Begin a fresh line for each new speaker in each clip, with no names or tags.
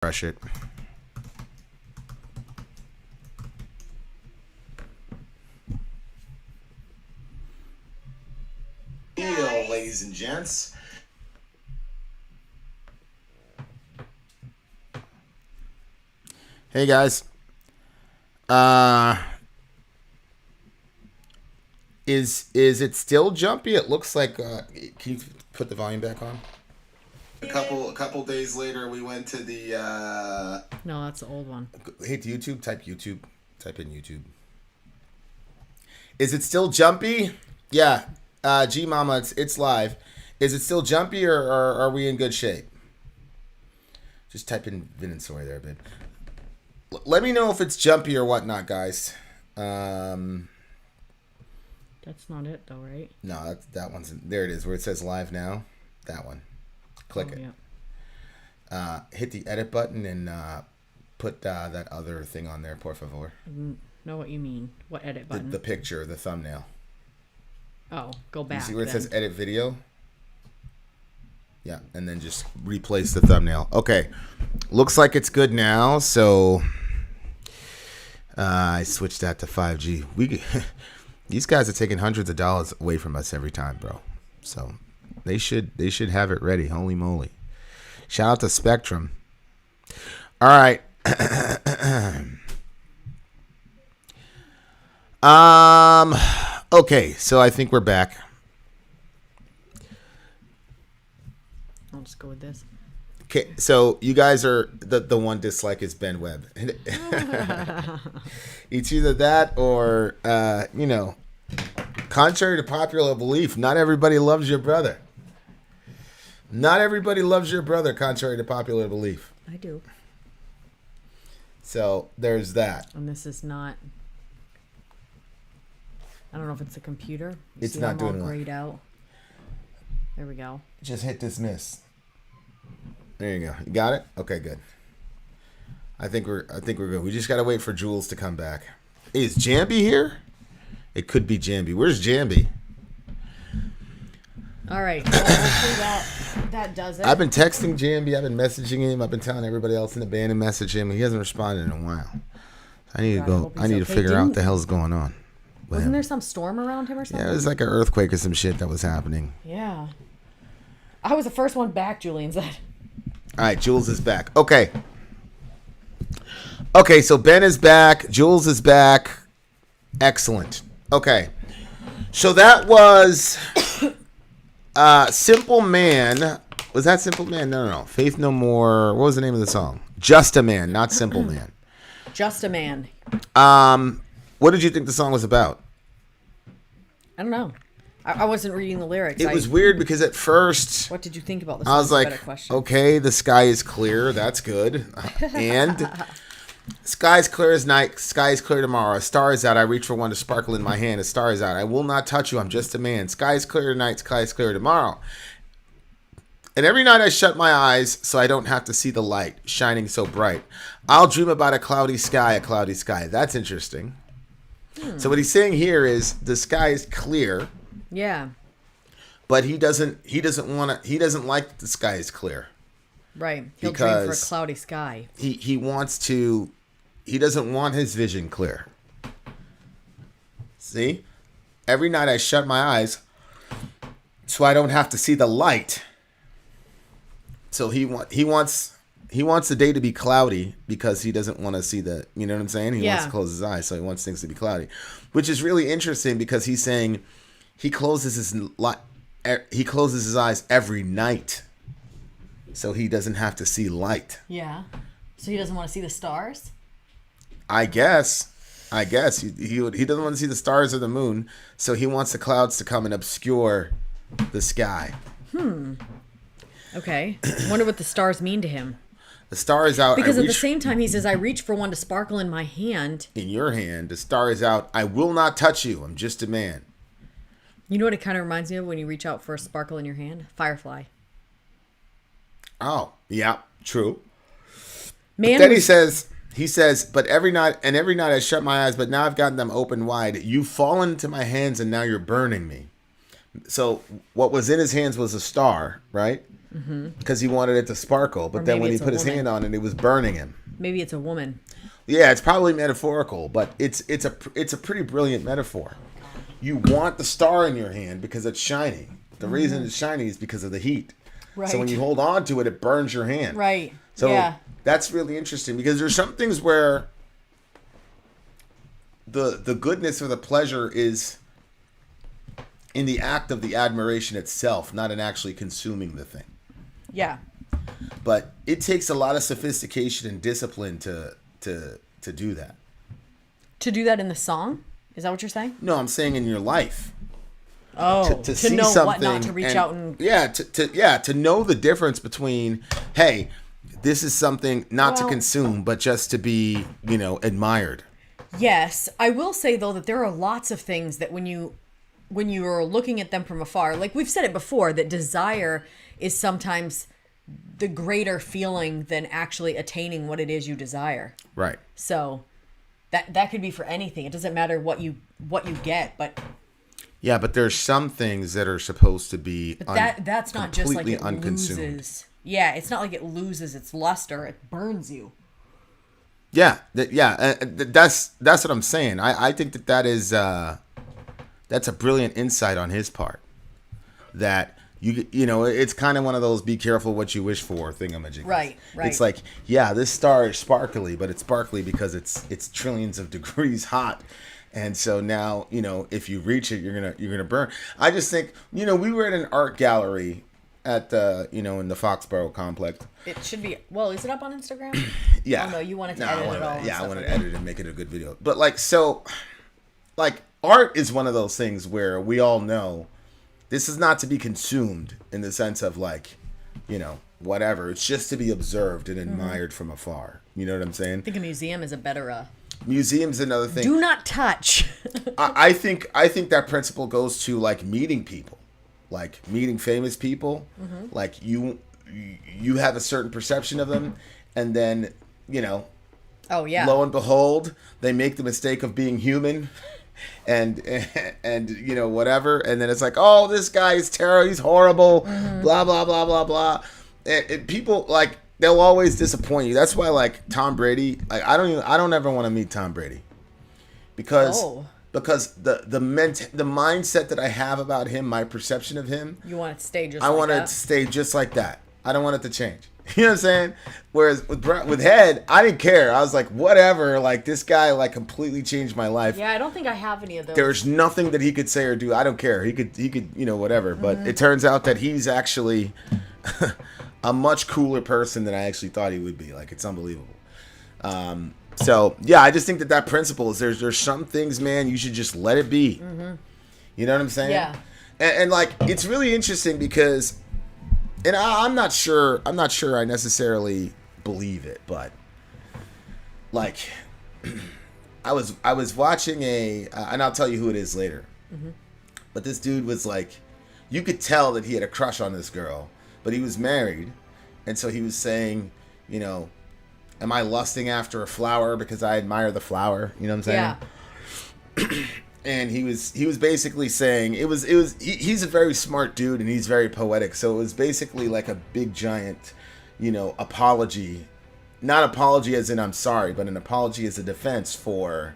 Brush it. Ladies and gents. Hey guys. Is it still jumpy? It looks like can you put the volume back on? A couple days later we went to the
No, that's the old one.
Hit YouTube, type in YouTube. Is it still jumpy? Yeah. G Mama, it's live. Is it still jumpy or are we in good shape? Just type in Vin and Sori there, babe. Let me know if it's jumpy or whatnot, guys.
That's not it though, right?
No, that one's there. It is where it says live now. That one. Click it. Yeah. Hit the edit button and put that other thing on there, por favor.
I know what you mean. What edit button?
The picture, the thumbnail.
Oh, go back.
You see where it says edit video? Yeah, and then just replace the thumbnail. Okay, looks like it's good now. So I switched that to 5G. These guys are taking hundreds of dollars away from us every time, bro. So they should have it ready. Holy moly! Shout out to Spectrum. All right. Okay, so I think we're back.
I'll just go with this.
Okay, so you guys are the one dislike is Ben Webb. It's either that or contrary to popular belief, not everybody loves your brother. Not everybody loves your brother, contrary to popular belief.
I do.
So there's that.
And this is not. I don't know if it's the computer.
It's not doing
all grayed out. There we go.
Just hit dismiss. There you go. You got it? Okay, good. I think we're good. We just gotta wait for Jules to come back. Hey, is Jambi here? It could be Jambi. Where's Jambi?
All right. Well, hopefully that does it.
I've been texting Jambi. I've been messaging him. I've been telling everybody else in the band to message him. He hasn't responded in a while. I need to go. I need to figure out what the hell's going on.
Wasn't there some storm around him or something?
Yeah, it was like an earthquake or some shit that was happening.
Yeah. I was the first one back, Julian said.
All right, Jules is back. Okay. Okay, so Ben is back. Jules is back. Excellent. Okay. So that was Simple Man. Was that Simple Man? No. Faith No More. What was the name of the song? Just a Man, not Simple Man.
Just a Man.
What did you think the song was about?
I don't know. I wasn't reading the lyrics.
It was weird because at first...
What did you think about the song?
I was like, okay, the sky is clear. That's good. And sky's clear as night. Sky's clear tomorrow. A star is out. I reach for one to sparkle in my hand. A star is out. I will not touch you. I'm just a man. Sky's clear tonight. Sky's clear tomorrow. And every night I shut my eyes so I don't have to see the light shining so bright. I'll dream about a cloudy sky, a cloudy sky. That's interesting. So what he's saying here is the sky is clear.
Yeah.
But he doesn't like the sky is clear.
Right. He'll dream for a cloudy sky.
He doesn't want his vision clear. See? Every night I shut my eyes so I don't have to see the light. So he wants the day to be cloudy because he doesn't want to see the, you know what I'm saying? He wants to close his eyes, so he wants things to be cloudy. Which is really interesting because he's saying he closes his eyes every night so he doesn't have to see light.
Yeah. So he doesn't want to see the stars?
I guess he doesn't want to see the stars or the moon, so he wants the clouds to come and obscure the sky.
Okay. Wonder what the stars mean to him.
The star is out.
Because at the same time, he says, I reach for one to sparkle in my hand.
In your hand. The star is out. I will not touch you. I'm just a man.
You know what it kind of reminds me of when you reach out for a sparkle in your hand? Firefly.
Oh, yeah, true.
Man,
but then he says, but every night I shut my eyes, but now I've gotten them open wide. You've fallen into my hands and now you're burning me. So what was in his hands was a star, right? because he wanted it to sparkle. But then
maybe
when he
it's a
put his
woman.
hand on it, it was burning him.
Maybe it's a woman.
Yeah, it's probably metaphorical, but it's a pretty brilliant metaphor. You want the star in your hand because it's shiny. The reason it's shiny is because of the heat.
Right.
So when you hold on to it, it burns your hand.
Right.
So
yeah.
that's really interesting because there's some things where the goodness or the pleasure is in the act of the admiration itself, not in actually consuming the thing.
Yeah.
But it takes a lot of sophistication and discipline to do that.
To do that in the song? Is that what you're saying?
No, I'm saying in your life.
Oh,
To
to
see
know
something
what not to reach out and...
Yeah, to know the difference between, hey, this is something not to consume, but just to be, admired.
Yes. I will say, though, that there are lots of things that when you are looking at them from afar, like we've said it before, that desire is sometimes the greater feeling than actually attaining what it is you desire.
Right.
So that could be for anything. It doesn't matter what you get, but...
Yeah, but there's some things that are supposed to be
that's not just like it
unconsumed.
loses. Yeah, it's not like it loses its luster. It burns you.
Yeah, that's what I'm saying. I think that is that's a brilliant insight on his part. That it's kind of one of those be careful what you wish for thingamajigs.
Right.
It's like, yeah, this star is sparkly, but it's sparkly because it's trillions of degrees hot. And so now, if you reach it, you're gonna burn. I just think, we were at an art gallery at in the Foxborough complex.
It should be. Well, is it up on Instagram?
Yeah.
Oh no, you wanted to edit it all.
Yeah, I wanted to edit it and make it a good video. But art is one of those things where we all know this is not to be consumed in the sense of whatever. It's just to be observed and admired from afar. You know what I'm saying?
I think a museum is a better.
Museum's another thing.
Do not touch.
I think that principle goes to meeting people, meeting famous people. Like you have a certain perception of them, and then
Oh yeah.
lo and behold, they make the mistake of being human, and whatever, and then it's like, oh, this guy is terrible, he's horrible, blah blah blah blah blah, and people they'll always disappoint you. That's why Tom Brady, I don't ever want to meet Tom Brady. Because the mindset that I have about him, my perception of him,
you want it to stay just
I want it to stay just like that. I don't want it to change. You know what I'm saying? Whereas with Head, I didn't care. I was like, whatever, this guy completely changed my life.
Yeah, I don't think I have any of those.
There's nothing that he could say or do. I don't care. He could whatever. But it turns out that he's actually a much cooler person than I actually thought he would be. It's unbelievable. So yeah, I just think that principle is there's some things, man, you should just let it be. You know what I'm saying?
Yeah.
And it's really interesting because, and I'm not sure I necessarily believe it, but I was watching and I'll tell you who it is later. But this dude was you could tell that he had a crush on this girl. But he was married, and so he was saying, am I lusting after a flower because I admire the flower? You know what I'm saying? Yeah. And he was basically saying he's a very smart dude and he's very poetic. So it was basically a big giant, apology, not apology as in I'm sorry, but an apology as a defense for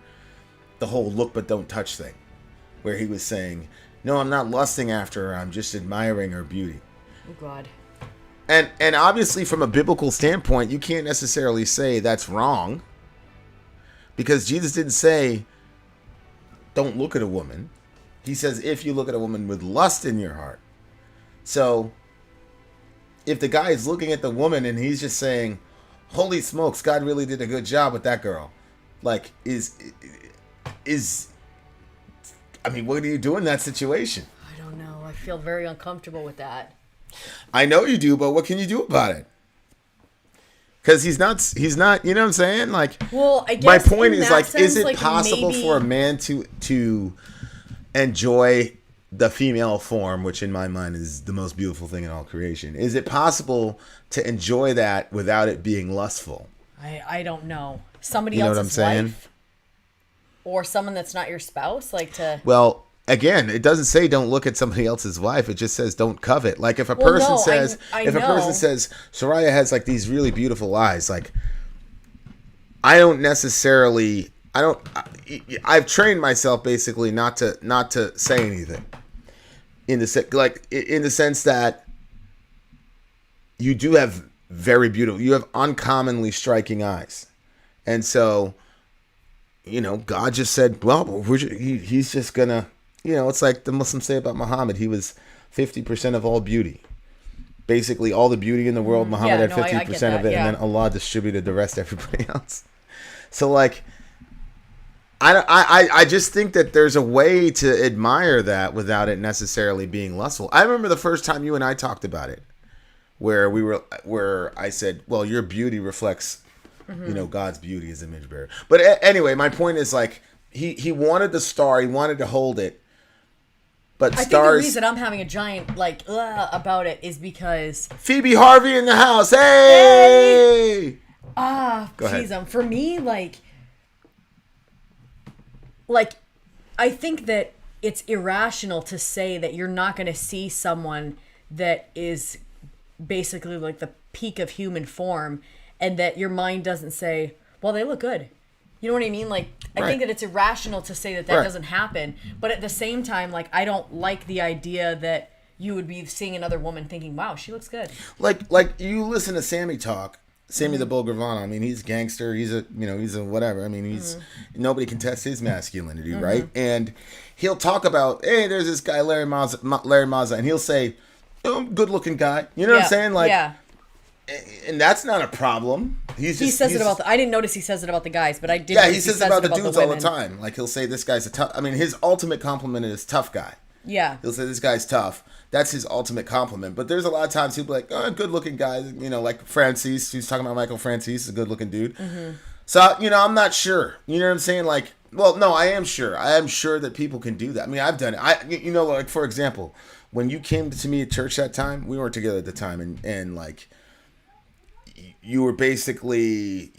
the whole look but don't touch thing, where he was saying, no, I'm not lusting after her. I'm just admiring her beauty.
Oh God.
And obviously from a biblical standpoint, you can't necessarily say that's wrong. Because Jesus didn't say, don't look at a woman. He says, if you look at a woman with lust in your heart. So if the guy is looking at the woman and he's just saying, holy smokes, God really did a good job with that girl. What do you do in that situation?
I don't know. I feel very uncomfortable with that.
I know you do, but what can you do about it? Because he's not, you know what I'm saying?
Well, I guess
my point is
sense,
is it possible for a man to enjoy the female form, which in my mind is the most beautiful thing in all creation? Is it possible to enjoy that without it being lustful?
I don't know. Somebody
you know
else's
what I'm saying?
wife? Or someone that's not your spouse?
Well, again, it doesn't say don't look at somebody else's wife. It just says don't covet. Like if a person says,
I
if a
know.
person says Soraya has like these really beautiful eyes, like I don't necessarily, I've trained myself basically not to say anything in the sense that you do have very beautiful, you have uncommonly striking eyes, and so God just said, well, he's just gonna, it's like the Muslims say about Muhammad. He was 50% of all beauty. Basically, all the beauty in the world, Muhammad had 50% of it, and then Allah distributed the rest to everybody else. So, like, I just think that there's a way to admire that without it necessarily being lustful. I remember the first time you and I talked about it, where I said, well, your beauty reflects, God's beauty as image bearer. But anyway, my point is, like, he wanted the star, he wanted to hold it, but
I think the reason I'm having a giant about it is because
Phoebe Harvey in the house. Hey! Go ahead.
For me, like I think that it's irrational to say that you're not going to see someone that is basically like the peak of human form, and that your mind doesn't say, well, they look good. You know what I mean? Like, I think that it's irrational to say that doesn't happen. But at the same time, like, I don't like the idea that you would be seeing another woman thinking, wow, she looks good.
Like you listen to Sammy talk, Sammy the Bull Gravano. I mean, he's a gangster. He's a whatever. I mean, nobody can test his masculinity, right? And he'll talk about, hey, there's this guy, Larry Mazza, and he'll say, oh, good looking guy. You know what I'm saying? Like, and that's not a problem. He says
it about I didn't notice he says it about the guys, but I did.
Yeah, he says it about the dudes all the time. Like, he'll say this guy's a tough. I mean, his ultimate compliment is tough guy.
Yeah.
He'll say this guy's tough. That's his ultimate compliment. But there's a lot of times he'll be like, oh, good looking guy. Like Francis. He's talking about Michael Francis, a good looking dude. Mm-hmm. So, I'm not sure. You know what I'm saying? Like, well, no, I am sure. I am sure that people can do that. I mean, I've done it. Like, for example, when you came to me at church that time, we weren't together at the time, and like, you were basically,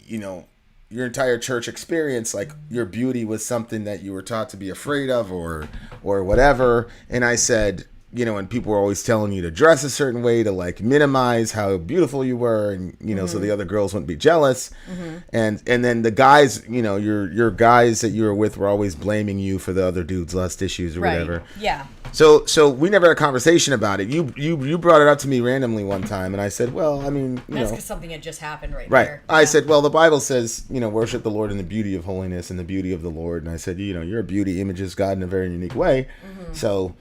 your entire church experience, like, your beauty was something that you were taught to be afraid of or whatever. And I said, and people were always telling you to dress a certain way to, like, minimize how beautiful you were, and so the other girls wouldn't be jealous. Mm-hmm. And then the guys, your guys that you were with were always blaming you for the other dude's lust issues or whatever.
Yeah.
So we never had a conversation about it. You brought it up to me randomly one time, and I said, well, I mean,
that's because something had just happened right there.
I said, well, the Bible says, worship the Lord in the beauty of holiness and the beauty of the Lord. And I said, your beauty images God in a very unique way. Mm-hmm. So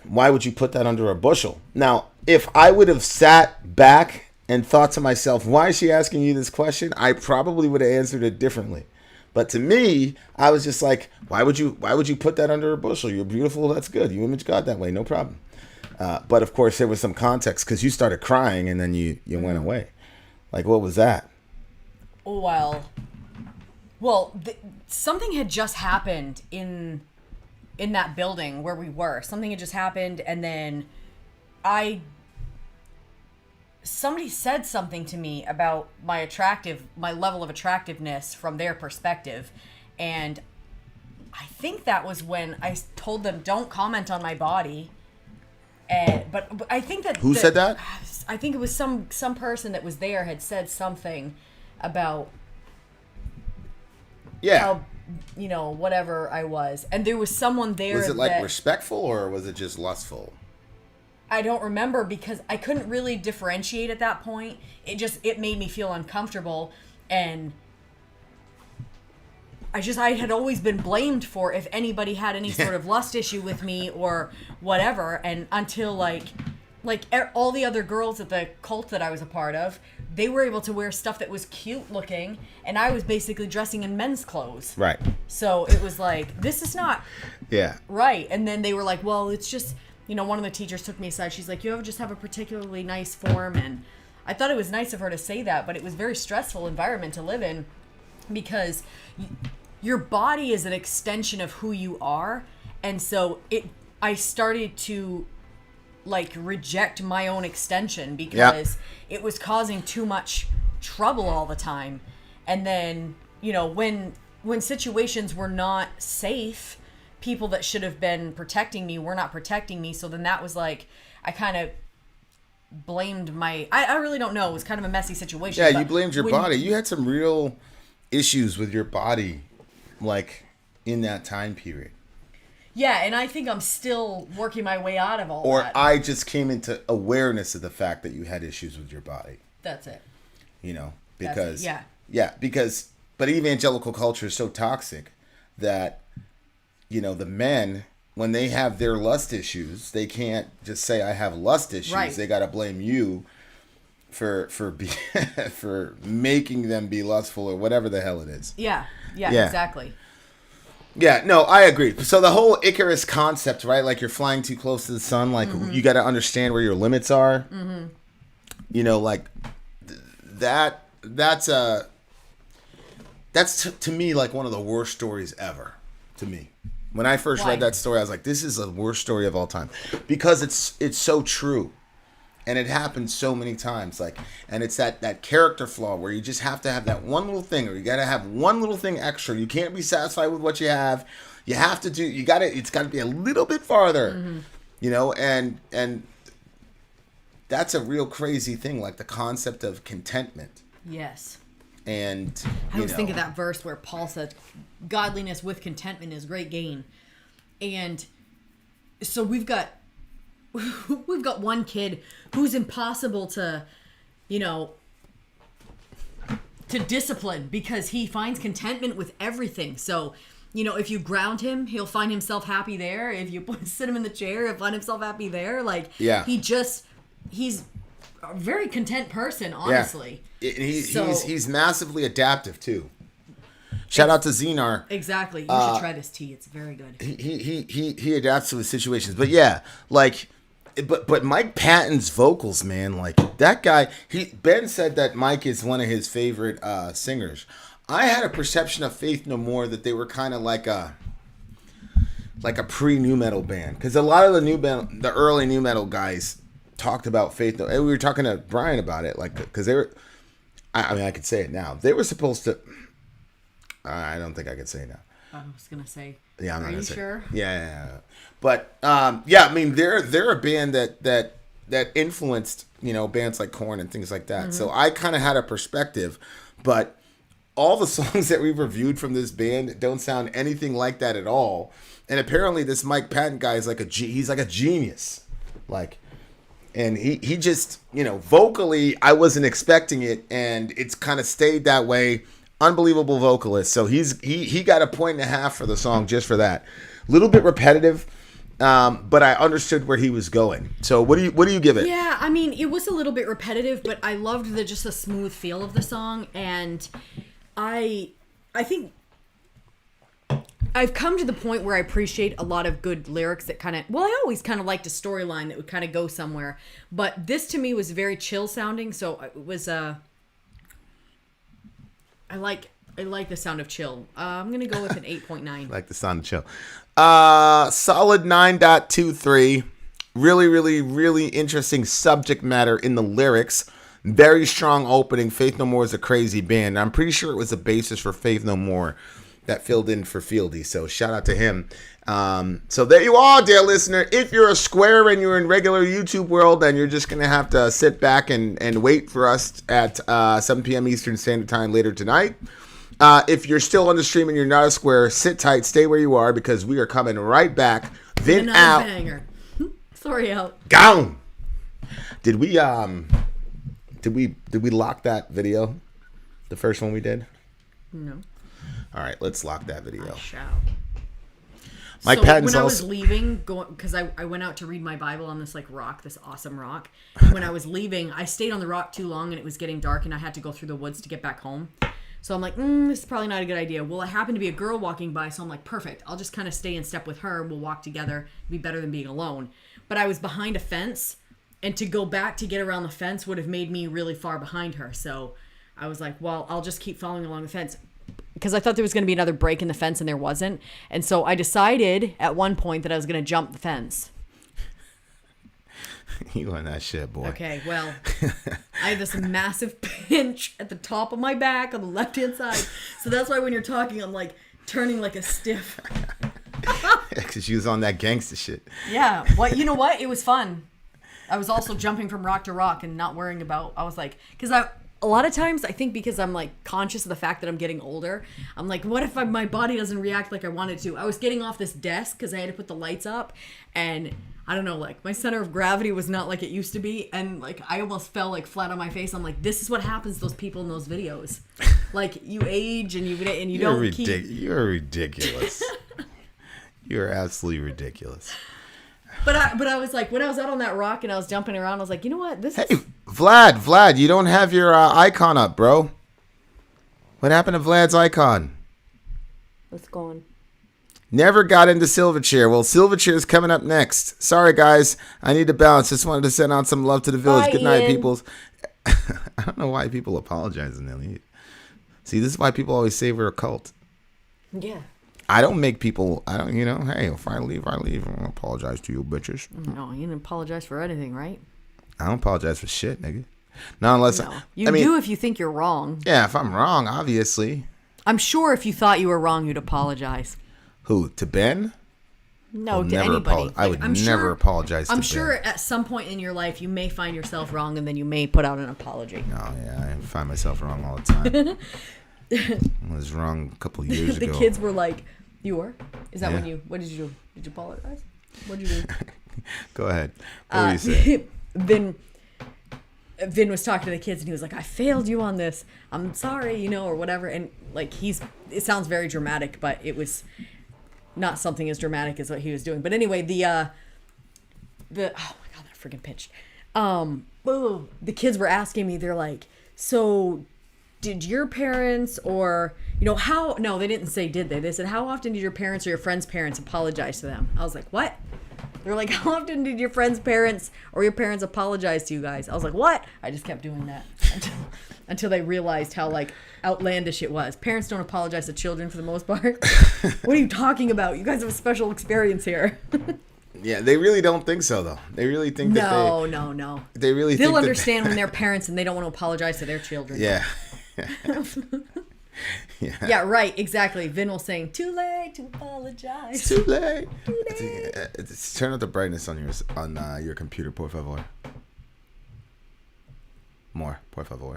why would you put that under a bushel? Now, if I would have sat back and thought to myself, why is she asking you this question? I probably would have answered it differently. But to me, I was just like, why would you put that under a bushel? You're beautiful. That's good. You image God that way. No problem. But of course, there was some context because you started crying and then you went away. Like, what was that?
Well, something had just happened in that building where we were. Something had just happened, and then somebody said something to me about my level of attractiveness from their perspective. And I think that was when I told them, don't comment on my body. But I think that...
Who said that?
I think it was some person that was there had said something about...
Yeah.
How, whatever I was. And there was someone there.
Was it like respectful or was it just lustful?
I don't remember because I couldn't really differentiate at that point. It made me feel uncomfortable, and I had always been blamed for if anybody had any sort of lust issue with me or whatever, and until like all the other girls at the cult that I was a part of, they were able to wear stuff that was cute looking, and I was basically dressing in men's clothes.
Right.
So it was like, this is not right. And then they were like, well, it's just... one of the teachers took me aside. She's like, you just have a particularly nice form. And I thought it was nice of her to say that, but it was a very stressful environment to live in because your body is an extension of who you are. And so I started to reject my own extension because it was causing too much trouble all the time. And then, when situations were not safe, people that should have been protecting me were not protecting me. So then that was like, I kind of blamed I really don't know. It was kind of a messy situation.
Yeah, you blamed your body. You had some real issues with your body, like, in that time period.
Yeah, and I think I'm still working my way out of all that.
Or I just came into awareness of the fact that you had issues with your body.
That's it.
You know, because...
Yeah,
because... But evangelical culture is so toxic that, you know, the men, when they have their lust issues, they can't just say, I have lust issues.
Right.
They got to blame you for for making them be lustful or whatever the hell it is.
Yeah, exactly.
Yeah, no, I agree. So the whole Icarus concept, right? Like you're flying too close to the sun. Like you got to understand where your limits are. Mm-hmm. You know, like that's to me like one of the worst stories ever. To me, when I first read that story, I was like, this is the worst story of all time because it's so true. And it happens so many times, like, and it's that character flaw where you just have to have that one little thing, or you gotta have one little thing extra. You can't be satisfied with what you have. You have to do. It's got to be a little bit farther, you know. And that's a real crazy thing, like the concept of contentment.
Yes.
And
I always think of that verse where Paul said, "Godliness with contentment is great gain," and so we've got one kid who's impossible to, you know, to discipline because he finds contentment with everything. So, you know, if you ground him, he'll find himself happy there. If you sit him in the chair, he'll find himself happy there. Like, he's a very content person, honestly.
Yeah. He's massively adaptive too. Shout out to Xenar.
Exactly. You should try this tea. It's very good.
He adapts to the situations. But yeah, like, but Mike Patton's vocals, man, like that guy. Ben said that Mike is one of his favorite singers. I had a perception of Faith No More that they were kind of like a pre-nu metal band, because a lot of the early nu metal guys talked about Faith No. And we were talking to Brian about it, like, because they were. I mean, I could say it now. They were supposed to. I don't think I could say it now.
I was gonna say.
Yeah, I'm not
Are
gonna
you
say.
sure?
Yeah. But yeah, I mean, they're a band that influenced, you know, bands like Korn and things like that. Mm-hmm. So I kind of had a perspective, but all the songs that we've reviewed from this band don't sound anything like that at all. And apparently, this Mike Patton guy is he's like a genius, like. And he just, you know, vocally, I wasn't expecting it, and it's kind of stayed that way. Unbelievable vocalist. So he got a 1.5 for the song just for that. A little bit repetitive, but I understood where he was going. So what do you give it?
Yeah, I mean, it was a little bit repetitive, but I loved the smooth feel of the song, and I think I've come to the point where I appreciate a lot of good lyrics that I always kind of liked a storyline that would kind of go somewhere. But this to me was very chill sounding, so it was I like the sound of chill. I'm going to go with an 8.9.
Like the sound of chill. Solid 9.23. Really, really, really interesting subject matter in the lyrics. Very strong opening. Faith No More is a crazy band. I'm pretty sure it was the basis for Faith No More that filled in for Fieldy, so shout out to him. So there you are, dear listener. If you're a square and you're in regular YouTube world, then you're just going to have to sit back and wait for us at 7 p.m. Eastern Standard Time later tonight. If you're still on the stream and you're not a square, sit tight, stay where you are, because we are coming right back. Vin out.
Banger. Sorry, out.
Gone. Did we lock that video? The first one we did?
No.
All right, let's lock that video.
I shall.
Mike Patton's
when I was leaving, because I went out to read my Bible on this rock, this awesome rock. And when I was leaving, I stayed on the rock too long, and it was getting dark, and I had to go through the woods to get back home. So I'm like, this is probably not a good idea. Well, it happened to be a girl walking by, so I'm like, perfect. I'll just kind of stay in step with her. We'll walk together. It'd be better than being alone. But I was behind a fence, and to go back to get around the fence would have made me really far behind her. So I was like, well, I'll just keep following along the fence, because I thought there was going to be another break in the fence, and there wasn't. And so I decided at one point that I was going to jump the fence.
You on that shit, boy.
Okay, well, I have this massive pinch at the top of my back on the left-hand side. So that's why when you're talking, I'm like turning like a stiff.
Because she was on that gangster shit.
Yeah. What? You know what? It was fun. I was also jumping from rock to rock and not worrying about. I was like, because a lot of times I think because I'm like conscious of the fact that I'm getting older, I'm like, what if my body doesn't react like I wanted to? I was getting off this desk because I had to put the lights up, and I don't know, like my center of gravity was not like it used to be, and like I almost fell like flat on my face. I'm like, this is what happens to those people in those videos. Like you age and you don't keep.
You're ridiculous. You're absolutely ridiculous.
But I was like, when I was out on that rock and I was jumping around, I was like, you know what?
Hey, Vlad, you don't have your icon up, bro. What happened to Vlad's icon?
What's going?
Never got into SilverChair. Well, SilverChair is coming up next. Sorry, guys. I need to bounce. Just wanted to send out some love to the village.
Bye,
Good night,
Ian.
peoples. I don't know why people apologize and they leave. See, this is why people always say we're a cult.
Yeah.
I don't make people, hey, if I leave, I leave. I don't apologize to you, bitches.
No, you didn't apologize for anything, right?
I don't apologize for shit, nigga. Not unless
No. You do if you think you're wrong.
Yeah, if I'm wrong, obviously.
I'm sure if you thought you were wrong, you'd apologize.
Who? To Ben?
No, to anybody.
I would never apologize to Ben.
I'm sure at some point in your life you may find yourself wrong and then you may put out an apology.
Oh, yeah, I find myself wrong all the time. I was wrong a couple years ago.
The kids were like, you were? Is that
Yeah.
what did you do? Did you apologize? What did you do?
Go ahead. What were you saying?
Vin was talking to the kids and he was like, I failed you on this. I'm sorry, or whatever. And like it sounds very dramatic, but it was not something as dramatic as what he was doing. But anyway, oh my God, that freaking pitched. The kids were asking me, they're like, so did your parents or, no, they didn't say did they? They said, how often did your parents or your friends' parents apologize to them? I was like, what? They're like, how often did your friends' parents or your parents apologize to you guys? I was like, what? I just kept doing that until they realized how like outlandish it was. Parents don't apologize to children for the most part. What are you talking about? You guys have a special experience here.
Yeah, they really don't think so, though. They really think that
No.
They really
They'll
think
understand when they're parents and they don't want to apologize to their children.
Yeah.
Yeah, right, exactly. Vin was saying, too late to apologize.
It's too late. Turn up the brightness on your computer, por favor. More, por favor.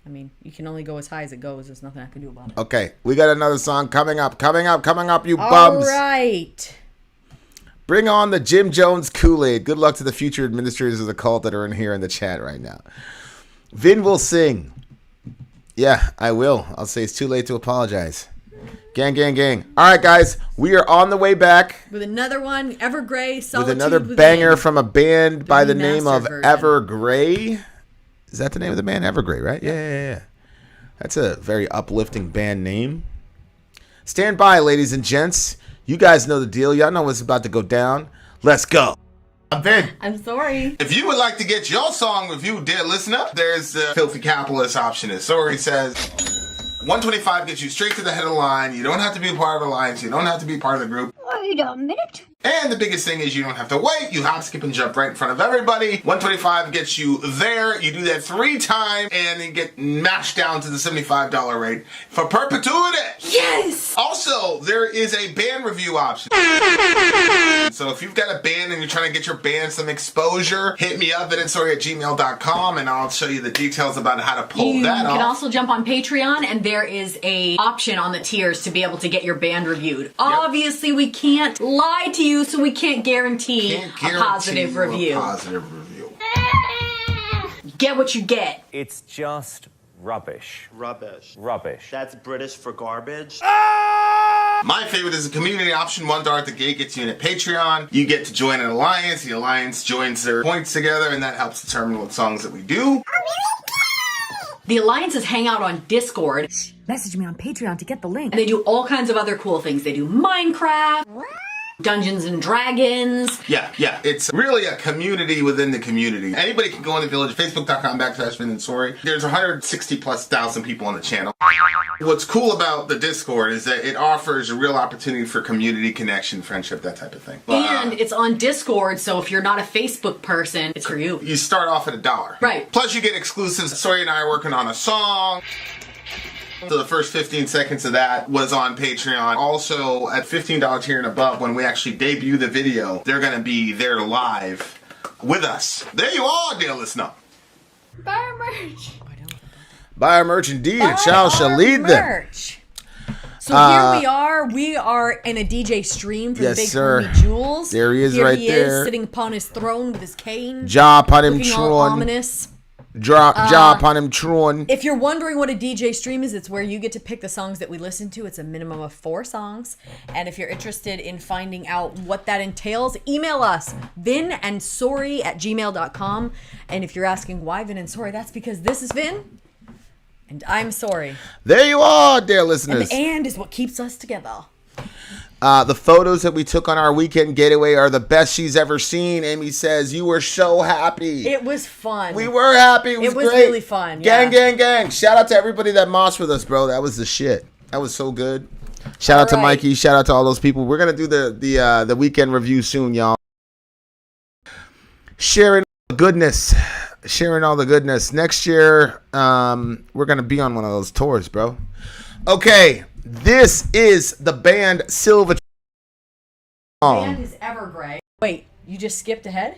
I mean, you can only go as high as it goes. There's nothing I can do about it.
Okay, we got another song coming up, you bums.
All right.
Bring on the Jim Jones Kool-Aid. Good luck to the future administrators of the cult that are in here in the chat right now. Vin will sing. Yeah, I will. I'll say it's too late to apologize. Gang, gang, gang. All right, guys, we are on the way back
With another one, Evergrey-Solitude.
with another banger from a band by the name of Evergrey. Is that the name of the band? Evergrey, right? Yeah. That's a very uplifting band name. Stand by, ladies and gents. You guys know the deal. Y'all know what's about to go down. Let's go. I'm Vin.
I'm sorry.
If you would like to get your song reviewed, dear listener, there's the filthy capitalist option. As Sori says, 125 gets you straight to the head of the line. You don't have to be a part of the alliance. You don't have to be part of the group.
Wait a minute.
And the biggest thing is you don't have to wait. You hop, skip, and jump right in front of everybody. 125 gets you there. You do that 3 times, and you get mashed down to the $75 rate for perpetuity.
Yes!
Also, there is a band review option. So if you've got a band and you're trying to get your band some exposure, hit me up at vinsori@gmail.com, and I'll show you the details about how to pull that off.
You can also jump on Patreon, and there is a option on the tiers to be able to get your band reviewed. Yep. Obviously, we can't lie to you, so we can't guarantee a positive review. Get what you get.
It's just rubbish.
Rubbish.
Rubbish.
That's British for garbage.
My favorite is the community option. $1 at the gate gets you in at Patreon. You get to join an alliance. The alliance joins their points together, and that helps determine what songs that we do.
The alliances hang out on Discord.
Message me on Patreon to get the link.
And they do all kinds of other cool things. They do Minecraft, Dungeons and Dragons.
Yeah. It's really a community within the community. Anybody can go in the village, facebook.com/Vin and Sori. There's 160,000+ people on the channel. What's cool about the Discord is that it offers a real opportunity for community connection, friendship, that type of thing.
And it's on Discord, so if you're not a Facebook person, it's for you.
You start off at $1.
Right.
Plus you get exclusives. Sori and I are working on a song. So the first 15 seconds of that was on Patreon. Also, at $15 tier and above, when we actually debut the video, they're going to be there live with us. There you are, dear listener.
Buy our merch.
Buy our merch indeed.
Buy
It shall lead them.
merch. So here we are. We are in a DJ stream for
Yes,
the big
sir.
homie Jules.
There he is
Here
right
he
there.
is, sitting upon his throne with his cane.
Jaw upon him,
looking all
Tron.
ominous.
Jaw upon him, Tron.
If you're wondering what a DJ stream is, it's where you get to pick the songs that we listen to. It's a minimum of 4 songs. And if you're interested in finding out what that entails, email us, vinandsori@gmail.com. And if you're asking why Vin and Sori, that's because this is Vin and I'm Sori.
There you are, dear
And
listeners.
the and is what keeps us together.
The photos that we took on our weekend getaway are the best she's ever seen. Amy says, you were so happy.
It was fun.
We were happy. It was
was
great.
really fun.
Gang,
Yeah.
gang, gang. Shout out to everybody that mossed with us, bro. That was the shit. That was so good. Shout out to
right.
Mikey. Shout out to all those people. We're going to do the weekend review soon, y'all. Sharing the goodness. Sharing all the goodness. Next year, we're going to be on one of those tours, bro. Okay. This is the band SilverChair.
Band is Evergrey. Wait, you just skipped ahead?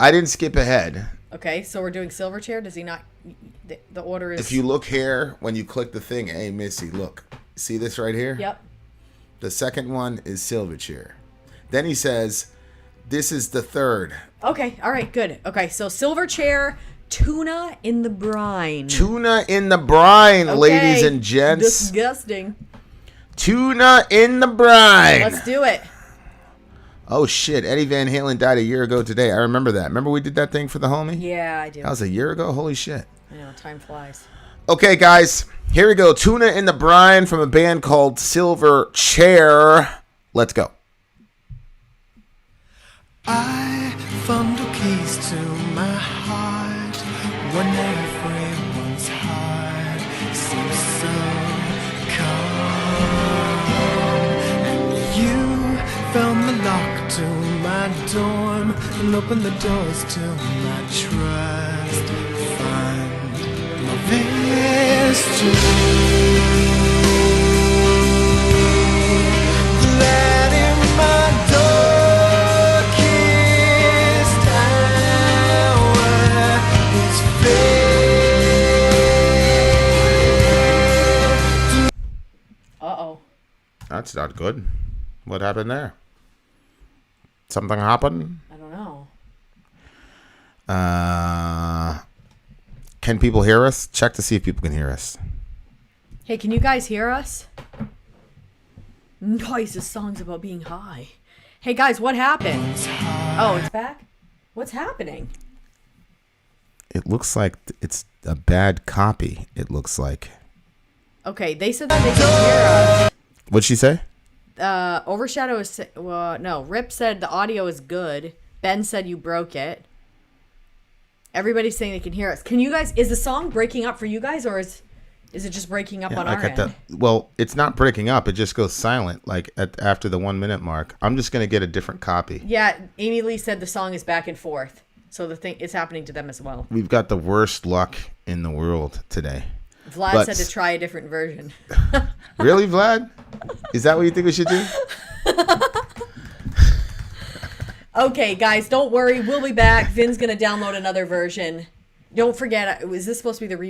I didn't skip ahead.
Okay, so we're doing SilverChair. Does he not? The order is.
If you look here, when you click the thing, hey, Missy, look. See this right here?
Yep.
The second one is SilverChair. Then he says, this is the third.
Okay, all right, good. Okay, so SilverChair, Tuna in the Brine.
Tuna in the brine,
Okay,
ladies and gents.
Disgusting.
Tuna in the brine.
Let's do it.
Oh, shit. Eddie Van Halen died a year ago today. I remember that. Remember we did that thing for the homie?
Yeah, I do.
That was a year ago? Holy shit.
I know, time flies.
Okay, guys. Here we go. Tuna in the brine from a band called SilverChair. Let's go.
I found the keys to my heart when everyone's heart seems so calm. And you found the lock to my dorm and opened the doors to my trust. Find love is true. Let in my darkest hour is fate.
Uh-oh.
That's not good. What happened there? Something happened?
I don't know.
Can people hear us? Check to see if people can hear us.
Hey, can you guys hear us? Nice, this song's about being high. Hey, guys, what happened? Oh, it's back? What's happening?
It looks like it's a bad copy. It looks like.
Okay, they said that they can hear us.
What'd she say?
Overshadow is... no, Rip said the audio is good. Ben said you broke it. Everybody's saying they can hear us. Can you guys... Is the song breaking up for you guys, or is it just breaking up on our end?
Well, it's not breaking up. It just goes silent, like after the 1 minute mark. I'm just gonna get a different copy.
Yeah, Amy Lee said the song is back and forth. So the thing is happening to them as well.
We've got the worst luck in the world today.
Vlad said to try a different version.
Really, Vlad? Is that what you think we should do?
Okay, guys, don't worry. We'll be back. Vin's going to download another version. Don't forget, is this supposed to be the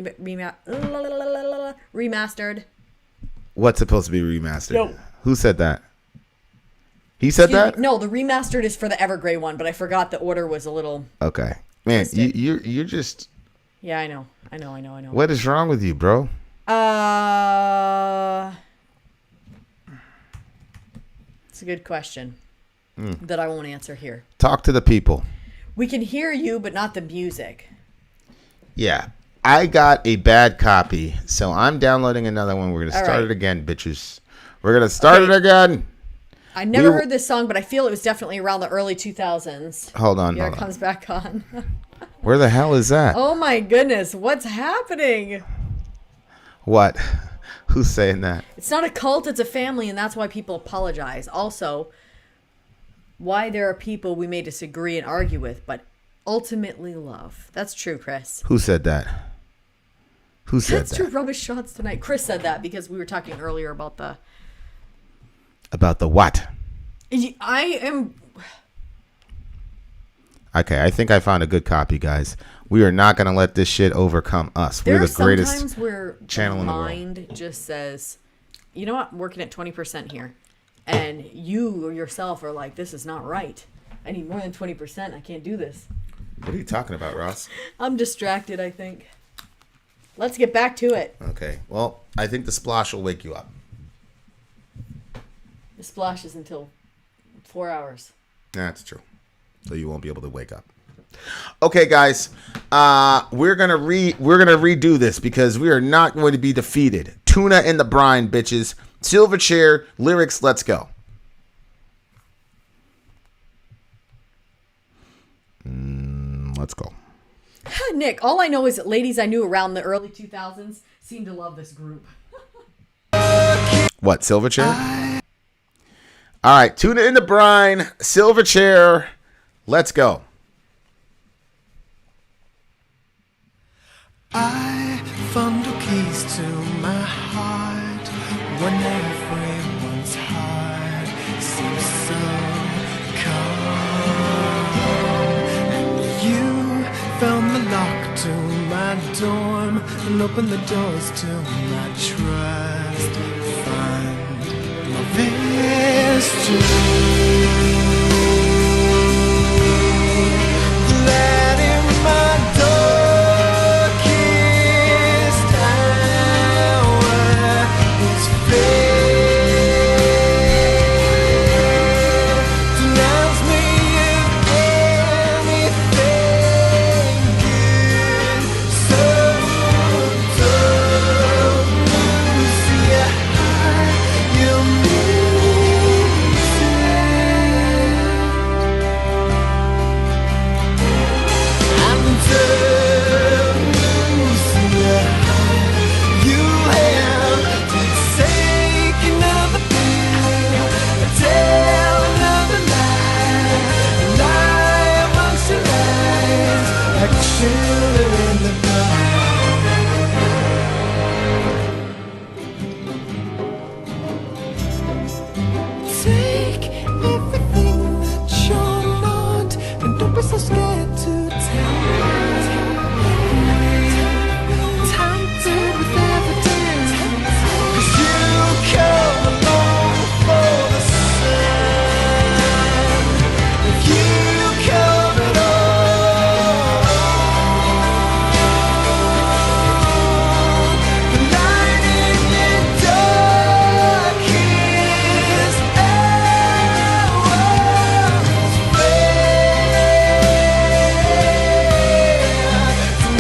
remastered?
What's supposed to be remastered?
No.
Who said that? He said that?
No, the remastered is for the Evergrey one, but I forgot the order was a little...
Okay. Man, you're just...
Yeah, I know.
What is wrong with you, bro?
It's a good question that I won't answer here.
Talk to the people.
We can hear you, but not the music.
Yeah. I got a bad copy, so I'm downloading another one. We're going to
All
start
right.
it again, bitches. We're going to start it again.
I never heard this song, but I feel it was definitely around the early 2000s.
Hold on.
Here it comes back on.
Where the hell is that?
Oh my goodness, what's happening?
What? Who's saying that?
It's not a cult, it's a family, and that's why people apologize. Also, why there are people we may disagree and argue with, but ultimately love. That's true, Chris.
Who said that? Who said
That's two
that?
rubbish shots tonight. Chris said that because we were talking earlier about the.
About the what?
I am.
Okay, I think I found a good copy, guys. We are not going to let this shit overcome us. We're the greatest
sometimes where
channel
the
in the world.
mind just says, you know what, I'm working at 20% here. And you or yourself are like, this is not right. I need more than 20%. I can't do this.
What are you talking about, Ross?
I'm distracted, I think. Let's get back to it.
Okay, well, I think the splosh will wake you up.
The splash is until 4 hours.
That's true. So you won't be able to wake up. Okay, guys, we're gonna redo this because we are not going to be defeated. Tuna in the brine, bitches. SilverChair lyrics. Let's go. Let's go.
Nick, all I know is that ladies I knew around the early 2000s seemed to love this group.
What, SilverChair? All right, Tuna in the brine, SilverChair. Let's go.
I found the keys to my heart when everyone's heart seems so calm. And you found the lock to my dorm and opened the doors to my trust. Find my mystery. Let in my darkest hour is fair. Denounce me if anything good. So don't lose your heart. You'll miss it. And don't lose your heart. You have to take another pill, tell another lie, lie amongst your lies, like a shooter in the dark. Take everything that you're not, and don't be so scared to tell me. Tainted with evidence, 'cause you come along for the sun. If you come at all, the light in your darkest hours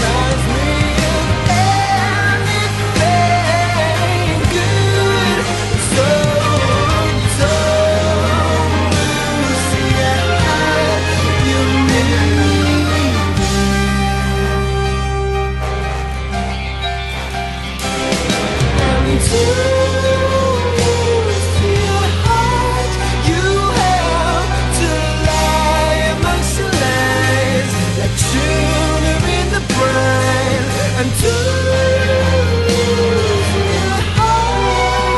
denies me of anything good. So don't lose your heart. You need and to lose your heart, you have to lie amongst the lies, like tuna in the brine. And to lose your heart,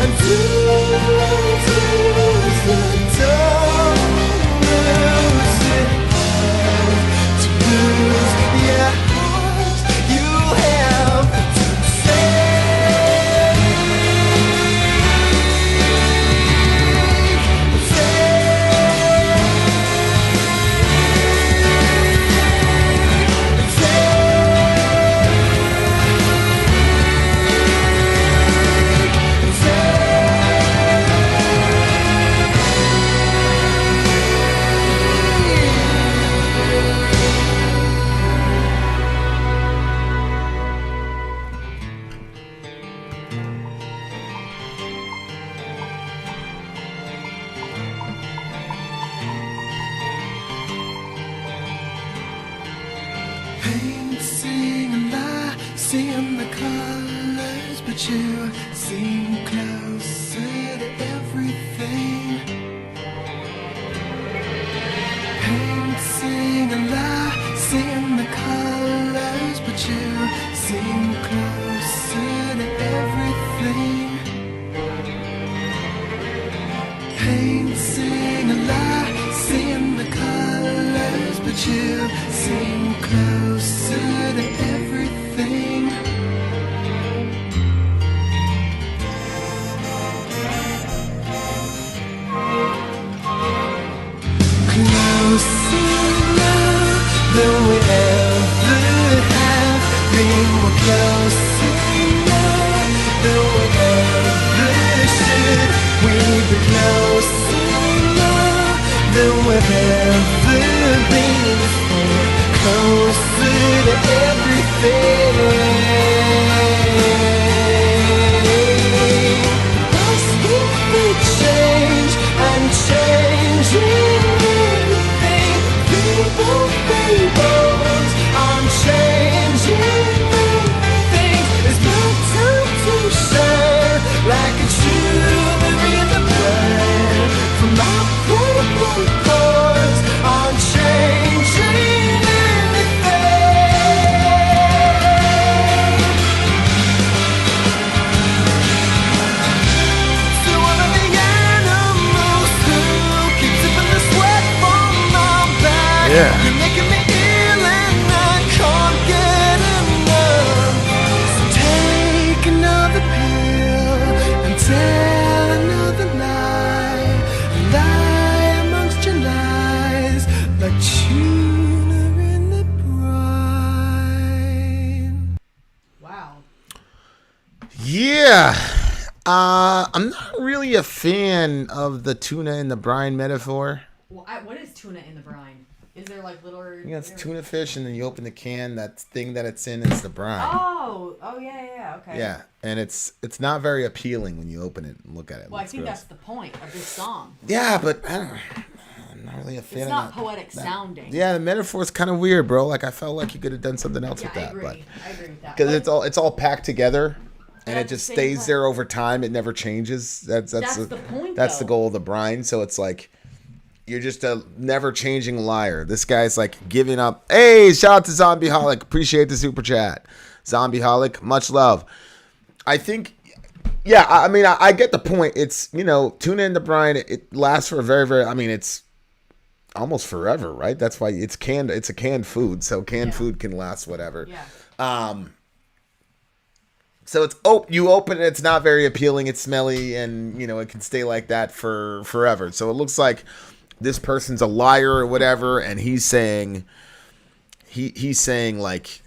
and to lose it, don't lose it. To lose your heart, you have to painting a lie, seeing the colors, but you seem closer to everything. Painting a lie, seeing the colors, but you
Yeah. I'm not really a fan of the tuna in the brine metaphor.
Well, what is tuna in the brine? Is there like little?
Yeah, it's tuna fish, and then you open the can. That thing that it's in is the brine.
Oh, yeah, okay.
Yeah, and it's not very appealing when you open it and look at it.
Well, I think that's the point of this song.
Yeah, but I don't know. I'm not really a fan.
It's
of
not
that.
poetic sounding.
Yeah, the metaphor is kind of weird, bro. Like I felt like you could have done something else with that.
I agree.
But
I agree with that.
because it's all packed together. And it just stays
time.
there over time. It never changes. That's
the point.
That's
though.
the goal of the brine. So it's like you're just a never changing liar. This guy's like giving up. Hey, shout out to Zombieholic. Appreciate the super chat. Zombieholic, much love. I think, yeah. I mean, I get the point. It's tuna in the brine. It lasts for a very, very. I mean, it's almost forever, right? That's why it's canned. It's a canned food, so canned food can last whatever.
Yeah.
So you open it, it's not very appealing, it's smelly, and it can stay like that for forever. So it looks like this person's a liar or whatever, and he's saying like,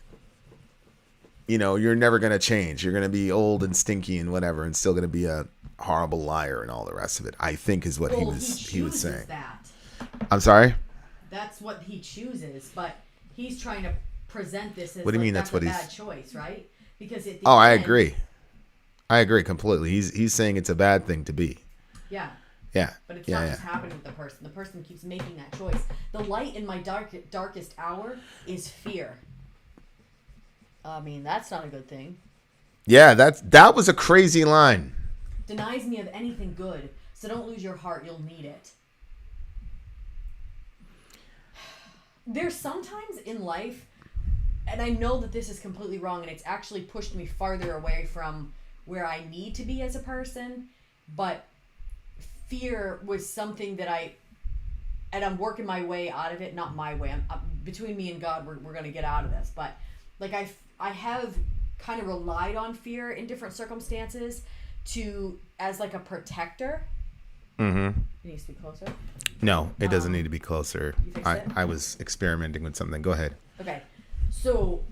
you're never gonna change. You're gonna be old and stinky and whatever, and still gonna be a horrible liar and all the rest of it. I think is what he was saying.
That.
I'm sorry?
That's what he chooses, but he's trying to present this as
what do you mean
that's
what
a
he's
bad choice, right? Because at the
I
end,
agree. I agree completely. He's saying it's a bad thing to be.
Yeah.
Yeah.
But it's not just happening with the person. The person keeps making that choice. The light in my darkest hour is fear. I mean, that's not a good thing.
Yeah, that was a crazy line.
Denies me of anything good, so don't lose your heart, you'll need it. There's sometimes in life, and I know that this is completely wrong, and it's actually pushed me farther away from where I need to be as a person, but fear was something that I'm working my way out of it, not my way. Between me and God, we're going to get out of this, but like I have kind of relied on fear in different circumstances as like a protector.
Mm-hmm.
You need to speak closer?
No, it doesn't need to be closer.
You fixed it?
I was experimenting with something. Go ahead.
Okay. So,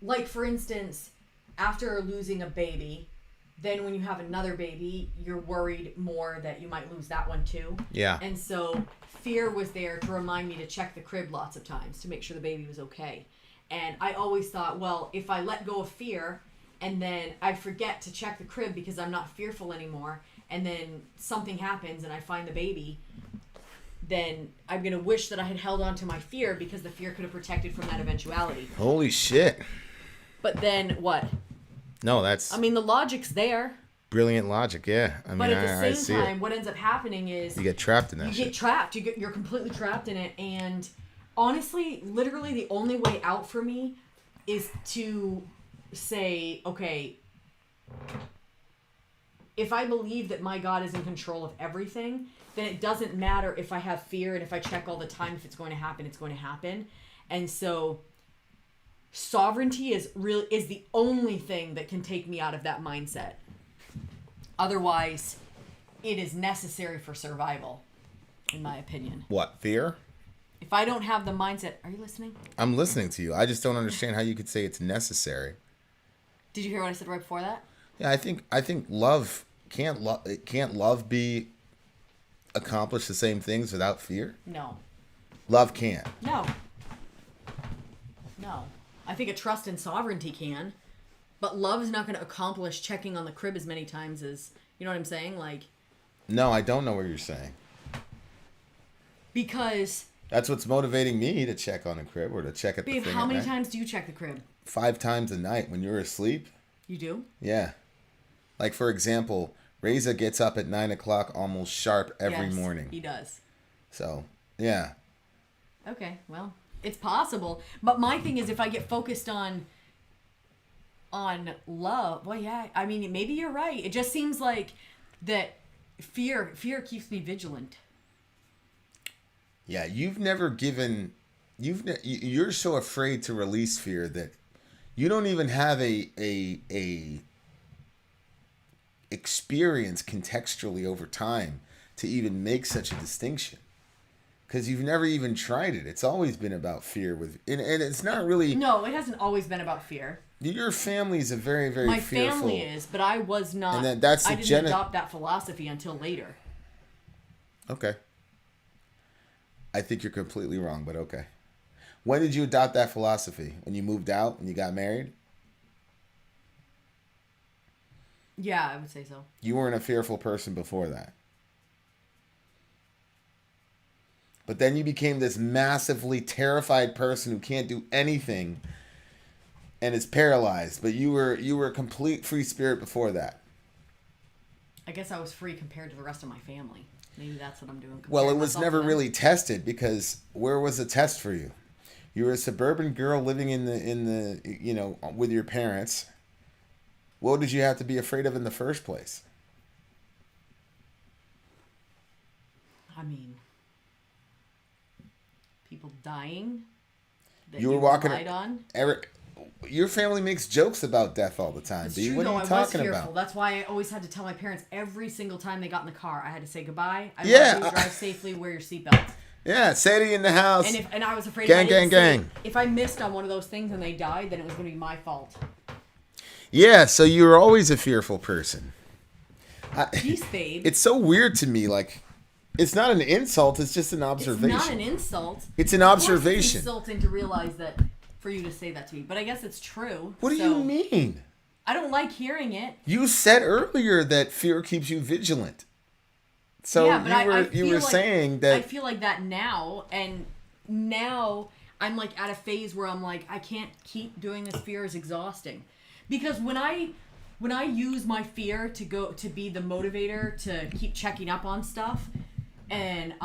like for instance, after losing a baby, then when you have another baby, you're worried more that you might lose that one too.
Yeah.
And so fear was there to remind me to check the crib lots of times to make sure the baby was okay. And I always thought, well, if I let go of fear and then I forget to check the crib because I'm not fearful anymore, and then something happens and I find the baby, then I'm going to wish that I had held on to my fear because the fear could have protected from that eventuality.
Holy shit.
But then what?
No, that's...
I mean, the logic's there.
Brilliant logic, yeah. I mean,
but at the same time,
it.
what ends up happening is...
You get trapped in that shit.
You get trapped. You're completely trapped in it. And honestly, literally the only way out for me is to say, okay, if I believe that my God is in control of everything, then it doesn't matter if I have fear and if I check all the time if it's going to happen, it's going to happen. And so sovereignty is the only thing that can take me out of that mindset. Otherwise, it is necessary for survival, in my opinion.
What, fear?
If I don't have the mindset... Are you listening?
I'm listening to you. I just don't understand how you could say it's necessary.
Did you hear what I said right before that?
Yeah, I think love can't love be accomplish the same things without fear?
No.
Love can't.
No. No. I think a trust in sovereignty can. But love is not going to accomplish checking on the crib as many times as... You know what I'm saying? Like...
No, I don't know what you're saying.
Because...
That's what's motivating me to check on the crib or to check at the
Babe,
thing
how
at
many
night.
times do you check the crib?
5 times a night when you're asleep.
You do?
Yeah. Like, for example, Reza gets up at 9 o'clock almost sharp every
Yes,
morning.
he does.
So, yeah.
Okay, well, it's possible. But my thing is, if I get focused on love, well, yeah, I mean, maybe you're right. It just seems like that fear keeps me vigilant.
Yeah, you've never given... You're so afraid to release fear that you don't even have a experience contextually over time to even make such a distinction. Because you've never even tried it. It's always been about fear and it's not really...
No, it hasn't always been about fear.
Your family's a very, very
My
fearful...
family is, but I was not...
And that's
I didn't adopt that philosophy until later.
Okay. I think you're completely wrong, but okay. When did you adopt that philosophy? When you moved out? When you got married?
Yeah, I would say so.
You weren't a fearful person before that. But then you became this massively terrified person who can't do anything and is paralyzed. But you were a complete free spirit before that.
I guess I was free compared to the rest of my family. Maybe that's what I'm doing.
Well, it
comparing
was
myself
never
to them.
really tested because where was the test for you? You were a suburban girl living in the with your parents. What did you have to be afraid of in the first place?
I mean, people dying that
You were walking
relied on.
Your family makes jokes about death all the time.
It's
B.
true,
What
though.
are
I
you
was
talking
fearful.
about?
That's why I always had to tell my parents every single time they got in the car. I had to say goodbye. I
Yeah,
love you. Drive safely. Wear your seatbelt.
Yeah, Sadie in the house.
And I was afraid
Gang,
if I didn't
gang,
say-
gang.
if I missed on one of those things and they died, then it was going to be my fault.
Yeah, so you were always a fearful person.
Peace, babe.
It's so weird to me. Like, it's not an insult. It's just an observation.
It's not an insult.
It's an
Of course
observation.
It's insulting to realize that for you to say that to me, but I guess it's true.
What do
so
you mean?
I don't like hearing it.
You said earlier that fear keeps you vigilant. So
Yeah, but I
you
feel
were
like-
saying
I
that
feel like that now, and now I'm like at a phase where I'm like, I can't keep doing this. Fear is exhausting, because when I use my fear to be the motivator to keep checking up on stuff, and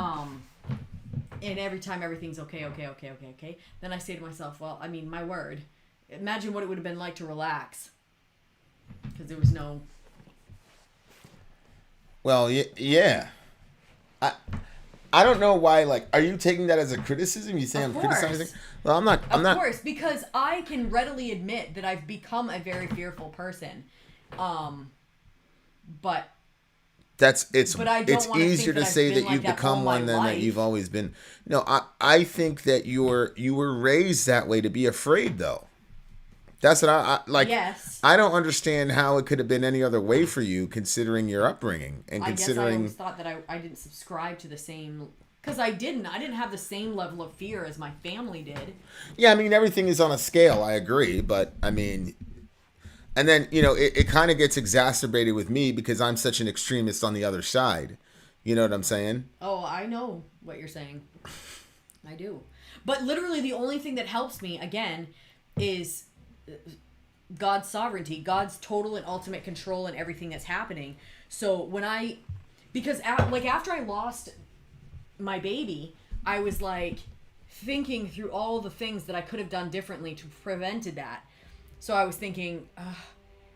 every time everything's okay, then I say to myself, well, I mean, my word, imagine what it would have been like to relax, because there was no.
well, yeah. I don't know why. Like, are you taking that as a criticism? You say
Of
I'm
course.
criticizing? Well, I'm not. I'm
Of
not.
course, because I can readily admit that I've become a very fearful person. But
It's
But I don't
it's
wanna think
easier
that
to
I've
say
been
that
like
you've
that
become
all my
one than that
life.
you've always been. No, I think that you were raised that way to be afraid, though. That's what I like.
Yes.
I don't understand how it could have been any other way for you, considering your upbringing and
I guess I
considering.
always thought that I didn't subscribe to the same... Because I didn't have the same level of fear as my family did.
Yeah, I mean, everything is on a scale. I agree, but I mean, and then it kind of gets exacerbated with me because I'm such an extremist on the other side. You know what I'm saying?
Oh, I know what you're saying. I do. But literally the only thing that helps me, again, is God's sovereignty, God's total and ultimate control in everything that's happening. So because after I lost my baby, I was like thinking through all the things that I could have done differently to prevented that. So I was thinking,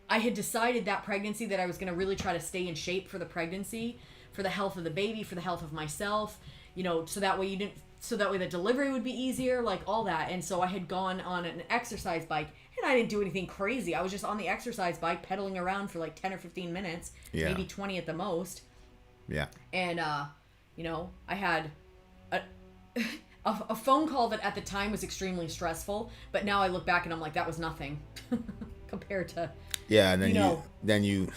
I had decided that pregnancy that I was going to really try to stay in shape for the pregnancy, for the health of the baby, for the health of myself, so that way the delivery would be easier, like all that. And so I had gone on an exercise bike, and I didn't do anything crazy. I was just on the exercise bike pedaling around for like 10 or 15 minutes,
Yeah.
maybe 20 at the most.
Yeah.
And I had a phone call that at the time was extremely stressful, but now I look back and I'm like, that was nothing compared to.
Yeah, and then you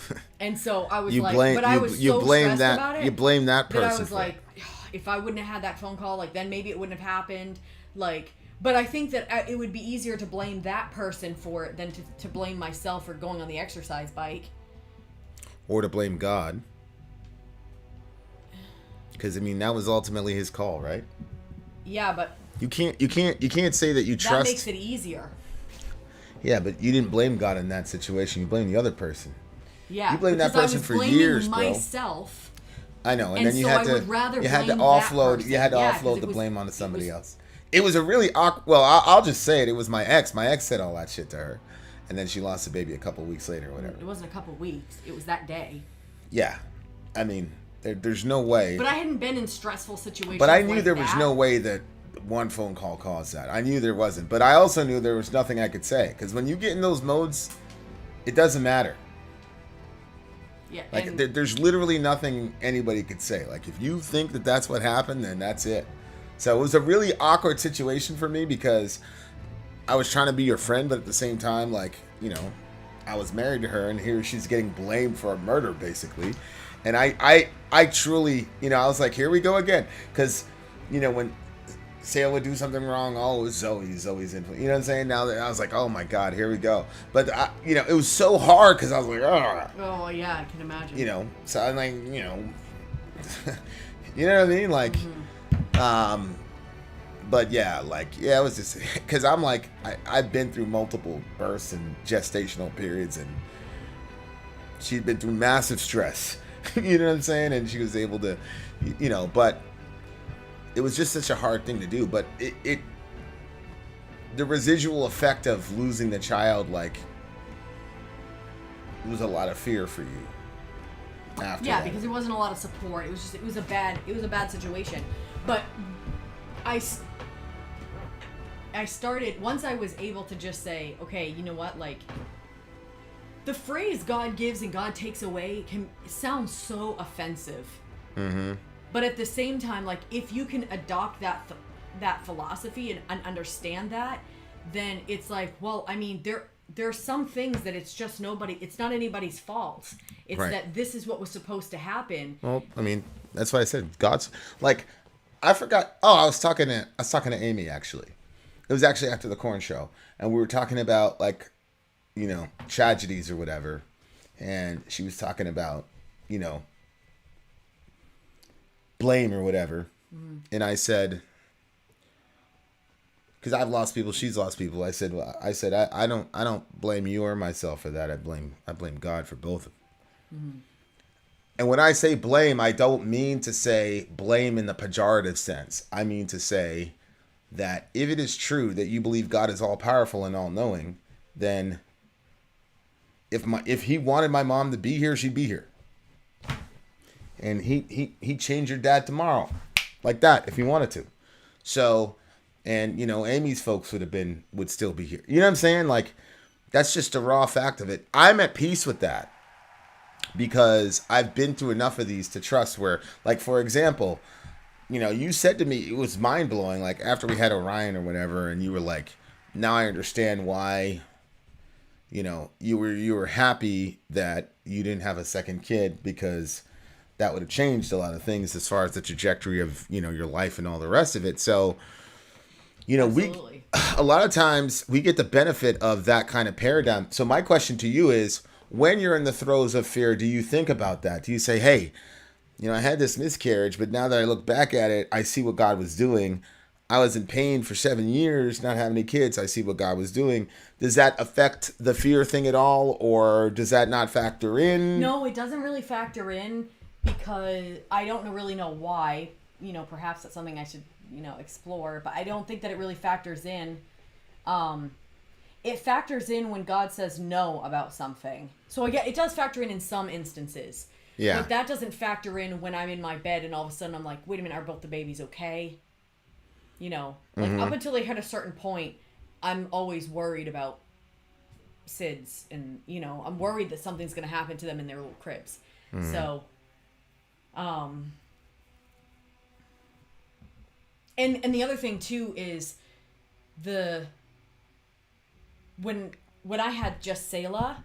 And so I was
you
like,
blame
but I was so
blame
stressed about it.
you blame that person.
That I was
for
like,
it.
if I wouldn't have had that phone call, like then maybe it wouldn't have happened. Like, But I think that it would be easier to blame that person for it than to blame myself for going on the exercise bike.
Or to blame God. Because, I mean, that was ultimately his call, right?
Yeah, but...
You can't say that you trust...
That makes it easier.
Yeah, but you didn't blame God in that situation. You blamed the other person.
Yeah,
you blamed that person for years, bro.
Myself.
I know, and then you had to offload the blame onto somebody else. It was a really awkward. Well, I'll just say it. It was my ex. My ex said all that shit to her, and then she lost the baby a couple weeks later, or whatever.
It wasn't a couple weeks. It was that day.
Yeah, I mean, there's no way.
But I hadn't been in stressful situations.
But I knew there was no way that one phone call caused that. I knew there wasn't. But I also knew there was nothing I could say, because when you get in those modes, it doesn't matter.
Yeah,
like there's literally nothing anybody could say. Like if you think that that's what happened, then that's it. So it was a really awkward situation for me because I was trying to be your friend, but at the same time, like, you know, I was married to her, and here she's getting blamed for a murder, basically. And I truly, you know, I was like, here we go again. Because, you know, when Sarah would do something wrong, oh, it was Zoe's in. You know what I'm saying? Now that I was like, oh my God, here we go. But, you know, it was so hard because I was like,
oh, yeah, I can imagine.
You know, so I'm like, you know, you know what I mean? Like, but yeah, like, yeah, it was just, because I'm like, I've been through multiple births and gestational periods, and she'd been through massive stress. You know what I'm saying? And she was able to, you know, but it was just such a hard thing to do. But the residual effect of losing the child, like, it was a lot of fear for you after that.
Because there wasn't a lot of support. It was a bad situation. But I started, once I was able to just say, okay, you know what, like, the phrase God gives and God takes away can sound so offensive. Mm-hmm. But at the same time, like, if you can adopt that philosophy and understand that, then it's like, well, I mean, there are some things that it's not anybody's fault. It's right. That this is what was supposed to happen.
Well, I mean, that's why I said God's, like, I forgot. Oh, I was talking to Amy, actually. It was actually after the corn show, and we were talking about, like, you know, tragedies or whatever, and she was talking about, you know, blame or whatever. And I said, because I've lost people, she's lost people. I said, I don't blame you or myself for that. I blame God for both of them. And when I say blame, I don't mean to say blame in the pejorative sense. I mean to say that if it is true that you believe God is all powerful and all knowing, then if he wanted my mom to be here, she'd be here. And he'd change your dad tomorrow, like that, if he wanted to. So, and, you know, Amy's folks would still be here. You know what I'm saying? Like, that's just the raw fact of it. I'm at peace with that because I've been through enough of these to trust where, like, for example, you know, you said to me, it was mind blowing, like after we had Orion or whatever, and you were like, now I understand why, you know, you were happy that you didn't have a second kid, because that would have changed a lot of things as far as the trajectory of, you know, your life and all the rest of it. So, you know, a lot of times we get the benefit of that kind of paradigm. So my question to you is, when you're in the throes of fear, do you think about that? Do you say, hey, you know, I had this miscarriage, but now that I look back at it, I see what God was doing. I was in pain for 7 years, not having any kids. I see what God was doing. Does that affect the fear thing at all, or does that not factor in?
No, it doesn't really factor in, because I don't really know why. You know, perhaps that's something I should, you know, explore, but I don't think that it really factors in. It factors in when God says no about something. So again, it does factor in some instances.
Yeah.
But that doesn't factor in when I'm in my bed and all of a sudden I'm like, wait a minute, are both the babies okay? You know, like up until they hit a certain point, I'm always worried about SIDS, and, you know, I'm worried that something's going to happen to them in their little cribs. So, and the other thing too is when I had just Selah,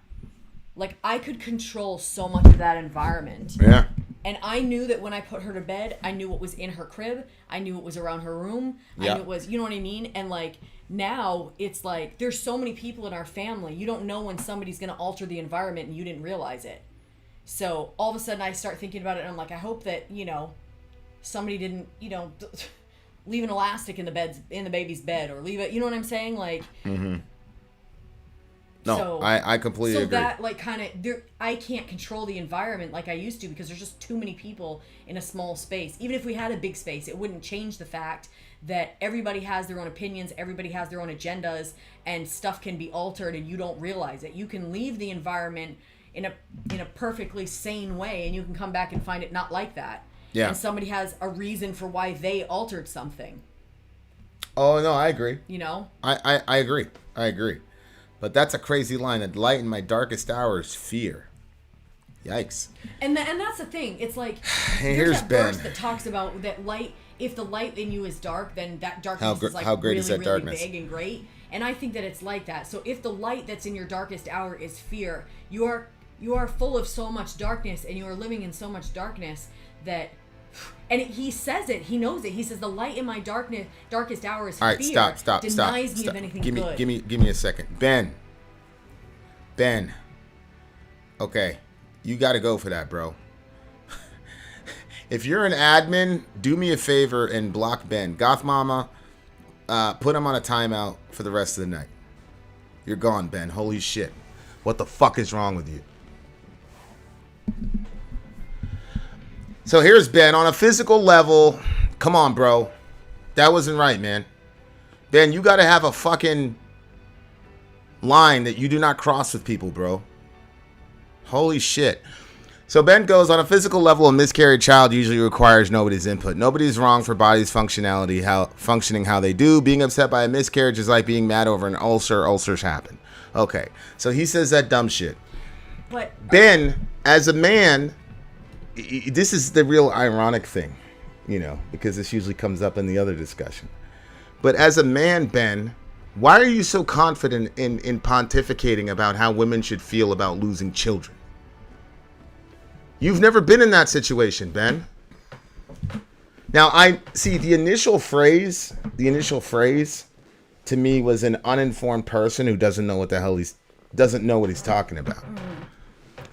like, I could control so much of that environment.
Yeah.
And I knew that when I put her to bed, I knew what was in her crib. I knew what was around her room.
Yeah.
I knew it was, you know what I mean? And like now it's like there's so many people in our family. You don't know when somebody's going to alter the environment and you didn't realize it. So all of a sudden I start thinking about it and I'm like, I hope that, somebody didn't, leave an elastic in the baby's bed or leave it, you know what I'm saying? Like,
No,
so,
I completely agree.
So that like kind of I can't control the environment like I used to because there's just too many people in a small space. Even if we had a big space, it wouldn't change the fact that everybody has their own opinions, everybody has their own agendas, and stuff can be altered and you don't realize it. You can leave the environment in a perfectly sane way and you can come back and find it not like that.
Yeah.
And somebody has a reason for why they altered something.
Oh no, I agree.
I
agree. I agree. But that's a crazy line. The light in my darkest hour is fear. Yikes.
And that's the thing. It's like
Hey,
there's
here's
that
Ben.
verse that talks about that light. If the light in you is dark, then that darkness is like
how great
really,
is that
really
darkness?
big and great. And I think that it's like that. So if the light that's in your darkest hour is fear, you are full of so much darkness, and you are living in so much darkness that. And he says it. He knows it. He says the light in my darkest hour is fear.
All right, stop.
Denies me of anything good.
Give me a second. Ben. Okay, you got to go for that, bro. If you're an admin, do me a favor and block Ben. Goth Mama, put him on a timeout for the rest of the night. You're gone, Ben. Holy shit. What the fuck is wrong with you? So here's Ben. On a physical level, come on, bro. That wasn't right, man. Ben, you got to have a fucking line that you do not cross with people, bro. Holy shit. So Ben goes, on a physical level, a miscarried child usually requires nobody's input. Nobody's wrong for body's functionality, functioning how they do. Being upset by a miscarriage is like being mad over an ulcer. Ulcers happen. Okay, so he says that dumb shit.
But
Ben, as a man, this is the real ironic thing, because this usually comes up in the other discussion. But as a man, Ben, why are you so confident in pontificating about how women should feel about losing children? You've never been in that situation, Ben. Now, I see the initial phrase to me was an uninformed person who doesn't know what he's talking about.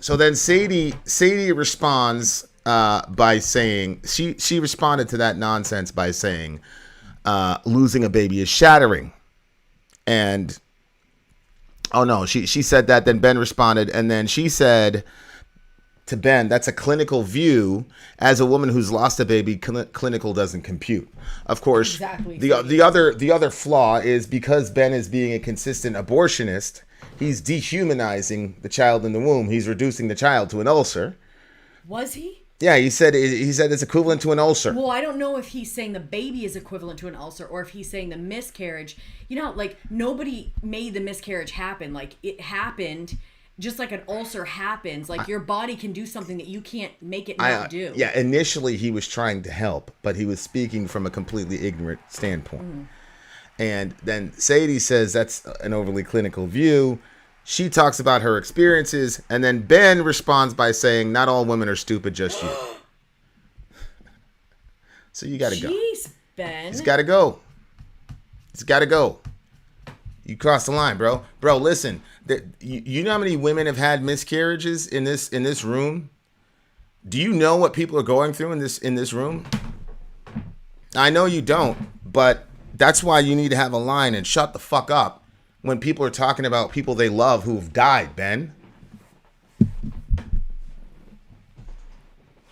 So then Sadie responds by saying, she responded to that nonsense by saying, losing a baby is shattering. And, oh no, she said that, then Ben responded, and then she said to Ben, that's a clinical view. As a woman who's lost a baby, clinical doesn't compute. Of course,
exactly.
the other flaw is because Ben is being a consistent abortionist, he's dehumanizing the child in the womb. He's reducing the child to an ulcer.
Was he?
Yeah, he said it's equivalent to an ulcer.
Well, I don't know if he's saying the baby is equivalent to an ulcer or if he's saying the miscarriage. Like nobody made the miscarriage happen. Like it happened just like an ulcer happens. Like your body can do something that you can't make it not do.
Yeah, initially he was trying to help, but he was speaking from a completely ignorant standpoint. Mm-hmm. And then Sadie says that's an overly clinical view. She talks about her experiences, and then Ben responds by saying, not all women are stupid, just you. So you got to go.
Jeez, Ben.
He's got to go. He's got to go. You crossed the line, bro. Bro, listen. You know how many women have had miscarriages in this room? Do you know what people are going through in this room? I know you don't, but that's why you need to have a line and shut the fuck up when people are talking about people they love who've died, Ben.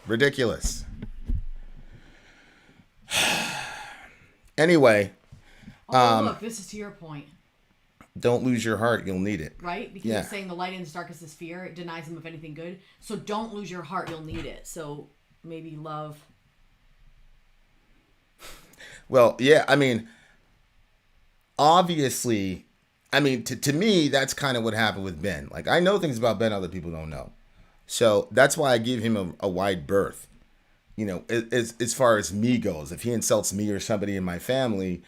Ridiculous. Anyway.
Look, this is to your point.
Don't lose your heart, you'll need it.
Right? Because you're saying the light in the darkness is fear. It denies them of anything good. So don't lose your heart, you'll need it. So maybe love.
Well, yeah, I mean, obviously, to me, that's kind of what happened with Ben. Like, I know things about Ben other people don't know. So that's why I give him a wide berth. As far as me goes, if he insults me or somebody in my family,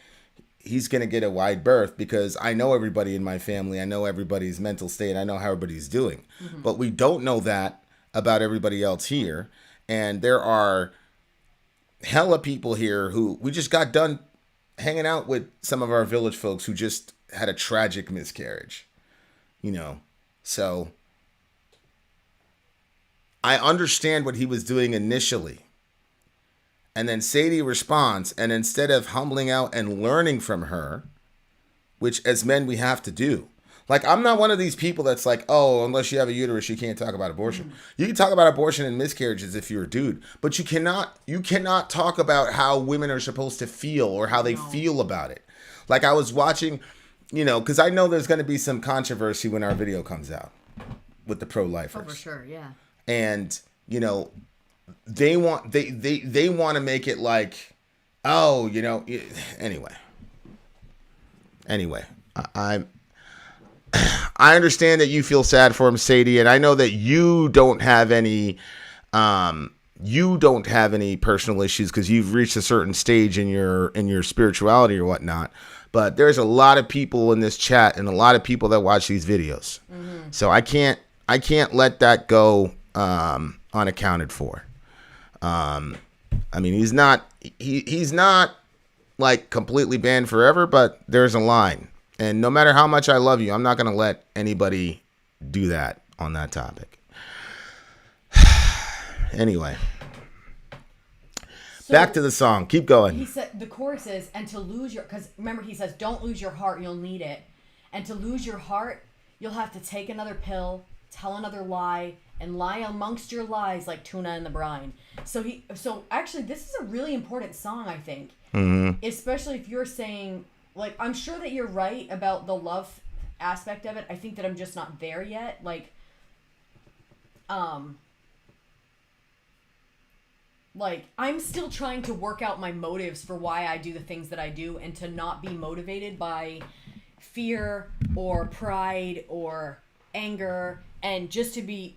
he's going to get a wide berth because I know everybody in my family. I know everybody's mental state. I know how everybody's doing. Mm-hmm. But we don't know that about everybody else here. And there are hella people here who we just got done hanging out with some of our village folks who just had a tragic miscarriage, you know. So I understand what he was doing initially. And then Sadie responds, and instead of humbling out and learning from her, which as men we have to do. Like, I'm not one of these people that's like, oh, unless you have a uterus, you can't talk about abortion. You can talk about abortion and miscarriages if you're a dude, but you cannot talk about how women are supposed to feel or how they feel about it. Like, I was watching, you know, because I know there's going to be some controversy when our video comes out with the pro-lifers.
Oh, for sure, yeah.
And, you know, they want to make it like, oh, you know, anyway, I understand that you feel sad for him, Sadie, and I know that you don't have any personal issues because you've reached a certain stage in your spirituality or whatnot. But there's a lot of people in this chat and a lot of people that watch these videos, so I can't let that go unaccounted for. I mean, he's not like completely banned forever, but there's a line. And no matter how much I love you, I'm not going to let anybody do that on that topic. Anyway. So back to the song. Keep going.
He said the chorus is, and to lose your, because remember he says, don't lose your heart, you'll need it. And to lose your heart, you'll have to take another pill, tell another lie, and lie amongst your lies like Tuna in the brine. So actually, this is a really important song, I think. Mm-hmm. Especially if you're saying, like, I'm sure that you're right about the love aspect of it. I think that I'm just not there yet. Like, I'm still trying to work out my motives for why I do the things that I do and to not be motivated by fear or pride or anger and just to be...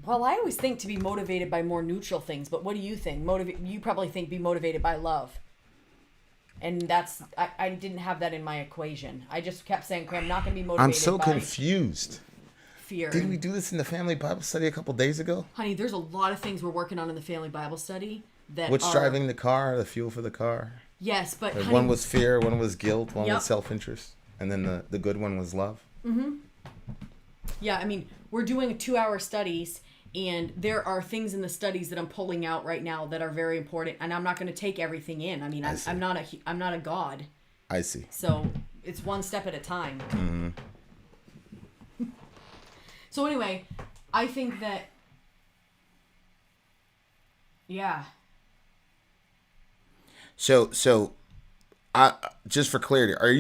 Well, I always think to be motivated by more neutral things, but what do you think? You probably think be motivated by love. And that's, I didn't have that in my equation. I just kept saying, okay, I'm not going to be motivated by...
I'm so confused.
Fear.
Didn't we do this in the family Bible study a couple days ago?
Honey, there's a lot of things we're working on in the family Bible study that
What's driving the car, the fuel for the car?
Yes, but... honey,
one was fear, one was guilt, one was self-interest. And then the good one was love. Mm-hmm.
Yeah, I mean, we're doing 2-hour studies... And there are things in the studies that I'm pulling out right now that are very important, and I'm not going to take everything in. I mean, I'm not a god.
I see.
So it's one step at a time. Mm-hmm. So anyway, I think that, yeah.
So, just for clarity, are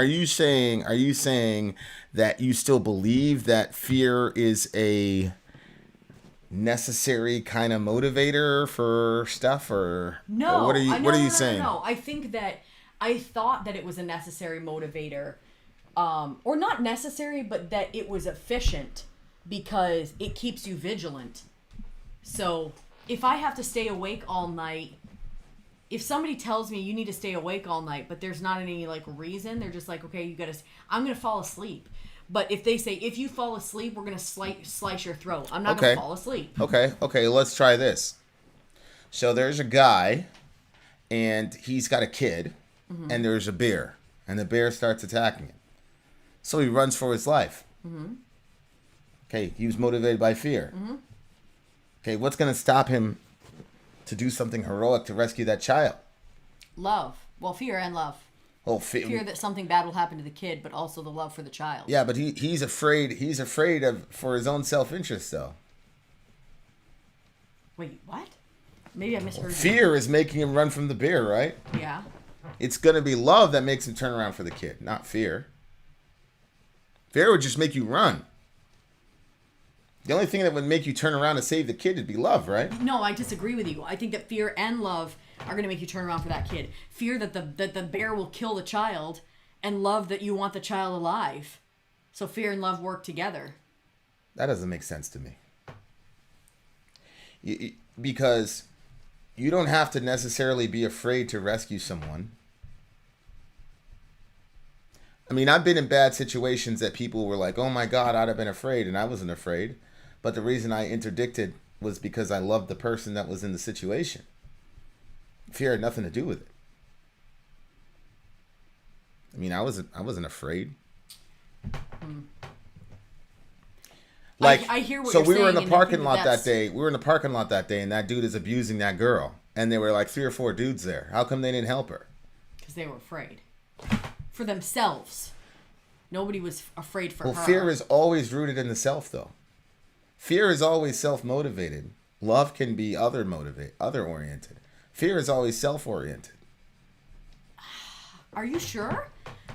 you saying that you still believe that fear is a necessary kind of motivator for stuff, or
no?
Or what are you saying?
No, I think that I thought that it was a necessary motivator, or not necessary, but that it was efficient because it keeps you vigilant. So if I have to stay awake all night, if somebody tells me you need to stay awake all night, but there's not any like reason, they're just like, okay, I'm gonna fall asleep. But if they say, if you fall asleep, we're going to slice your throat. I'm not going to fall asleep.
Okay, let's try this. So there's a guy, and he's got a kid, and there's a bear, and the bear starts attacking him. So he runs for his life. Mm-hmm. Okay, he was motivated by fear. Mm-hmm. Okay, what's going to stop him to do something heroic to rescue that child?
Love. Well, fear and love.
Oh,
fear that something bad will happen to the kid, but also the love for the child.
Yeah, but he's afraid for his own self-interest, though.
Wait, what? Maybe I misheard.
Fear is making him run from the bear, right?
Yeah.
It's going to be love that makes him turn around for the kid, not fear. Fear would just make you run. The only thing that would make you turn around to save the kid would be love, right?
No, I disagree with you. I think that fear and love are going to make you turn around for that kid. Fear that the bear will kill the child, and love that you want the child alive. So fear and love work together.
That doesn't make sense to me. Because you don't have to necessarily be afraid to rescue someone. I mean, I've been in bad situations that people were like, oh my God, I'd have been afraid, and I wasn't afraid. But the reason I interdicted was because I loved the person that was in the situation. Fear had nothing to do with it. I mean, I wasn't afraid. Like,
I hear what
so
you're
we were in
saying,
the
and I think
parking lot
that's-
that day. We were in the parking lot that day, and that dude is abusing that girl. And there were like 3 or 4 dudes there. How come they didn't help her?
Because they were afraid. For themselves. Nobody was afraid for her.
Well, fear is always rooted in the self, though. Fear is always self-motivated. Love can be other-oriented. Fear is always self-oriented.
Are you sure?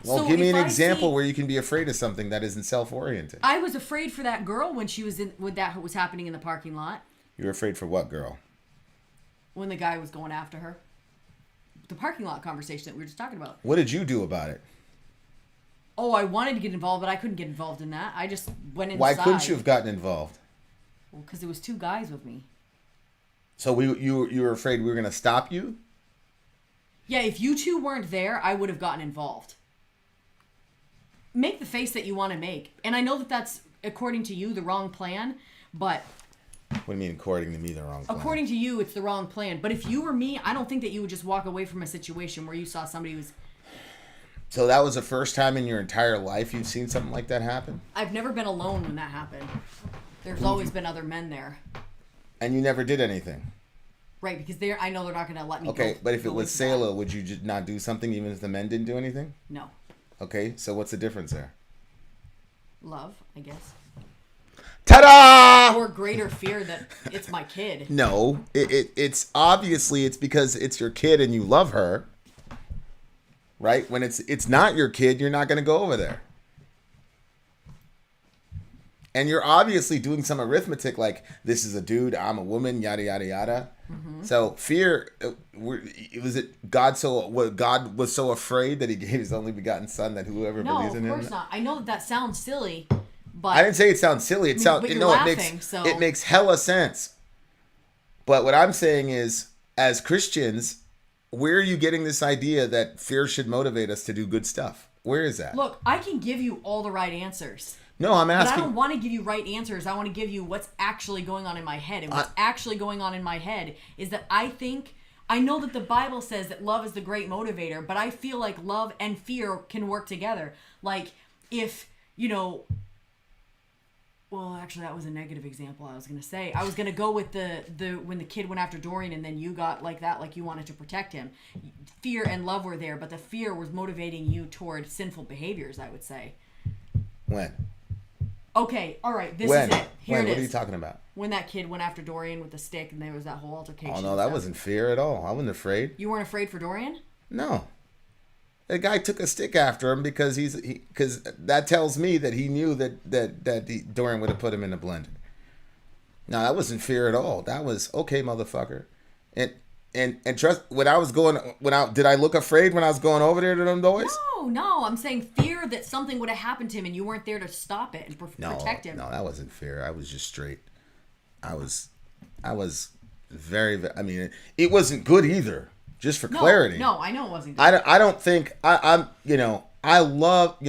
Well,
So
give me
if
an
I
example
see-
where you can be afraid of something that isn't self-oriented.
I was afraid for that girl when she was when that was happening in the parking lot.
You were afraid for what girl?
When the guy was going after her. The parking lot conversation that we were just talking about.
What did you do about it?
Oh, I wanted to get involved, but I couldn't get involved in that. I just went inside.
Why couldn't you have gotten involved?
Well, because there was 2 guys with me.
So you were afraid we were going to stop you?
Yeah, if you 2 weren't there, I would have gotten involved. Make the face that you want to make. And I know that that's, according to you, the wrong plan, but...
What do you mean, according to me, the wrong plan?
According to you, it's the wrong plan. But if you were me, I don't think that you would just walk away from a situation where you saw somebody who's...
So that was the first time in your entire life you've seen something like that happen?
I've never been alone when that happened. There's always been other men there.
And you never did anything?
Right, because I know they're not going to let me
Okay,
go,
but if it
go
was
into that.
Sayla, would you just not do something even if the men didn't do anything?
No.
Okay, so what's the difference there?
Love, I guess.
Ta-da!
Or greater fear that it's my kid.
No, it's obviously it's because it's your kid and you love her. Right? When it's not your kid, you're not going to go over there. And you're obviously doing some arithmetic like, this is a dude, I'm a woman, yada, yada, yada. Mm-hmm. So fear, God was so afraid that he gave his only begotten son that whoever believes in him.
No, of course not. I know that sounds silly, but...
I didn't say it sounds silly. It sounds,
but you're
no,
laughing, so...
it makes hella sense. But what I'm saying is, as Christians, where are you getting this idea that fear should motivate us to do good stuff? Where is that?
Look, I can give you all the right answers.
No, I'm asking.
But I don't want to give you right answers. I want to give you what's actually going on in my head. And what's actually going on in my head is that I know that the Bible says that love is the great motivator, but I feel like love and fear can work together. Like, if, well, actually, that was a negative example I was going to say. I was going to go with the when the kid went after Dorian and then you got like that, like you wanted to protect him. Fear and love were there, but the fear was motivating you toward sinful behaviors, I would say.
When?
Okay, all right, this is it. Here it is.
What are you talking about?
When that kid went after Dorian with the stick and there was that whole altercation.
Oh, no, that wasn't fear at all. I wasn't afraid.
You weren't afraid for Dorian?
No. The guy took a stick after him because because that tells me that he knew that Dorian would have put him in the blender. No, that wasn't fear at all. That was, okay, motherfucker. And trust, did I look afraid when I was going over there to them boys?
No, I'm saying fear that something would have happened to him and you weren't there to stop it and protect him.
No, that wasn't fear. I was just straight. I was very, I mean, it wasn't good either. Just for clarity.
No, I know it wasn't good.
I don't think I love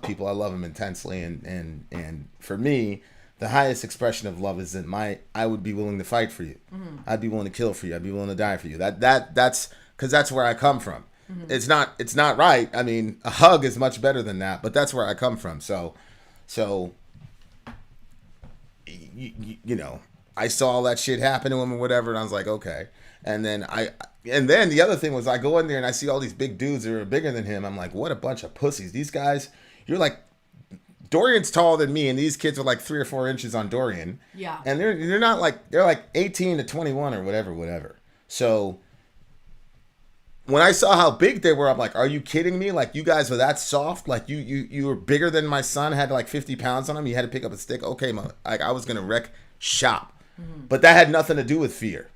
people. I love them intensely, and for me, the highest expression of love is that I would be willing to fight for you. Mm-hmm. I'd be willing to kill for you. I'd be willing to die for you. That's because that's where I come from. Mm-hmm. It's not right. I mean, a hug is much better than that, but that's where I come from. So I saw all that shit happen to him or whatever, and I was like, okay. And then the other thing was, I go in there and I see all these big dudes that are bigger than him. I'm like, what a bunch of pussies. These guys, you're like, Dorian's taller than me, and these kids are like 3 or 4 inches on Dorian.
Yeah.
And they're not like, they're like 18 to 21 or whatever. So when I saw how big they were, I'm like, are you kidding me? Like, you guys were that soft? Like, you were bigger than my son, had like 50 pounds on him. You had to pick up a stick. Okay, I was going to wreck shop. Mm-hmm. But that had nothing to do with fear.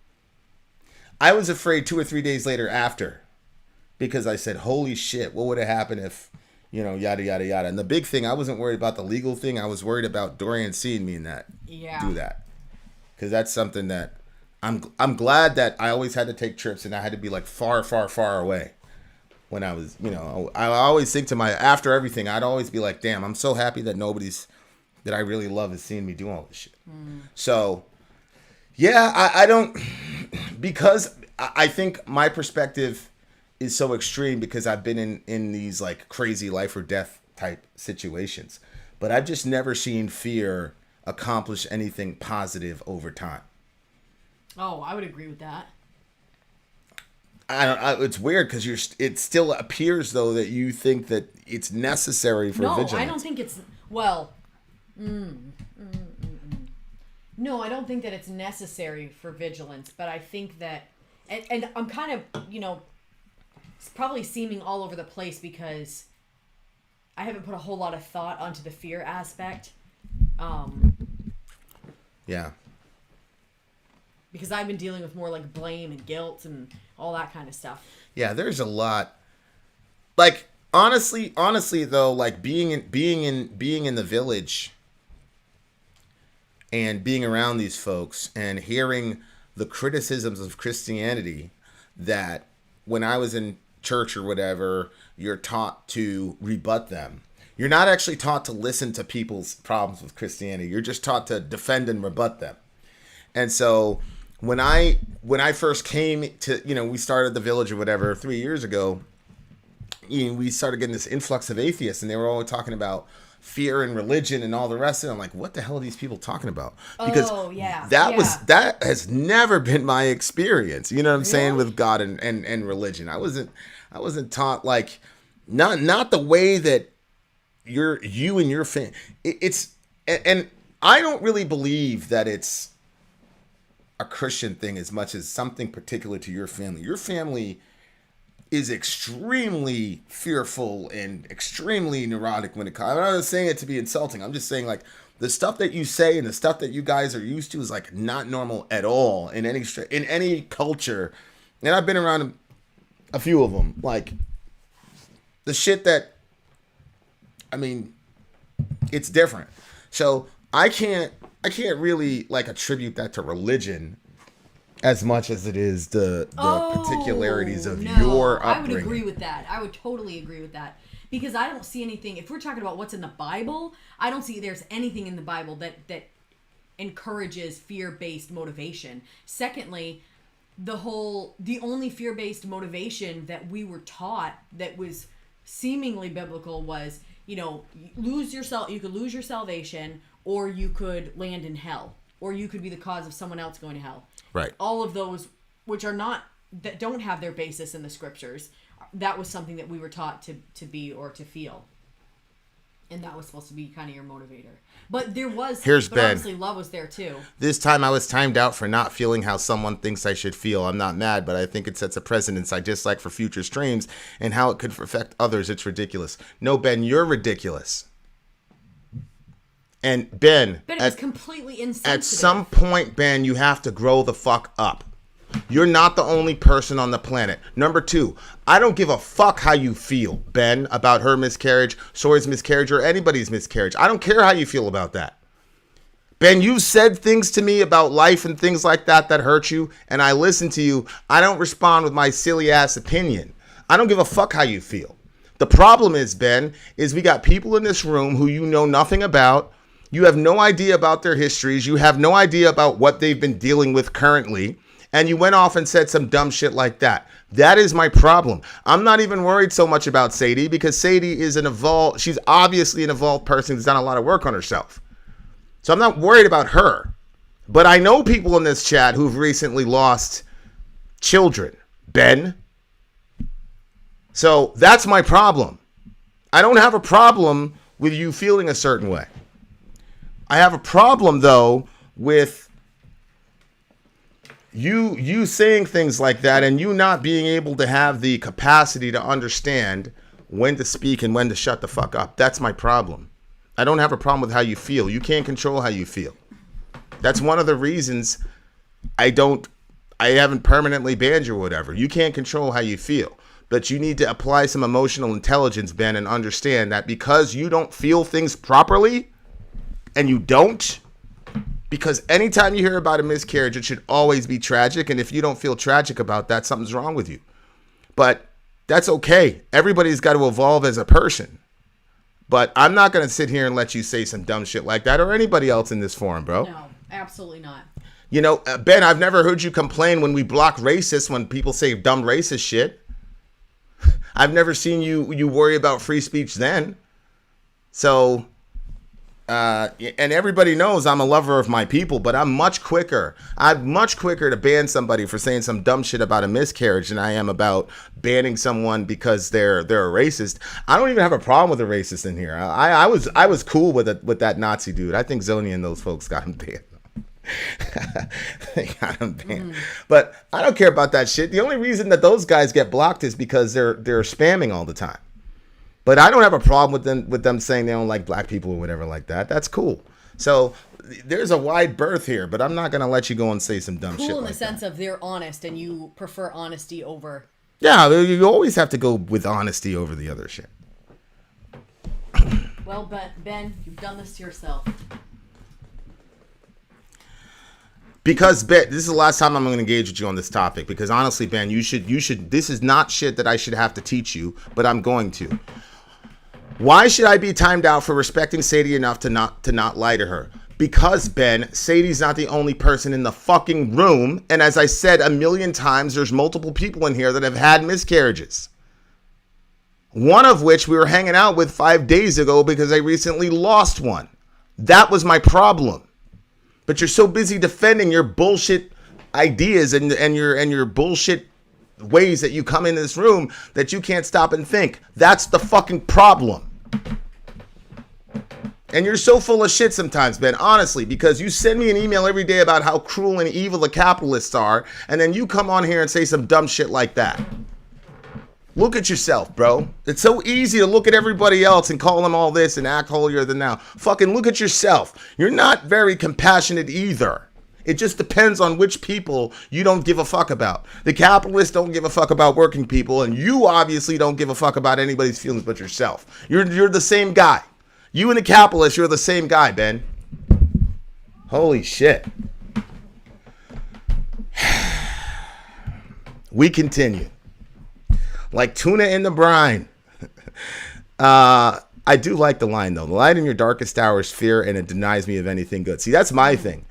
I was afraid 2 or 3 days later after, because I said, holy shit, what would have happened if, yada, yada, yada. And the big thing, I wasn't worried about the legal thing. I was worried about Dorian seeing me in that. Yeah. Do that. Because that's something that I'm glad that I always had to take trips and I had to be like far, far, far away. When I was, I always think to after everything, I'd always be like, damn, I'm so happy that nobody's that I really love is seeing me do all this shit. So, yeah, I don't, because I think my perspective is so extreme because I've been in these like crazy life or death type situations. But I've just never seen fear accomplish anything positive over time.
Oh, I would agree with that.
It's weird because it still appears though that you think that it's necessary for vigilance.
No, I don't think it's no, I don't think that it's necessary for vigilance, but I think that, and I'm kind of, it's probably seeming all over the place because I haven't put a whole lot of thought onto the fear aspect.
Yeah.
Because I've been dealing with more like blame and guilt and all that kind of stuff.
Yeah, there's a lot. Like honestly though, like being in the village and being around these folks and hearing the criticisms of Christianity that when I was in church or whatever, you're taught to rebut them. You're not actually taught to listen to people's problems with Christianity. You're just taught to defend and rebut them. And so when I first came to, we started the village or whatever 3 years ago, we started getting this influx of atheists, and they were all talking about fear and religion and all the rest of it. I'm like, what the hell are these people talking about? Because that has never been my experience. You know what I'm saying, with God and religion. I wasn't taught like not the way that you and your family. And I don't really believe that it's a Christian thing as much as something particular to your family. Your family is extremely fearful and extremely neurotic when it comes. I'm not saying it to be insulting. I'm just saying like the stuff that you say and the stuff that you guys are used to is like not normal at all in any culture. And I've been around a few of them. Like the shit that, it's different. So I can't really like attribute that to religion as much as it is the particularities of your upbringing.
I would agree with that. I would totally agree with that. Because I don't see anything, if we're talking about what's in the Bible, I don't see there's anything in the Bible that encourages fear-based motivation. Secondly, the only fear-based motivation that we were taught that was seemingly biblical was, lose yourself. You could lose your salvation, or you could land in hell, or you could be the cause of someone else going to hell.
Right.
All of those, that don't have their basis in the scriptures, that was something that we were taught to be or to feel. And that was supposed to be kind of your motivator. But obviously love was there too.
This time I was timed out for not feeling how someone thinks I should feel. I'm not mad, but I think it sets a precedence I dislike for future streams and how it could affect others. It's ridiculous. No, Ben, you're ridiculous. And Ben,
it was completely insensitive.
At some point, Ben, you have to grow the fuck up. You're not the only person on the planet. Number 2, I don't give a fuck how you feel, Ben, about her miscarriage, Sori's miscarriage, or anybody's miscarriage. I don't care how you feel about that. Ben, you've said things to me about life and things like that hurt you, and I listen to you. I don't respond with my silly ass opinion. I don't give a fuck how you feel. The problem is, Ben, is we got people in this room who you know nothing about. You have no idea about their histories. You have no idea about what they've been dealing with currently. And you went off and said some dumb shit like that. That is my problem. I'm not even worried so much about Sadie because Sadie is she's obviously an evolved person who's done a lot of work on herself. So I'm not worried about her. But I know people in this chat who've recently lost children. Ben. So that's my problem. I don't have a problem with you feeling a certain way. I have a problem, though, with you saying things like that and you not being able to have the capacity to understand when to speak and when to shut the fuck up. That's my problem. I don't have a problem with how you feel. You can't control how you feel. That's one of the reasons I haven't permanently banned you or whatever. You can't control how you feel. But you need to apply some emotional intelligence, Ben, and understand that because you don't feel things properly, and you don't, because anytime you hear about a miscarriage, it should always be tragic. And if you don't feel tragic about that, something's wrong with you. But that's okay. Everybody's got to evolve as a person. But I'm not going to sit here and let you say some dumb shit like that or anybody else in this forum, bro.
No, absolutely not.
You know, Ben, I've never heard you complain when we block racists when people say dumb racist shit. I've never seen you worry about free speech then. So, and everybody knows I'm a lover of my people, but I'm much quicker to ban somebody for saying some dumb shit about a miscarriage than I am about banning someone because they're a racist. I don't even have a problem with a racist in here. I was cool with that Nazi dude. I think Zoni and those folks got him banned. They got him banned. But I don't care about that shit. The only reason that those guys get blocked is because they're spamming all the time. But I don't have a problem with them saying they don't like black people or whatever like that. That's cool. So there's a wide berth here, but I'm not gonna let you go and say some dumb shit.
Cool in
like
the sense of they're honest and you prefer honesty over.
Yeah, you always have to go with honesty over the other shit.
Well, Ben, you've done this to yourself.
Because Ben, this is the last time I'm going to engage with you on this topic. Because honestly, Ben, you should. This is not shit that I should have to teach you, but I'm going to. Why should I be timed out for respecting Sadie enough to not lie to her? Because, Ben, Sadie's not the only person in the fucking room, and as I said a million times, there's multiple people in here that have had miscarriages. One of which we were hanging out with 5 days ago because I recently lost one. That was my problem. But you're so busy defending your bullshit ideas and your bullshit ways that you come in this room that you can't stop and think. That's the fucking problem. And you're so full of shit sometimes, Ben, honestly, because you send me an email every day about how cruel and evil the capitalists are, and then you come on here and say some dumb shit like that. Look at yourself, bro. It's so easy to look at everybody else and call them all this and act holier than thou. Fucking look at yourself. You're not very compassionate either. It just depends on which people you don't give a fuck about. The capitalists don't give a fuck about working people, and you obviously don't give a fuck about anybody's feelings but yourself. You're the same guy. You and the capitalists, you're the same guy, Ben. Holy shit. We continue. Like tuna in the brine. I do like the line, though. The light in your darkest hour is fear, and it denies me of anything good. See, that's my thing.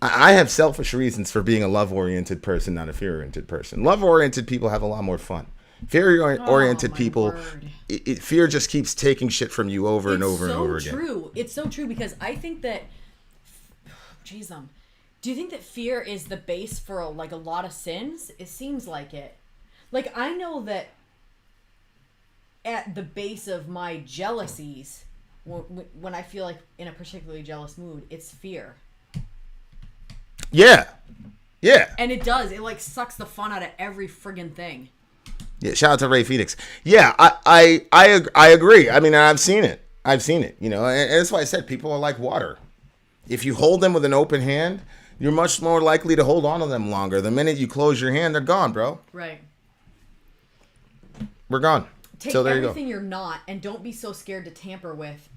I have selfish reasons for being a love-oriented person, not a fear-oriented person. Love-oriented people have a lot more fun. Fear-oriented people, fear just keeps taking shit from you over and over and over again.
It's so true. It's so true because I think that, geez, do you think that fear is the base for a lot of sins? It seems like it. Like, I know that at the base of my jealousies, when I feel like in a particularly jealous mood, it's fear.
Yeah. Yeah.
And it does. It, sucks the fun out of every friggin' thing.
Yeah, shout out to Ray Phoenix. Yeah, I agree. I mean, I've seen it. You know, and that's why I said people are like water. If you hold them with an open hand, you're much more likely to hold on to them longer. The minute you close your hand, they're gone, bro.
Right.
We're gone.
Take
so there
everything
you go.
You're not, and don't be so scared to tamper with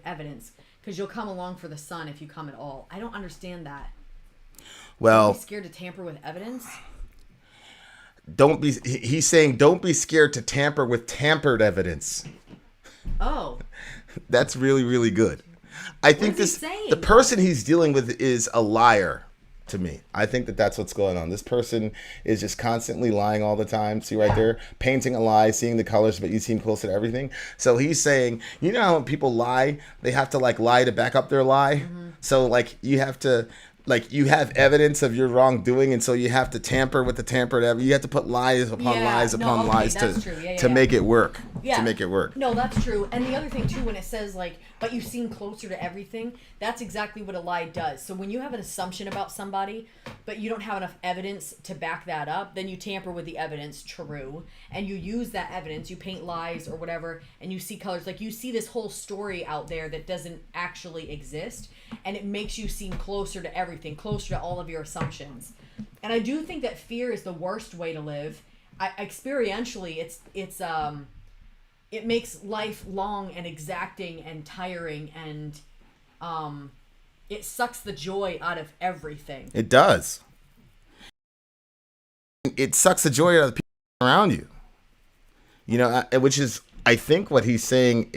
evidence, because you'll come along for the sun if you come at all. I don't understand that.
Well,
don't be scared to tamper with evidence.
He's saying don't be scared to tamper with tampered evidence.
Oh.
That's really, really good. I think the person he's dealing with is a liar. To me, I think that's what's going on. This person is just constantly lying all the time. See right there, painting a lie, seeing the colors, but you seem closer to everything. So he's saying, you know how when people lie, they have to lie to back up their lie. Mm-hmm. So you have to, you have evidence of your wrongdoing, and so you have to tamper with the tampered evidence. You have to put lies upon lies upon lies to make it work.
Yeah.
To make it work.
No, that's true. And the other thing too, when it says but you seem closer to everything, that's exactly what a lie does. So when you have an assumption about somebody, but you don't have enough evidence to back that up, then you tamper with the evidence, true, and you use that evidence, you paint lies or whatever, and you see colors. You see this whole story out there that doesn't actually exist, and it makes you seem closer to everything, closer to all of your assumptions. And I do think that fear is the worst way to live. Experientially, it makes life long and exacting and tiring, and it sucks the joy out of everything.
It does. It sucks the joy out of the people around you. You know, which is I think what he's saying,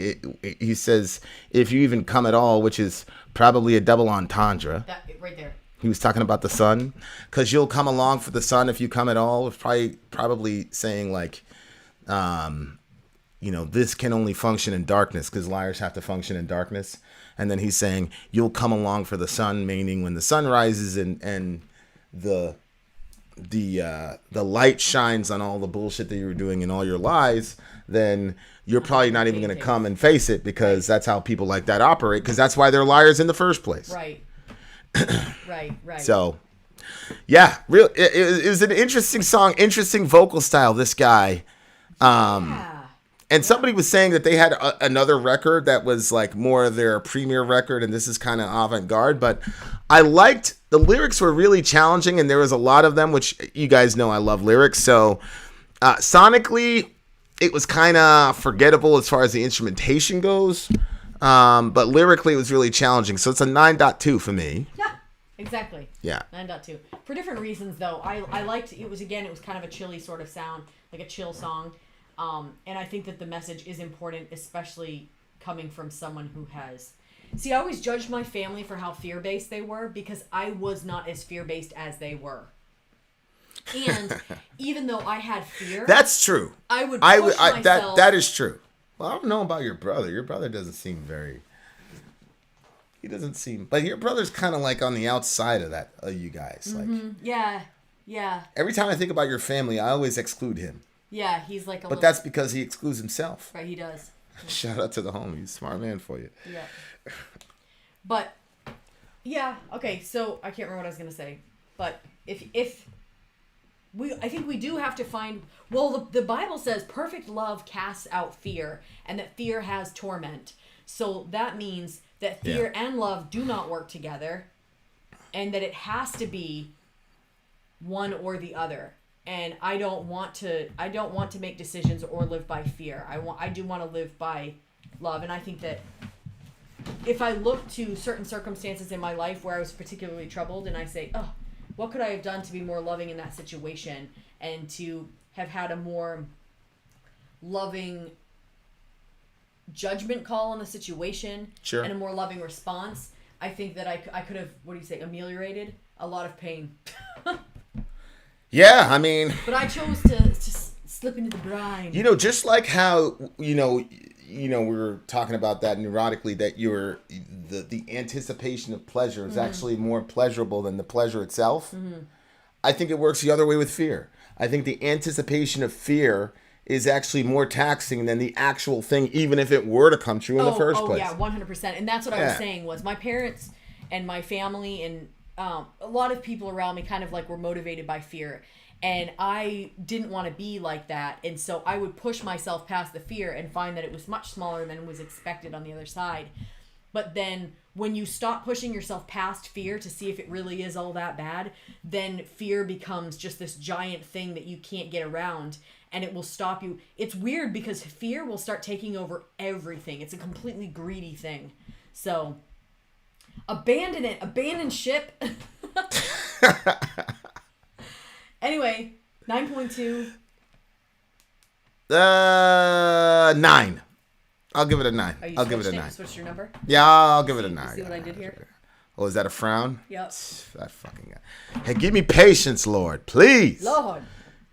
he says, if you even come at all, which is probably a double entendre.
That right there.
He was talking about the sun, because you'll come along for the sun if you come at all. It's probably saying like, this can only function in darkness, because liars have to function in darkness. And then he's saying you'll come along for the sun, meaning when the sun rises and the light shines on all the bullshit that you were doing and all your lies, then you're probably not even going to come and face it, because that's how people like that operate, because that's why they're liars in the first place.
Right. Right.
So, yeah, it was an interesting song, interesting vocal style, this guy. And somebody was saying that they had another record that was like more of their premier record, and this is kind of avant-garde, but I liked the lyrics were really challenging, and there was a lot of them, which you guys know I love lyrics. So sonically, it was kind of forgettable as far as the instrumentation goes, but lyrically it was really challenging. So it's a 9.2 for me.
Yeah, exactly.
Yeah.
9.2. For different reasons, though. I liked it. Was kind of a chilly sort of sound, like a chill song. And I think that the message is important, especially coming from someone who has... See, I always judged my family for how fear-based they were, because I was not as fear-based as they were. And even though I had fear... That's
true.
I would push myself...
That is true. Well, I don't know about your brother. Your brother doesn't seem very... He doesn't seem... But your brother's kind of like on the outside of that, of you guys.
Mm-hmm.
Like,
yeah.
Every time I think about your family, I always exclude him.
Yeah, he's like a
But that's because he excludes himself.
Right, he does.
Shout out to the homie. He's a smart man for you.
Yeah. But, yeah, okay, so I can't remember what I was going to say. But I think we do have to find... Well, the Bible says perfect love casts out fear, and that fear has torment. So that means that fear and love do not work together, and that it has to be one or the other. And I don't want to make decisions or live by fear. I do want to live by love. And I think that if I look to certain circumstances in my life where I was particularly troubled, and I say, oh, what could I have done to be more loving in that situation, and to have had a more loving judgment call on the situation,
sure,
and a more loving response, I think that I could have, ameliorated a lot of pain.
Yeah, I mean...
But I chose to slip into the brine.
Just like how, we were talking about that neurotically, that the anticipation of pleasure is actually more pleasurable than the pleasure itself. Mm-hmm. I think it works the other way with fear. I think the anticipation of fear is actually more taxing than the actual thing, even if it were to come true in the first place.
Oh, yeah, 100%. And that's what I was saying, was my parents and my family and a lot of people around me kind of like were motivated by fear, and I didn't want to be like that, and so I would push myself past the fear and find that it was much smaller than was expected on the other side. But then when you stop pushing yourself past fear to see if it really is all that bad, then fear becomes just this giant thing that you can't get around, and it will stop you. It's weird because fear will start taking over everything. It's a completely greedy thing. So abandon it. Abandon ship. Anyway, 9.2.
9. I'll give it a 9. I'll give it a 9.
Switch your number?
Yeah, I'll give it a 9.
See what I did here?
Oh, is that a frown?
Yep.
That fucking guy. Hey, give me patience, Lord. Please.
Lord.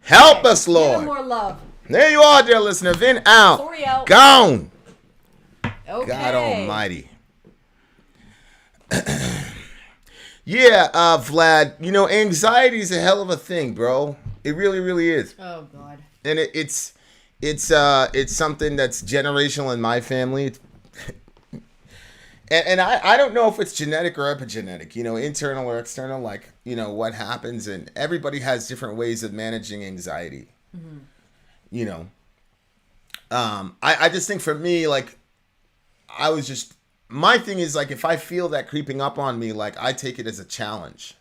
Help us, Lord.
Give him more love.
There you are, dear listener. Vin out.
Sori out.
Gone.
Okay.
God almighty. Yeah, Vlad, anxiety is a hell of a thing, bro. It really, really is.
Oh, God.
And it's something that's generational in my family. And I don't know if it's genetic or epigenetic, internal or external, like, what happens. And everybody has different ways of managing anxiety. Mm-hmm. I just think for me, like, my thing is, like, if I feel that creeping up on me, like, I take it as a challenge.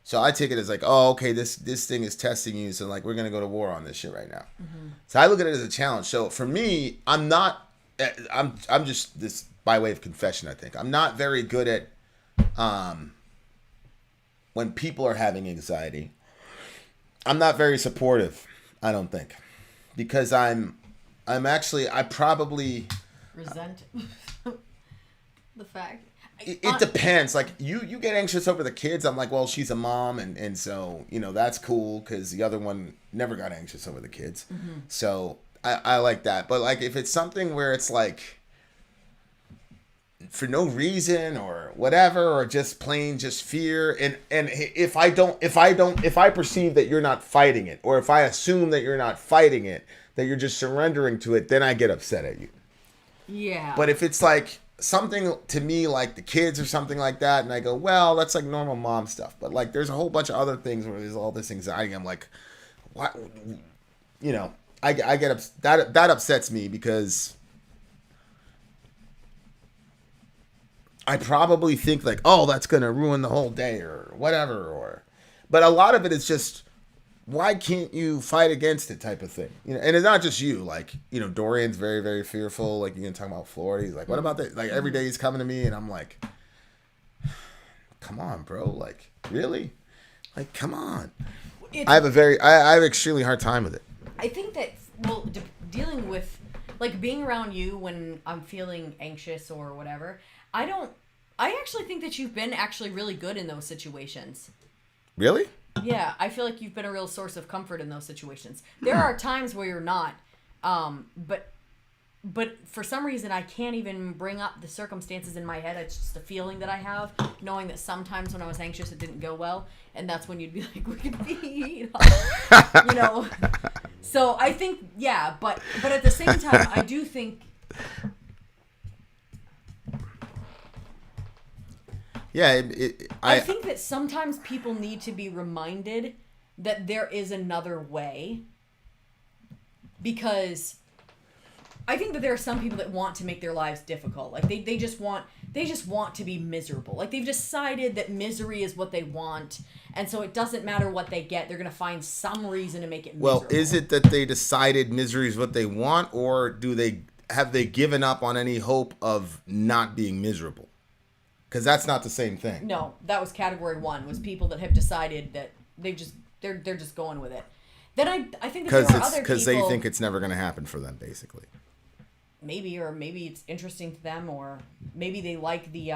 So I take it as like, oh, okay, this thing is testing you, so like we're gonna go to war on this shit right now. Mm-hmm. So I look at it as a challenge. So for me, I'm just this by way of confession. I think I'm not very good at when people are having anxiety. I'm not very supportive. I don't think, because I'm I probably...
Resent the fact.
It depends. Like, you get anxious over the kids. I'm like, well, she's a mom, and so, that's cool, because the other one never got anxious over the kids. Mm-hmm. So, I like that. But, like, if it's something where it's, like, for no reason or whatever, or just plain just fear, and if I perceive that you're not fighting it, or if I assume that you're not fighting it, that you're just surrendering to it, then I get upset at you.
Yeah.
But if it's like something to me like the kids or something like that, and I go, well, that's like normal mom stuff. But like there's a whole bunch of other things where there's all this anxiety. I'm like, what? I get that upsets me, because I probably think like, oh, that's gonna ruin the whole day or whatever. But a lot of it is just, why can't you fight against it type of thing? And it's not just you. Like, Dorian's very, very fearful. Like, you can talk about Florida. He's like, what about that? Like, every day he's coming to me, and I'm like, come on, bro. Like, really? Like, come on. I have an extremely hard time with it.
I think that, dealing with, like, being around you when I'm feeling anxious or whatever, I actually think that you've been actually really good in those situations.
Really?
Yeah, I feel like you've been a real source of comfort in those situations. There are times where you're not, but for some reason I can't even bring up the circumstances in my head. It's just a feeling that I have, knowing that sometimes when I was anxious it didn't go well, and that's when you'd be like, we could be, So I think, yeah, but at the same time, I do think...
Yeah,
I think that sometimes people need to be reminded that there is another way, because I think that there are some people that want to make their lives difficult. Like they just want to be miserable. Like they've decided that misery is what they want, and so it doesn't matter what they get. They're going to find some reason to make it miserable.
Well, is it that they decided misery is what they want, or have they given up on any hope of not being miserable? Because that's not the same thing.
No, that was category 1, was people that have decided that they're just going with it. Then I think that there are other people...
Because they think it's never going to happen for them, basically.
Maybe it's interesting to them, or maybe they like the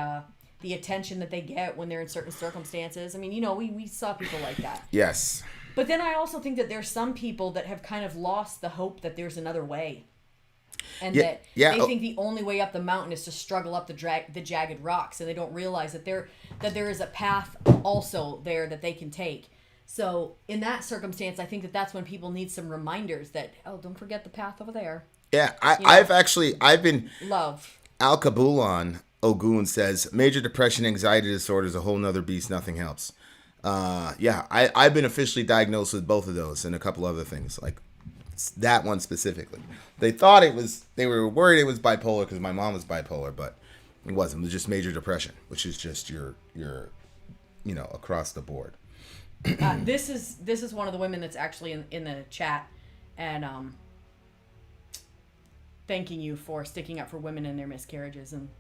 attention that they get when they're in certain circumstances. I mean, we saw people like that.
Yes.
But then I also think that there's some people that have kind of lost the hope that there's another way. And they think the only way up the mountain is to struggle up the jagged rocks, and they don't realize that there is a path also there that they can take. So in that circumstance, I think that that's when people need some reminders that, oh, don't forget the path over there.
Yeah, I've been...
Love.
Al Kabulon Ogun says, major depression, anxiety disorder is a whole nother beast. Nothing helps. I've been officially diagnosed with both of those and a couple other things, like that one specifically. They were worried it was bipolar because my mom was bipolar, but it wasn't. It was just major depression, which is just your across the board.
This is one of the women that's actually in the chat, and thanking you for sticking up for women in their miscarriages and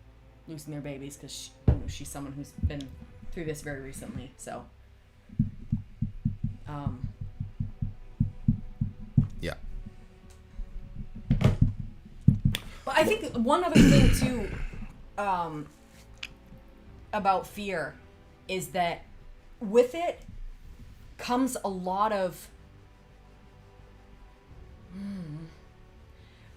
losing their babies, because she's someone who's been through this very recently. So,
yeah.
But I think one other thing too, about fear, is that with it comes a lot of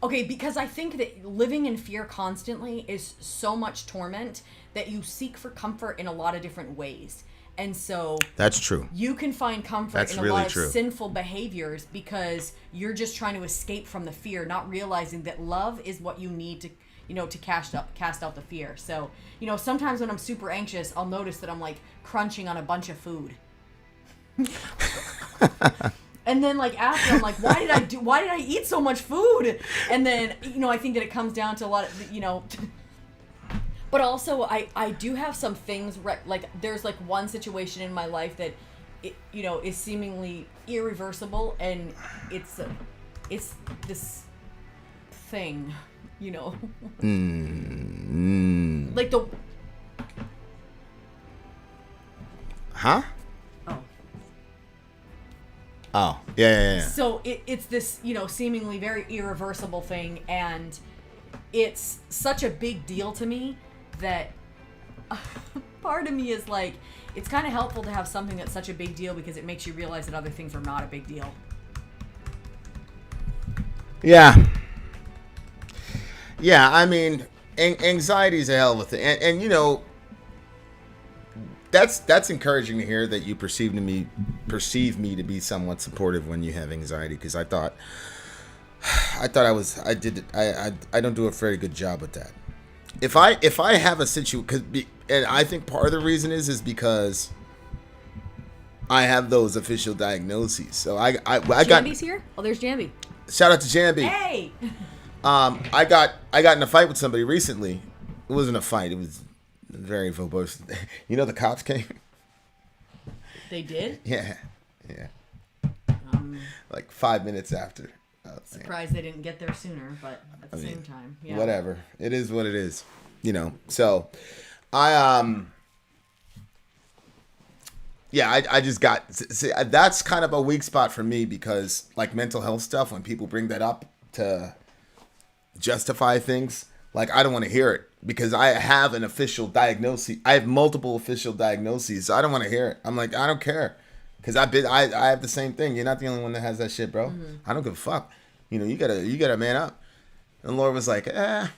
okay, because I think that living in fear constantly is so much torment that you seek for comfort in a lot of different ways. And so
that's true.
You can find comfort in a lot of sinful behaviors because you're just trying to escape from the fear, not realizing that love is what you need to, to cast out the fear. So, sometimes when I'm super anxious, I'll notice that I'm like crunching on a bunch of food. And then after, I'm like, why did I eat so much food? And then, I think that it comes down to a lot of, but also I do have some things, there's one situation in my life that, is seemingly irreversible, and it's this thing, like the...
Huh?
Oh.
Oh, yeah.
So it's this, seemingly very irreversible thing, and it's such a big deal to me that part of me is like, it's kind of helpful to have something that's such a big deal because it makes you realize that other things are not a big deal.
Yeah. Yeah, I mean, anxiety is a hell of a thing. And that's encouraging to hear that you perceive me to be somewhat supportive when you have anxiety, because I don't do a very good job with that. If I have a situation, and I think part of the reason is because I have those official diagnoses. So I got
Jambi's here? Oh, there's Jambi.
Shout out to Jambi.
Hey.
I got in a fight with somebody recently. It wasn't a fight. It was very verbose. The cops came.
They did?
Yeah. Like 5 minutes after.
Surprised they didn't get there sooner, but at the same time, yeah.
Whatever. It is what it is. So I just got, see, that's kind of a weak spot for me, because like mental health stuff, when people bring that up to justify things, like I don't want to hear it, because I have an official diagnosis. I have multiple official diagnoses. So I don't want to hear it. I'm like, I don't care, because I have the same thing. You're not the only one that has that shit, bro. Mm-hmm. I don't give a fuck. You gotta man up. And Laura was like, Mm-hmm.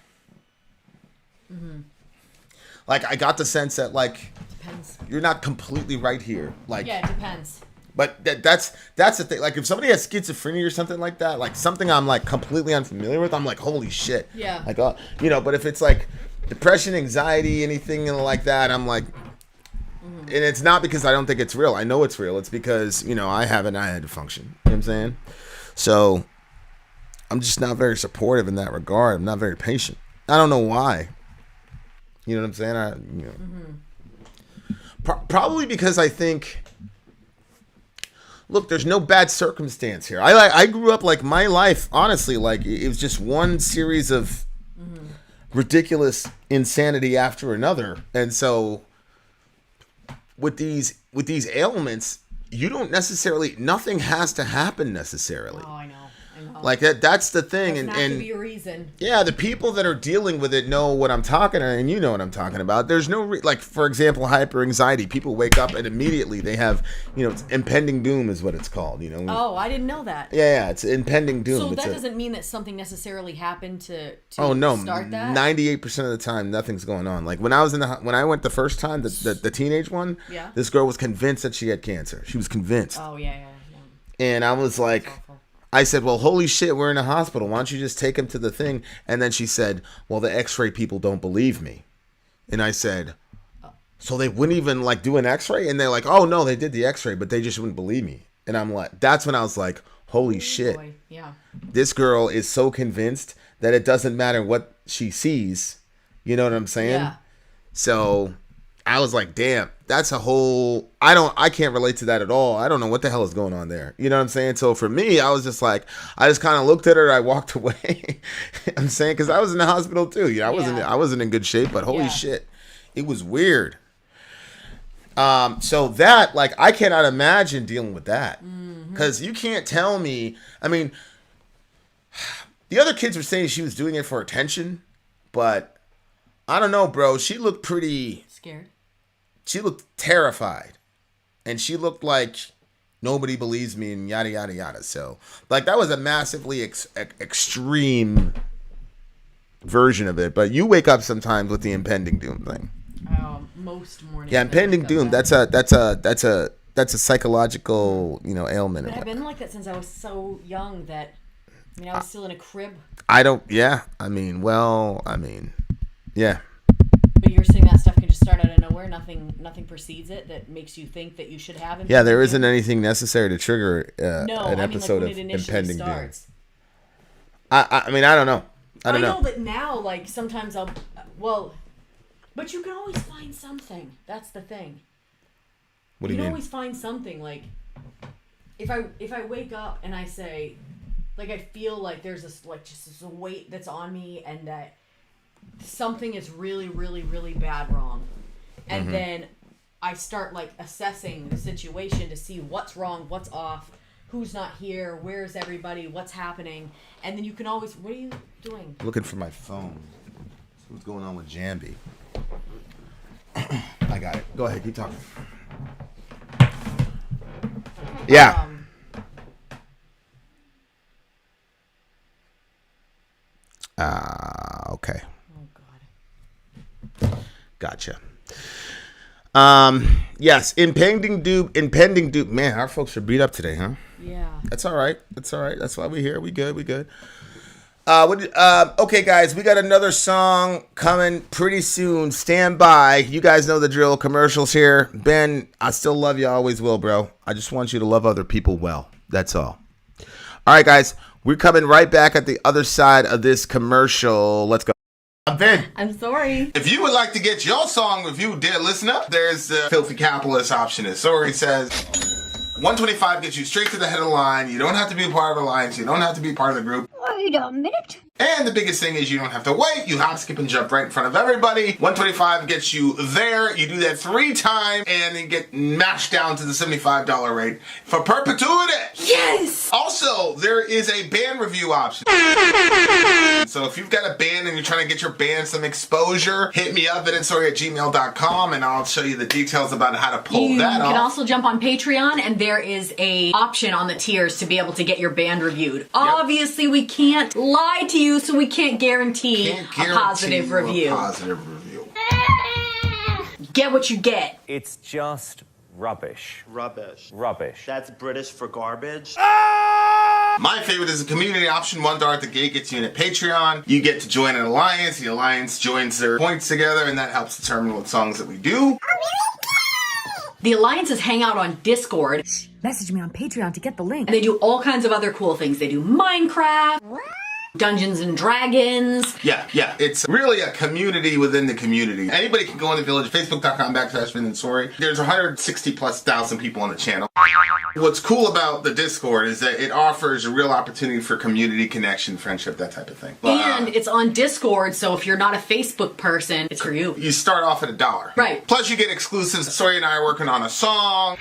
Like, I got the sense that, like,
depends.
You're not completely right here. Like,
yeah, it depends.
But that's the thing. Like, if somebody has schizophrenia or something like that, like something I'm like completely unfamiliar with, I'm like, holy shit.
Yeah.
Like, but if it's like depression, anxiety, anything like that, I'm like, and it's not because I don't think it's real. I know it's real. It's because, I had to function. You know what I'm saying? So I'm just not very supportive in that regard. I'm not very patient. I don't know why. You know what I'm saying? Probably because I think, look, there's no bad circumstance here. I grew up, like, my life, honestly, like, it was just one series of ridiculous insanity after another. And so with these ailments, you don't necessarily, nothing has to happen necessarily.
Oh, I know.
Like that's the thing.
Doesn't have to be a reason.
Yeah, the people that are dealing with it know what I'm talking about, and you know what I'm talking about. There's no like, for example, hyper anxiety. People wake up and immediately they have, it's impending doom is what it's called.
Oh, I didn't know that.
Yeah, it's impending doom.
So that doesn't mean that something necessarily happened to
oh no,
start that.
98% of the time, nothing's going on. Like when I went the first time, the teenage one.
Yeah.
This girl was convinced that she had cancer. She was convinced.
Oh yeah.
And I was like, I said, well, holy shit, we're in a hospital. Why don't you just take him to the thing? And then she said, well, the x-ray people don't believe me. And I said, so they wouldn't even like do an x-ray? And they're like, oh no, they did the x-ray, but they just wouldn't believe me. And I'm like, that's when I was like, holy shit.
Boy. Yeah.
This girl is so convinced that it doesn't matter what she sees. You know what I'm saying?
Yeah.
So I was like, damn, that's a whole, I can't relate to that at all. I don't know what the hell is going on there. You know what I'm saying? So for me, I was just like, I just kind of looked at her. I walked away. I'm saying, cause I was in the hospital too. I wasn't in good shape, but holy shit, it was weird. So that, like, I cannot imagine dealing with that, cause you can't tell me, I mean, the other kids were saying she was doing it for attention, but I don't know, bro. She looked pretty
scared.
She looked terrified, and she looked like nobody believes me and yada, yada, yada. So, like, that was a massively extreme version of it. But you wake up sometimes with the impending doom thing.
Most mornings.
Yeah, impending doom. That's a psychological, ailment.
But I've been like that since I was so young that, I was still in a crib.
Yeah.
But you're saying that stuff can just start out of nowhere. Nothing precedes it that makes you think that you should have.
Yeah, there isn't anything necessary to trigger an episode
like
of impending doom.
I
don't know. I don't know.
I know that now, like, sometimes but you can always find something. That's the thing.
What do you mean?
You can always find something. Like, if I wake up and I say, like, I feel like there's this, like, just this weight that's on me, and that something is really, really, really bad wrong. And then I start, like, assessing the situation to see what's wrong, what's off, who's not here, where's everybody, what's happening, and then you can always, what are you doing?
Looking for my phone. What's going on with Jambi? I got it. Go ahead, keep talking. Yeah. Okay.
Oh God.
Gotcha. Yes, impending dupe. Man, our folks are beat up today, huh?
Yeah.
That's all right. That's why we're here. We good. Okay, guys, we got another song coming pretty soon. Stand by. You guys know the drill. Commercials here. Ben, I still love you. Always will, bro. I just want you to love other people well. That's all. All right, guys, we're coming right back at the other side of this commercial. Let's go. I'm Vin.
I'm sorry.
If you would like to get your song reviewed, dear listener, there's the Filthy Capitalist option. As Sori says, 125 gets you straight to the head of the line. You don't have to be a part of the alliance. You don't have to be part of the group.
Wait a minute.
And the biggest thing is you don't have to wait. You hop, skip, and jump right in front of everybody. 125 gets you there. You do that 3 times, and then get mashed down to the $75 rate for perpetuity.
Yes!
Also, there is a band review option. So if you've got a band and you're trying to get your band some exposure, hit me up at vinsori@gmail.com, and I'll show you the details about how to pull that off.
You can also jump on Patreon, and there is a option on the tiers to be able to get your band reviewed. Yep. Obviously, we can't lie to you, so we can't guarantee a positive review. Get what you get.
It's just rubbish.
Rubbish.
Rubbish.
That's British for garbage.
My favorite is the community option. $1 at the gate gets you in at Patreon. You get to join an alliance. The alliance joins their points together, and that helps determine what songs that we do.
The alliances hang out on Discord.
Message me on Patreon to get the link.
And they do all kinds of other cool things. They do Minecraft, Dungeons and Dragons.
Yeah. It's really a community within the community. Anybody can go in the village, facebook.com/Vin and Sori. There's 160,000+ people on the channel. What's cool about the Discord is that it offers a real opportunity for community connection, friendship, that type of thing.
And it's on Discord, so if you're not a Facebook person, it's for you.
You start off at $1.
Right.
Plus you get exclusives. Sori and I are working on a song.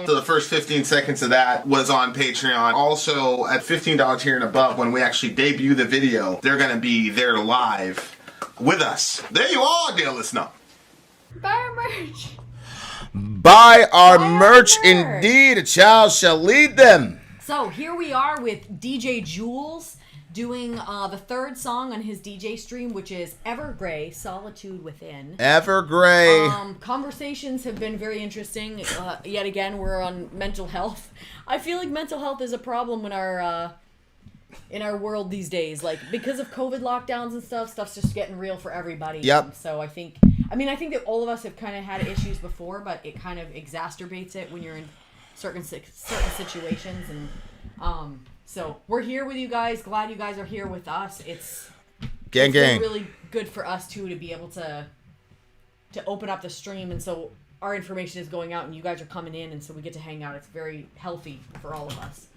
So the first 15 seconds of that was on Patreon. Also, at $15 tier and above, when we actually debut the video, they're going to be there live with us. There you are, dear listener.
Buy our merch.
Buy our merch, indeed. A child shall lead them.
So here we are with DJ Jules doing the 3rd song on his DJ stream, which is Evergrey-Solitude Within.
Evergrey.
Conversations have been very interesting. Yet again, we're on mental health. I feel like mental health is a problem in our world these days. Like, because of COVID lockdowns and stuff's just getting real for everybody.
Yep.
So I think that all of us have kind of had issues before, but it kind of exacerbates it when you're in certain situations. And so we're here with you guys. Glad you guys are here with us. It's
Gang.
been really good for us too to be able to open up the stream, and so our information is going out and you guys are coming in, and so we get to hang out. It's very healthy for all of us.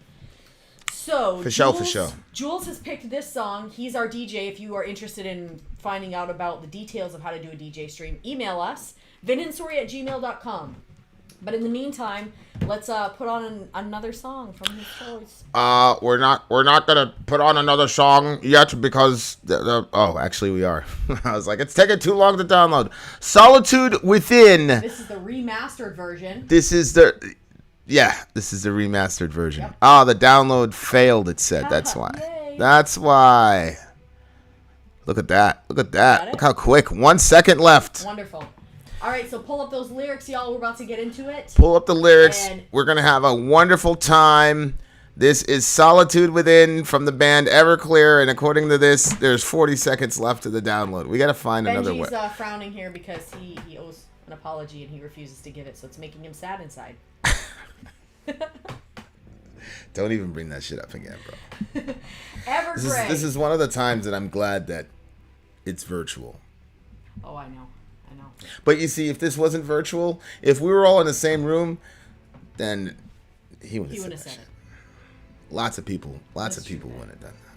So
For sure.
Jules has picked this song. He's our DJ. If you are interested in finding out about the details of how to do a DJ stream, email us, vinsori@gmail.com. But in the meantime, let's put on another song from his choice.
We're not gonna put on another song yet because actually we are. I was like, it's taking too long to download. Solitude Within.
This is the remastered version.
This is the remastered version.
Yep.
The download failed, it said. That's why.
Yay.
That's why. Look at that.
Got it?
Look how quick. 1 second left.
Wonderful. All right, so pull up those lyrics, y'all. We're about to get into it.
Pull up the lyrics.
And
we're going to have a wonderful time. This is Solitude Within from the band Everclear, and according to this, there's 40 seconds left to the download. We got to find another way.
Benji's frowning here because he owes an apology and he refuses to give it, so it's making him sad inside.
Don't even bring that shit up again, bro.
Evergrey.
This is one of the times that I'm glad that it's virtual.
Oh, I know.
But you see, if this wasn't virtual, if we were all in the same room, then he would have said it. Lots of people wouldn't have done that.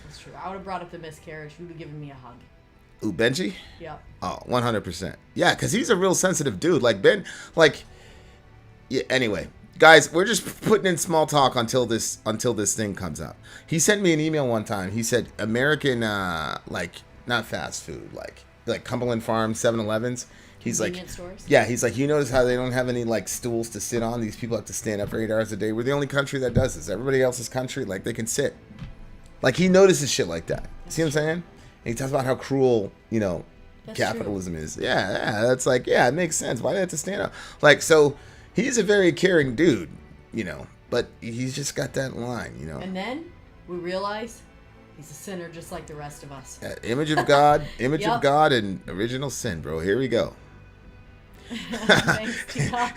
That's true. I would have brought up the miscarriage. He would have given me a hug.
Ooh, Benji?
Yeah.
Oh, 100%. Yeah, because he's a real sensitive dude. Like, Ben, like, yeah, anyway. guys, we're just putting in small talk until this thing comes out. He sent me an email one time. He said American like not fast food, like Cumberland Farms, 7-Elevens. He's like,
stores?
yeah, he's like, you notice how they don't have any like stools to sit on? These people have to stand up for 8 hours a day. We're the only country that does this. Everybody else's country, like, they can sit. Like, he notices shit like that. See what I'm saying? And he talks about how cruel, you know, capitalism is. Yeah, that's like, yeah, it makes sense. Why do they have to stand up? Like, so he's a very caring dude, you know, but he's just got that line, you know.
And then we realize he's a sinner just like the rest of us.
Image of God,
Yep.
of God, and original sin, bro. Here we go.
Thanks, Tina.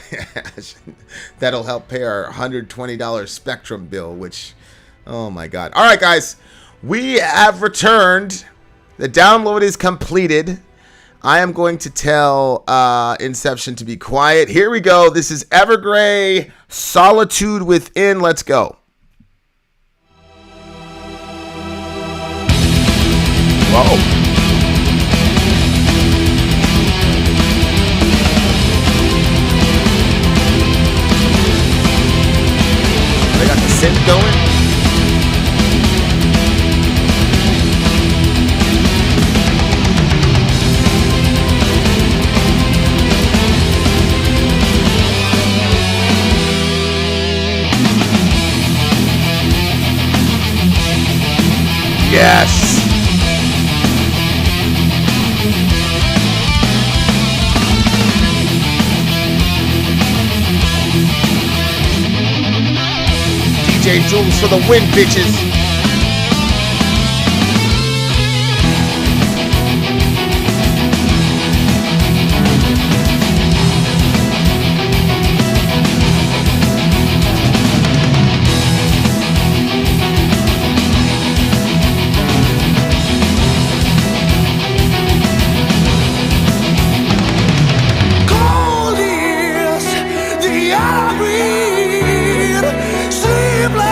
That'll help pay our $120 Spectrum bill, which, oh my God. All right, guys, we have returned. The download is completed. I am going to tell Inception to be quiet. Here we go. This is Evergrey-Solitude Within. Let's go. Whoa. They got the synth going. Yes. DJ Jules for the win, bitches.
Cold is the air I breathe, sleepless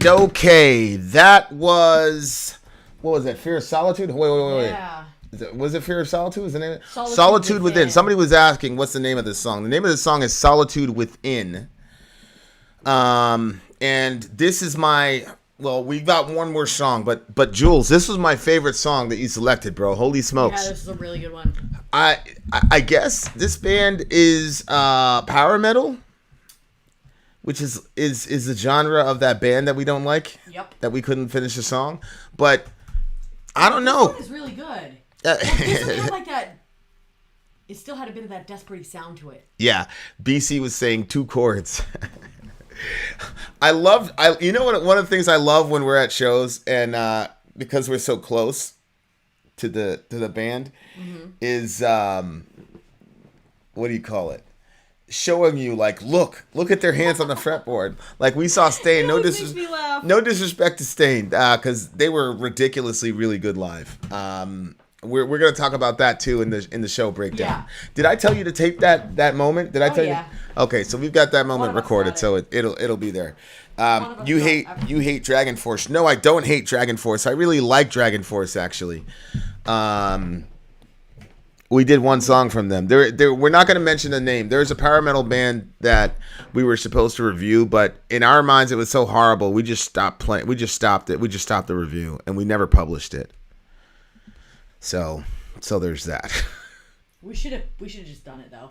dokey. That was, what was that? Fear of Solitude? Wait.
Yeah.
Was it Fear of Solitude? Was the name?
Solitude
Within. Somebody was asking, what's the name of this song? The name of the song is Solitude Within. And this is my, well, we got one more song, but Jules, this was my favorite song that you selected, bro. Holy smokes.
Yeah, this is a really good one.
I guess this band is power metal, which is the genre of that band that we don't like.
Yep. That
we couldn't finish the song, but I don't know.
This song is really good. It had like that. It still had a bit of that desperate sound to it.
Yeah, BC was saying 2 chords. You know what? One of the things I love when we're at shows, and because we're so close to the band, is what do you call it? Showing you, like, look at their hands on the fretboard. Like, we saw Stain. No disrespect to Stain, because they were ridiculously really good live. We're gonna talk about that too in the show breakdown.
Yeah.
Did I tell you to tape that moment? Did I tell you?
Yeah.
Okay, so we've got that moment recorded, so
it.
it'll be there. You hate Dragon Force. No, I don't hate Dragon Force. I really like Dragon Force, actually. We did one song from them. We're not going to mention the name. There's a power metal band that we were supposed to review, but in our minds it was so horrible, we just stopped playing. We just stopped it. We just stopped the review, and we never published it. So there's that.
We should have just done it though.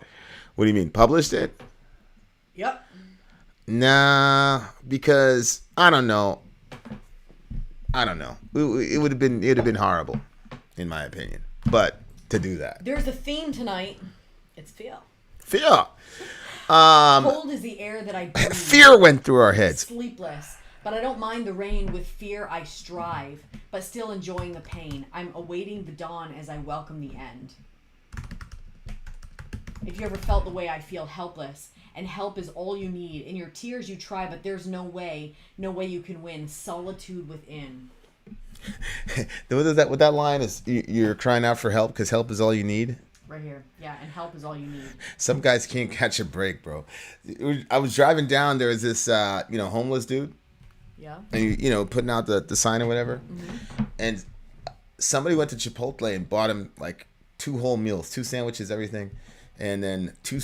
What do you mean, published it?
Yep.
Nah, because I don't know. It would have been horrible, in my opinion. But to do that,
there's a theme tonight. It's fear.
Fear.
Cold is the air that I breathe.
Fear went through our heads.
Sleepless, but I don't mind the rain. With fear I strive, but still enjoying the pain. I'm awaiting the dawn as I welcome the end. If you ever felt the way I feel, helpless, and help is all you need. In your tears you try, but there's no way you can win. Solitude within.
What that line is, you're crying out for help because help is all you need.
Right here, yeah, and help is all you need.
Some guys can't catch a break, bro. I was driving down. There was this, homeless dude.
Yeah.
And putting out the sign or whatever,
Mm-hmm.
and somebody went to Chipotle and bought him like 2 whole meals, 2 sandwiches, everything. And then 2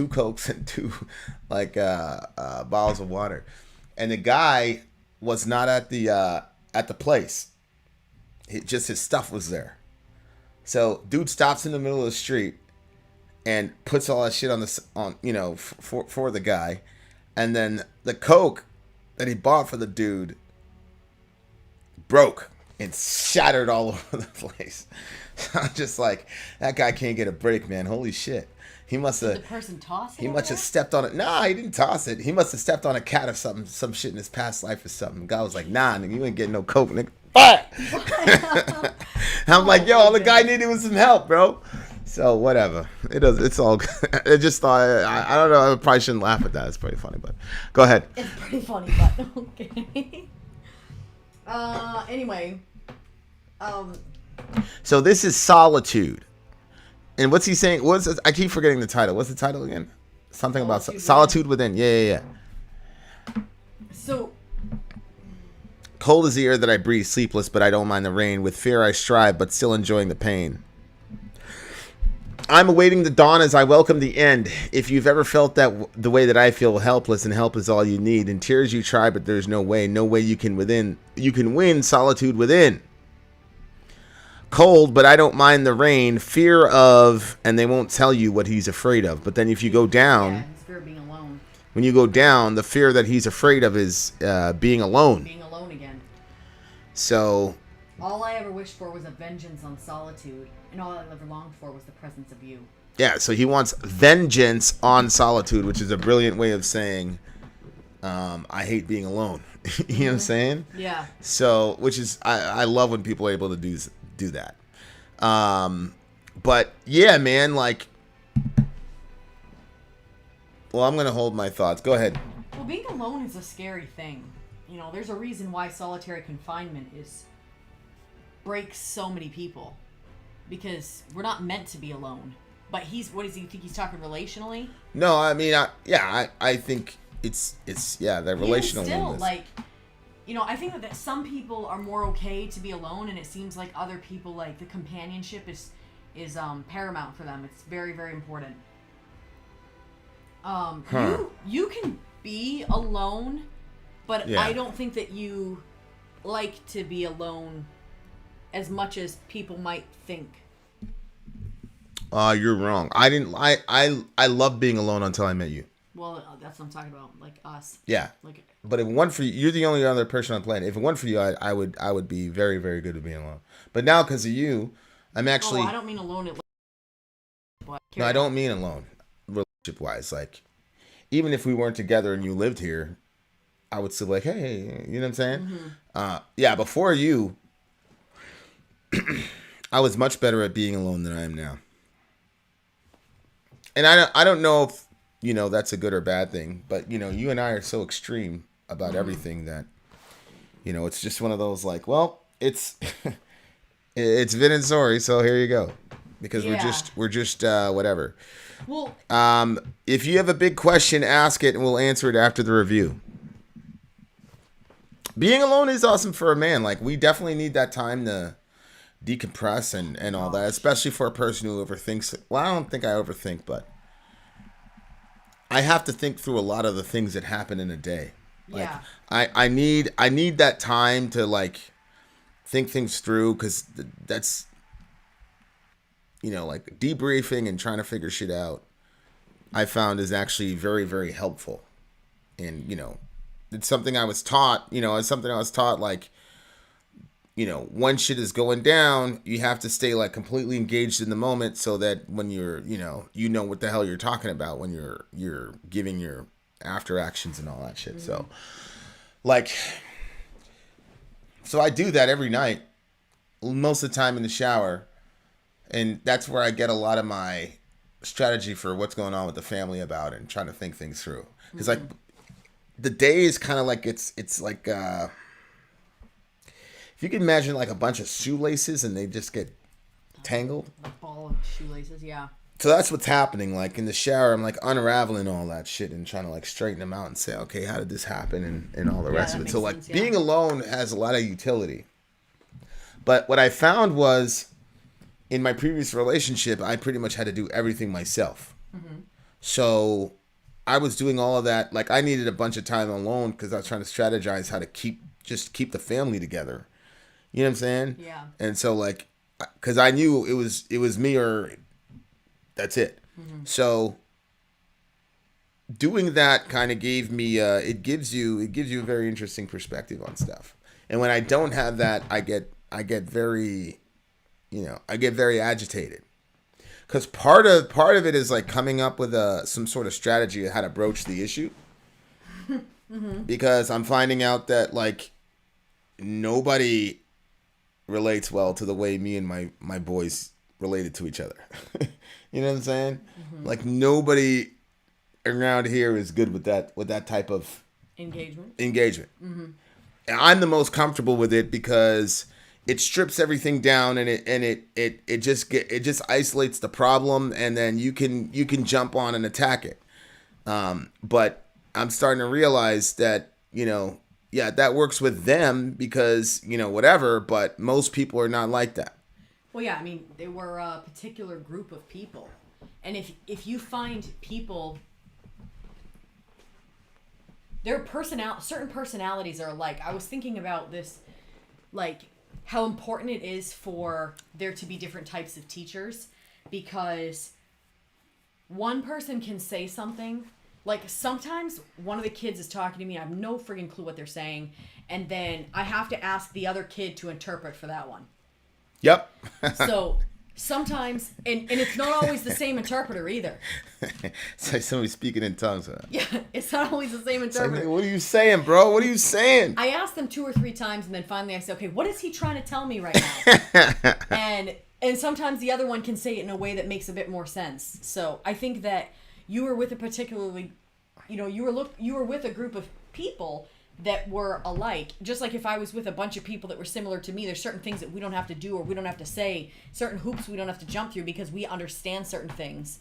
Cokes and 2 bottles of water, and the guy was not at the place. Just his stuff was there. So dude stops in the middle of the street and puts all that shit for the guy, and then the Coke that he bought for the dude broke and shattered all over the place. I'm just like, that guy can't get a break, man. Holy shit. He must have.
Did the person toss it?
He must have stepped on it. Nah, he didn't toss it. He must have stepped on a cat or something, some shit in his past life or something. The guy was like, nah, nigga, you ain't getting no Coke, nigga. I'm like, yo, all the guy needed was some help, bro. So whatever. It's all good. I just thought, I don't know, I probably shouldn't laugh at that. It's pretty funny, but go ahead.
It's pretty funny, but okay. Anyway.
So this is Solitude. And what's he saying? I keep forgetting the title. What's the title again? Something about Solitude Within. Yeah.
So,
cold is the air that I breathe, sleepless, but I don't mind the rain. With fear I strive, but still enjoying the pain. I'm awaiting the dawn as I welcome the end. If you've ever felt that the way that I feel, helpless, and help is all you need. In tears you try, but there's no way you can win. Solitude within. Cold, but I don't mind the rain. Fear of, and they won't tell you what he's afraid of. But then if you go down,
his fear of being alone.
When you go down, the fear that he's afraid of is being alone.
Being alone again.
So.
All I ever wished for was a vengeance on solitude, and all I ever longed for was the presence of you.
Yeah, so he wants vengeance on solitude, which is a brilliant way of saying, I hate being alone. You know what I'm saying?
Yeah.
So, which is, I love when people are able to do that. But yeah, man, like, well, I'm going to hold my thoughts. Go ahead.
Well, being alone is a scary thing. You know, there's a reason why solitary confinement breaks so many people, because we're not meant to be alone. But what does he think he's talking relationally?
No, I mean, I think it's that relational.
Still, like, I think that some people are more okay to be alone, and it seems like other people, like, the companionship is paramount for them. It's very, very important. You can be alone, but
Yeah.
I don't think that you like to be alone as much as people might think.
You're wrong. I love being alone until I met you.
Well, that's what I'm talking about, like us.
Yeah.
Like,
But if it weren't for you, you're the only other person on the planet. If it weren't for you, I would be very, very good at being alone. But now, because of you, I'm actually.
I don't mean alone.
No, I don't mean alone, relationship wise. Like, even if we weren't together and you lived here, I would still be like, hey, you know what I'm saying?
Mm-hmm.
Yeah, before you, I was much better at being alone than I am now. And I don't know if, that's a good or bad thing, but, you and I are so extreme about everything that, it's just one of those like, well, it's it's Vin and Sori, so here you go. Because we're just whatever.
Well,
if you have a big question, ask it and we'll answer it after the review. Being alone is awesome for a man. Like, we definitely need that time to decompress and all that, especially for a person who overthinks. Well, I don't think I overthink, but I have to think through a lot of the things that happen in a day. Like,
yeah.
I need that time to, like, think things through, because that's, like, debriefing and trying to figure shit out, I found is actually very, very helpful. And, it's something I was taught, like, when shit is going down, you have to stay, like, completely engaged in the moment, so that when you're, what the hell you're talking about when you're giving your after actions and all that shit. Mm-hmm. So I do that every night, most of the time in the shower, and that's where I get a lot of my strategy for what's going on with the family about it and trying to think things through. Because, like, the day is kind of like, it's like, if you can imagine, like, a bunch of shoelaces and they just get tangled.
A ball of shoelaces, yeah.
So that's what's happening. Like, in the shower, I'm, like, unraveling all that shit and trying to, like, straighten them out and say, okay, how did this happen, and all the rest of it. So, like,
sense, yeah.
Being alone has a lot of utility. But what I found was, in my previous relationship, I pretty much had to do everything myself. Mm-hmm. So I was doing all of that. Like, I needed a bunch of time alone because I was trying to strategize how to keep the family together. You know what I'm saying?
Yeah.
And so, like, because I knew it was me or that's it. Mm-hmm. So doing that kind of gave me it gives you a very interesting perspective on stuff. And when I don't have that, I get very agitated. Because part of it is, like, coming up with some sort of strategy of how to broach the issue. Mm-hmm. Because I'm finding out that, like, nobody relates well to the way me and my boys related to each other. You know what I'm saying? Mm-hmm. Like, nobody around here is good with that type of engagement. Mm-hmm. And I'm the most comfortable with it because it strips everything down and it just isolates the problem, and then you can jump on and attack it. But I'm starting to realize that, that works with them because, whatever, but most people are not like that.
Well, yeah, I mean, they were a particular group of people. And if you find people, certain personalities are alike. I was thinking about this, like, how important it is for there to be different types of teachers, because one person can say something. Like, sometimes one of the kids is talking to me, I have no friggin' clue what they're saying, and then I have to ask the other kid to interpret for that one.
Yep.
So sometimes, and it's not always the same interpreter either.
It's like somebody speaking in tongues. Huh?
Yeah, it's not always the same interpreter.
Like, what are you saying, bro? What are you saying?
I asked them 2 or 3 times, and then finally I said, okay, what is he trying to tell me right now? And sometimes the other one can say it in a way that makes a bit more sense. So I think that you were with a particularly, you were with a group of people that were alike. Just like if I was with a bunch of people that were similar to me, there's certain things that we don't have to do or we don't have to say, certain hoops we don't have to jump through because we understand certain things.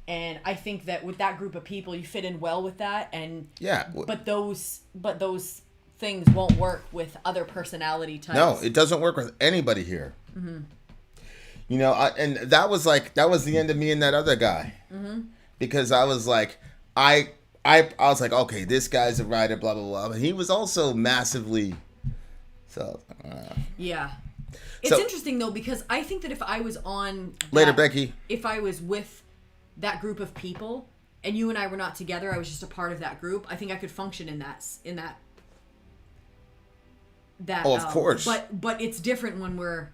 And I think that with that group of people, you fit in well with that. And
Yeah.
but those things won't work with other personality types.
No, it doesn't work with anybody here. Mm-hmm. You know, and that was the end of me and that other guy. Mm-hmm. Because I was like, I was like, okay, this guy's a writer, blah, blah, blah. But he was also massively, so.
Yeah. It's interesting, though, because I think that if I was on...
Later, Becky.
If I was with that group of people, and you and I were not together, I was just a part of that group, I think I could function in that
Oh, of course.
But it's different when we're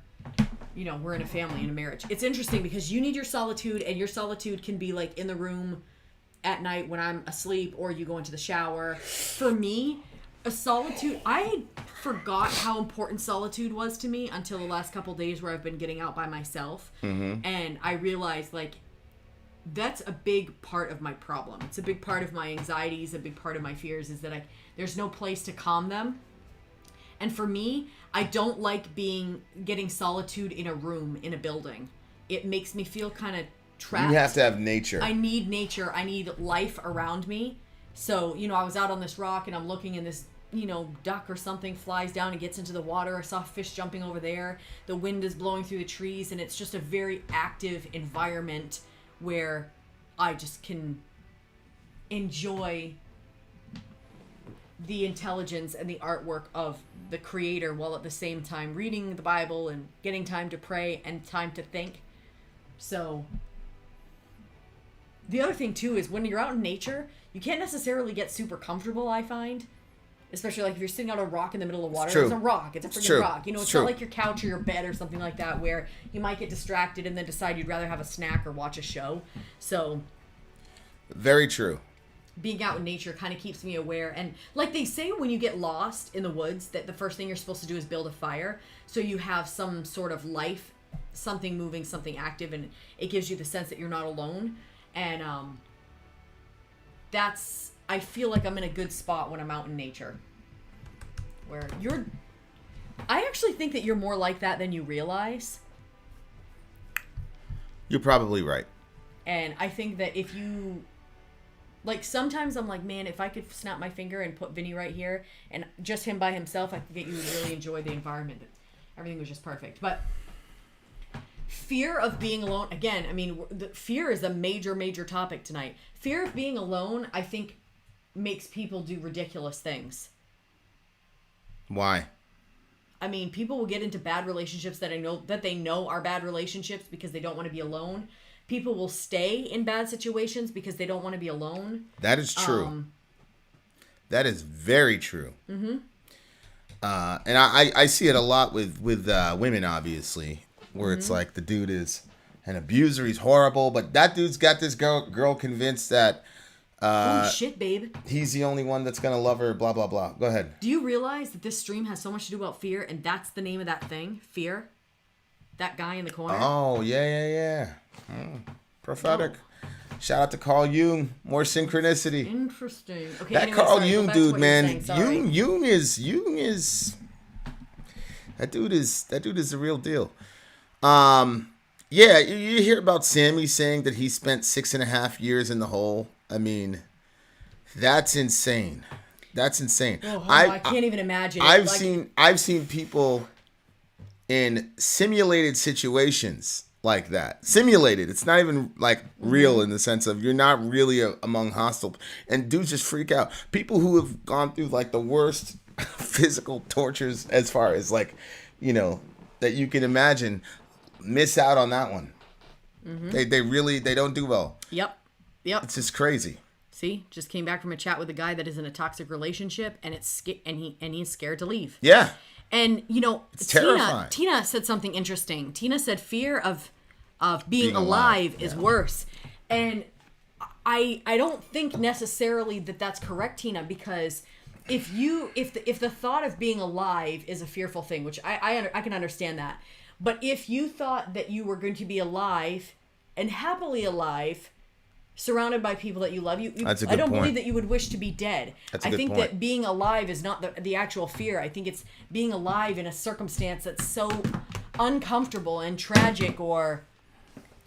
in a family, in a marriage. It's interesting because you need your solitude, and your solitude can be like in the room at night when I'm asleep, or you go into the shower. For me, a solitude, I forgot how important solitude was to me until the last couple days where I've been getting out by myself. Mm-hmm. And I realized, like, that's a big part of my problem. It's a big part of my anxieties, a big part of my fears, is that there's no place to calm them. And for me, I don't like getting solitude in a room, in a building. It makes me feel kind of trapped.
You have to have nature.
I need nature. I need life around me. So, I was out on this rock and I'm looking, and this, duck or something flies down and gets into the water. I saw fish jumping over there. The wind is blowing through the trees, and it's just a very active environment where I just can enjoy the intelligence and the artwork of the creator, while at the same time reading the Bible and getting time to pray and time to think. So the other thing too is when you're out in nature, you can't necessarily get super comfortable, I find. Especially like if you're sitting on a rock in the middle of water. It's a rock. It's a freaking rock. It's not like your couch or your bed or something like that where you might get distracted and then decide you'd rather have a snack or watch a show. So
very true.
Being out in nature kind of keeps me aware. And like they say, when you get lost in the woods, that the first thing you're supposed to do is build a fire. So you have some sort of life, something moving, something active, and it gives you the sense that you're not alone. And I feel like I'm in a good spot when I'm out in nature. Where I actually think that you're more like that than you realize.
You're probably right.
And I think that if you... Like, sometimes I'm like, man, if I could snap my finger and put Vinny right here, and just him by himself, I could get you to really enjoy the environment. Everything was just perfect. But fear of being alone, again, I mean, fear is a major, major topic tonight. Fear of being alone, I think, makes people do ridiculous things.
Why?
I mean, people will get into bad relationships that they know are bad relationships because they don't want to be alone. People will stay in bad situations because they don't want to be alone.
That is true. That is very true. Mm-hmm. And I see it a lot with women, obviously, where it's like the dude is an abuser. He's horrible, but that dude's got this girl convinced that
holy shit, babe,
he's the only one that's gonna love her. Blah blah blah. Go ahead.
Do you realize that this stream has so much to do about fear, and that's the name of that thing? Fear. That guy in the corner.
Oh yeah. Prophetic. Oh. Shout out to Carl Jung. More synchronicity.
Interesting. Okay.
That Carl Jung dude, man. Jung is. That dude is the real deal. Yeah, you hear about Sammy saying that he spent 6.5 years in the hole. I mean, that's insane. That's insane.
Oh, I can't even imagine.
I've seen people in simulated situations like that. Simulated. It's not even like real in the sense of you're not really among hostile. And dudes just freak out. People who have gone through like the worst physical tortures as far as like, that you can imagine miss out on that one. Mm-hmm. They don't do well. Yep. It's just crazy.
See, just came back from a chat with a guy that is in a toxic relationship, and he's scared to leave.
Yeah.
And
it's terrifying.
Tina said something interesting. Tina said fear of being alive is worse. And I don't think necessarily that that's correct, Tina, because if the thought of being alive is a fearful thing, which I can understand that. But if you thought that you were going to be alive and happily alive, surrounded by people that you love, I don't believe that you would wish to be dead. I think that being alive is not the actual fear. I think it's being alive in a circumstance that's so uncomfortable and tragic or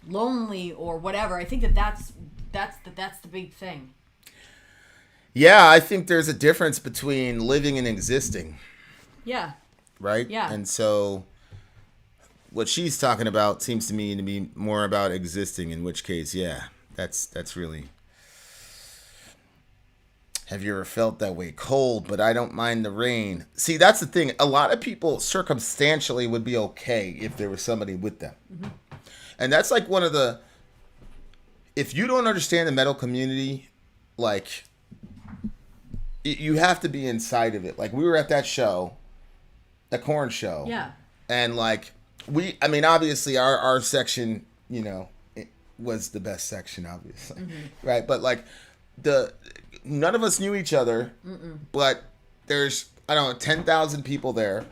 lonely or whatever. I think that's that's the big thing.
Yeah, I think there's a difference between living and existing.
Yeah.
Right?
Yeah.
And so what she's talking about seems to me to be more about existing, in which case, yeah, that's really... Have you ever felt that way? Cold, but I don't mind the rain. See, that's the thing. A lot of people circumstantially would be okay if there was somebody with them. Mm-hmm. And that's like one of the... If you don't understand the metal community, like, you have to be inside of it. Like, we were at that show, the Korn show.
Yeah.
And, like, obviously our section, it was the best section, obviously. Mm-hmm. Right? But, like, none of us knew each other, but there's, 10,000 people there.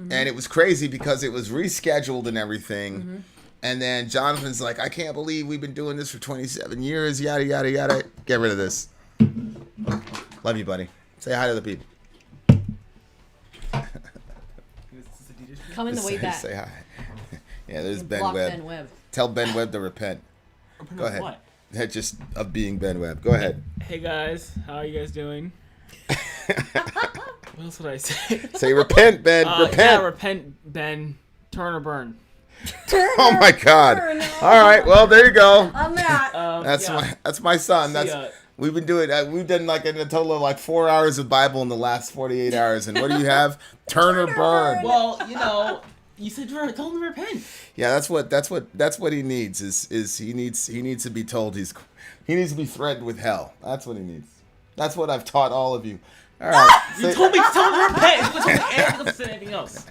Mm-hmm. And it was crazy because it was rescheduled and everything. Mm-hmm. And then Jonathan's like, I can't believe we've been doing this for 27 years, yada, yada, yada. Get rid of this. Love you, buddy. Say hi to the people.
Come in the way back.
Say hi. Yeah, there's Ben
Block
Webb.
Ben Webb.
Tell Ben Webb to repent.
Repent
Go
of
ahead.
What?
Just of being Ben Webb. Go ahead.
Hey guys, how are you guys doing? What else would I say?
Say repent, Ben. Repent.
Yeah, repent, Ben. Turn or burn.
Oh my God. All right. Well, there you go.
I'm not.
That's my son. We've been doing. We've done like a total of like 4 hours of Bible in the last 48 hours. And what do you have? Turn or burn.
Well, you said tell him to repent.
Yeah, that's what he needs. Is he needs to be told he needs to be threatened with hell. That's what he needs. That's what I've taught all of you. All right.
You told me to tell him to repent. You told me to say anything else.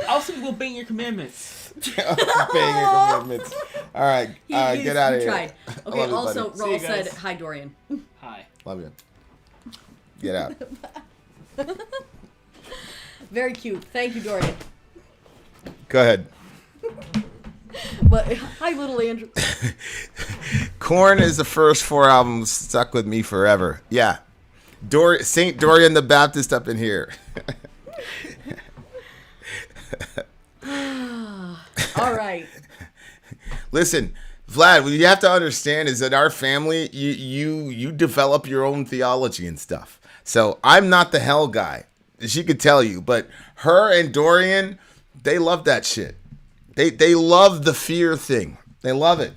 I was thinking we'll obeying your commandments.
Obeying your commandments. All right. Get out of here.
Tried. Okay.
Love you,
Also,
buddy.
Raul said hi, Dorian.
Hi.
Love you. Get out.
Very cute. Thank you, Dorian.
Go ahead.
But hi, little Andrew.
Korn is the first 4 albums stuck with me forever. Yeah. Saint Dorian the Baptist up in here.
All right.
Listen, Vlad, what you have to understand is that our family, you develop your own theology and stuff. So I'm not the hell guy. She could tell you, but her and Dorian, they love that shit. They love the fear thing. They love it.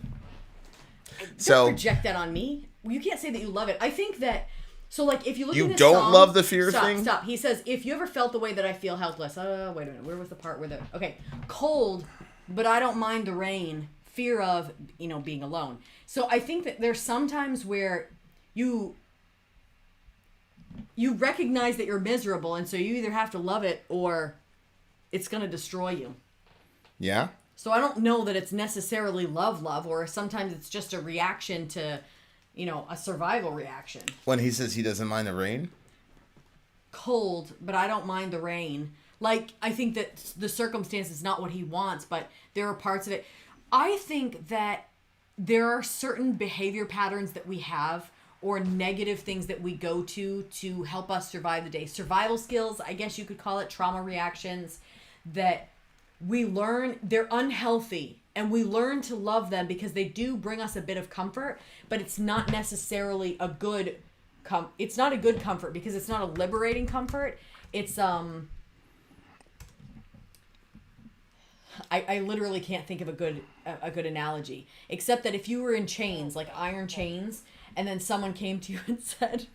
Don't project that on me. You can't say that you love it. I think that. So, like, if you look
you
at this
don't
song,
love the fear thing?
Stop. He says, if you ever felt the way that I feel helpless. Wait a minute. Where was the part where okay. Cold, but I don't mind the rain. Fear of, being alone. So I think that there's sometimes where you recognize that you're miserable, and so you either have to love it or it's going to destroy you.
Yeah?
So I don't know that it's necessarily love, or sometimes it's just a reaction to... a survival reaction.
When he says he doesn't mind the rain?
Cold, but I don't mind the rain. Like, I think that the circumstance is not what he wants, but there are parts of it. I think that there are certain behavior patterns that we have or negative things that we go to help us survive the day. Survival skills, I guess you could call it, trauma reactions that we learn. They're unhealthy. And we learn to love them because they do bring us a bit of comfort, but it's not necessarily a good it's not a good comfort because it's not a liberating comfort. It's I literally can't think of a good analogy, except that if you were in chains, like iron chains, and then someone came to you and said,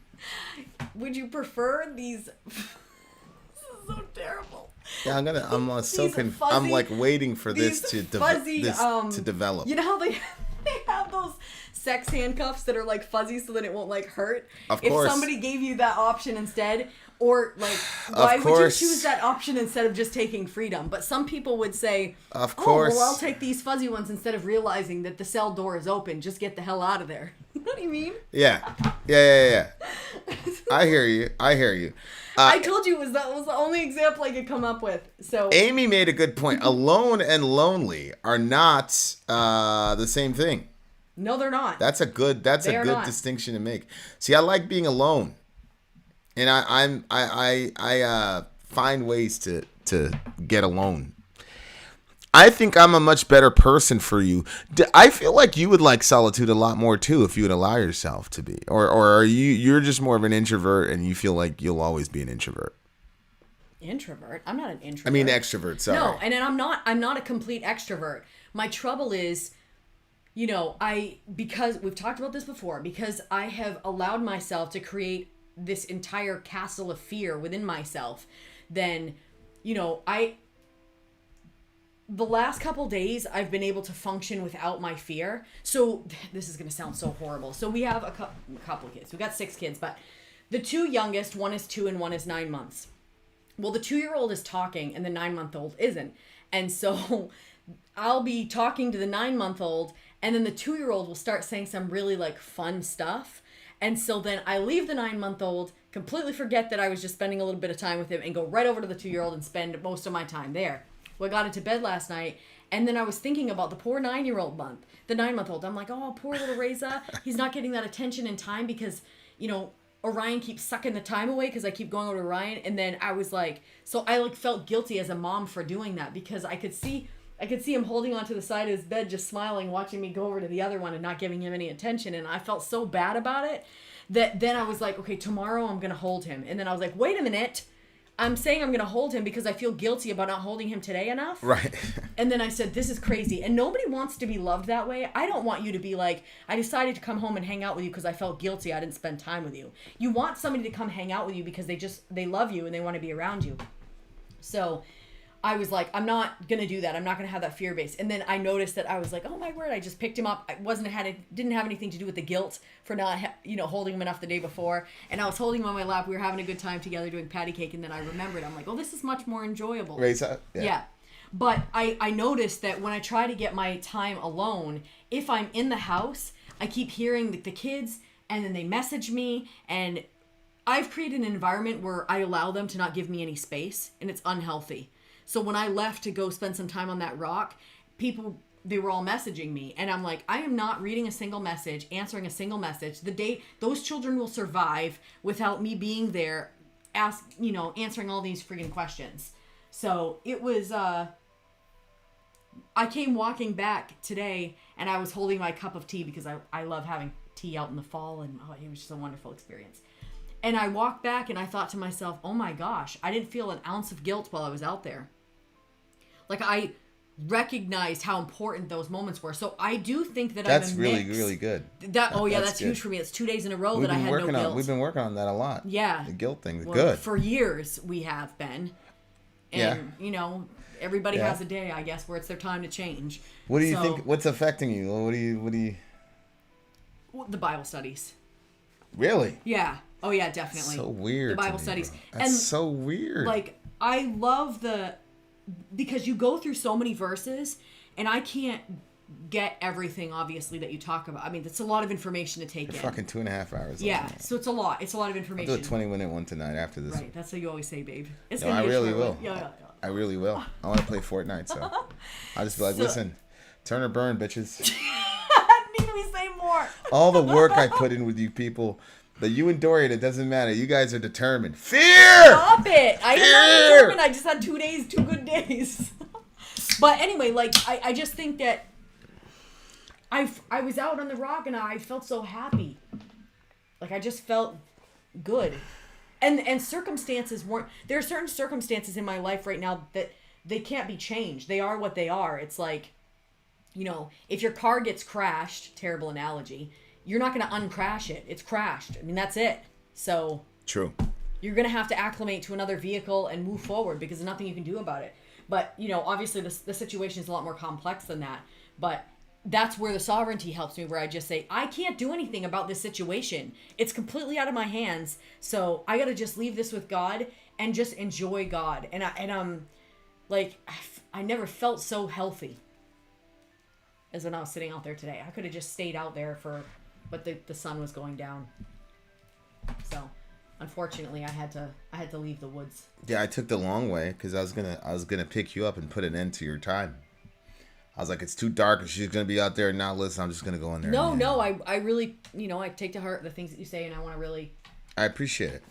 "Would you prefer these?" This is so terrible.
Yeah, I'm like waiting for this to develop.
You know how they have those sex handcuffs that are like fuzzy so that it won't like hurt?
Of course.
If somebody gave you that option instead, or like, why would you choose that option instead of just taking freedom? But some people would say,
of course.
Oh, well, I'll take these fuzzy ones instead of realizing that the cell door is open. Just get the hell out of there. You know what I mean?
Yeah. I hear you.
I told you that was the only example I could come up with. So
Amy made a good point. Alone and lonely are not the same thing.
No, they're not.
That's a good distinction to make. See, I like being alone, and I find ways to get alone. I think I'm a much better person for you. I feel like you would like solitude a lot more too if you would allow yourself to be. Or are you're just more of an introvert and you feel like you'll always be an introvert?
Introvert? I'm not an introvert.
I mean extrovert, sorry.
No, and then I'm not a complete extrovert. My trouble is, because we've talked about this before, because I have allowed myself to create this entire castle of fear within myself, then, the last couple days I've been able to function without my fear. So this is going to sound so horrible. So we have a couple kids. We got 6 kids, but the 2 youngest, one is 2 and one is 9 months. Well, the 2-year-old is talking and the 9-month-old isn't. And so I'll be talking to the 9-month-old and then the 2-year-old will start saying some really like fun stuff. And so then I leave the 9-month-old, completely forget that I was just spending a little bit of time with him and go right over to the 2-year-old and spend most of my time there. Well, I got into bed last night, and then I was thinking about the poor 9-month-old. I'm like, oh, poor little Reza. He's not getting that attention in time because, Orion keeps sucking the time away because I keep going over to Orion. And then I was like, so I felt guilty as a mom for doing that because I could see him holding onto the side of his bed, just smiling, watching me go over to the other one and not giving him any attention. And I felt so bad about it that then I was like, okay, tomorrow I'm going to hold him. And then I was like, wait a minute. I'm saying I'm going to hold him because I feel guilty about not holding him today enough.
Right.
And then I said, this is crazy. And nobody wants to be loved that way. I don't want you to be like, I decided to come home and hang out with you because I felt guilty I didn't spend time with you. You want somebody to come hang out with you because they love you and they want to be around you. So I was like, I'm not going to do that. I'm not going to have that fear base. And then I noticed that I was like, oh my word, I just picked him up. Didn't have anything to do with the guilt for not, holding him enough the day before. And I was holding him on my lap. We were having a good time together doing patty cake. And then I remembered, I'm like, oh, this is much more enjoyable. Yeah. But I noticed that when I try to get my time alone, if I'm in the house, I keep hearing the kids and then they message me and I've created an environment where I allow them to not give me any space and it's unhealthy. So when I left to go spend some time on that rock, they were all messaging me. And I'm like, I am not reading a single message, answering a single message. Those children will survive without me being there, answering all these freaking questions. So it was, I came walking back today and I was holding my cup of tea because I love having tea out in the fall and it was just a wonderful experience. And I walked back and I thought to myself, oh my gosh, I didn't feel an ounce of guilt while I was out there. Like I recognized how important those moments were. So I do think that
that's
I'm a
really,
mix.
really good.
That's huge for me. It's 2 days in a row that I had no guilt.
We've been working on that a lot.
Yeah.
The guilt thing.
Well,
good.
For years we have been. And, everybody has a day, I guess, where it's their time to change.
What do you think? What's affecting you? What do you?
The Bible studies.
Really?
Yeah. Oh yeah, definitely.
So weird.
The Bible studies.
That's so weird.
Like I love because you go through so many verses and I can't get everything obviously that you talk about. I mean, it's a lot of information to take in.
Fucking 2.5 hours.
Yeah. So it's a lot. It's a lot of information.
I'll do a 20-minute one tonight after this.
Right. That's what you always say, babe. It's
I really will.
Yeah.
I really will. I want to play Fortnite, so I'll just be like, listen, turn or burn, bitches.
Need we say more?
All the work I put in with you people. But you and Dorian, it doesn't matter. You guys are determined. Fear!
Stop it! I am not determined. I just had 2 days, 2 good days. But anyway, I just think that I was out on the rock and I felt so happy. Like I just felt good. And circumstances weren't. There are certain circumstances in my life right now that they can't be changed. They are what they are. It's like, if your car gets crashed, terrible analogy, you're not going to uncrash it. It's crashed. I mean, that's it. So
true.
You're going to have to acclimate to another vehicle and move forward because there's nothing you can do about it. But, obviously the situation is a lot more complex than that. But that's where the sovereignty helps me, where I just say, I can't do anything about this situation. It's completely out of my hands. So I got to just leave this with God and just enjoy God. And I'm like, I never felt so healthy as when I was sitting out there today. I could have just stayed out there but the sun was going down. So, unfortunately, I had to leave the woods.
Yeah, I took the long way because I was gonna pick you up and put an end to your time. I was like, it's too dark and she's gonna be out there and not listen. I'm just gonna go in there.
No, I really, I take to heart the things that you say, and I want to really.
I appreciate it.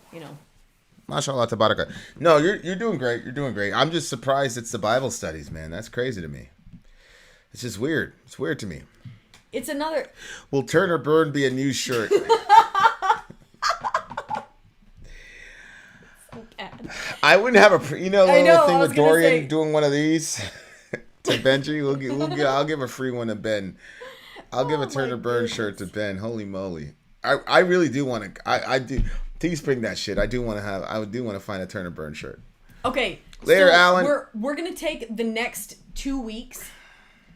Mashallah, tabaraka. No, you're doing great. You're doing great. I'm just surprised it's the Bible studies, man. That's crazy to me. It's just weird. It's weird to me.
It's another.
Will Turn or Burn be a new shirt? I wouldn't have a, thing with Dorian doing one of these to Benji. I'll give a free one to Ben. I'll give a Turn or Burn shirt to Ben. Holy moly! I really do want to. I do. Teespring that shit. I do want to find a Turn or Burn shirt.
Okay.
Later,
so
Alan.
We're gonna take the next 2 weeks.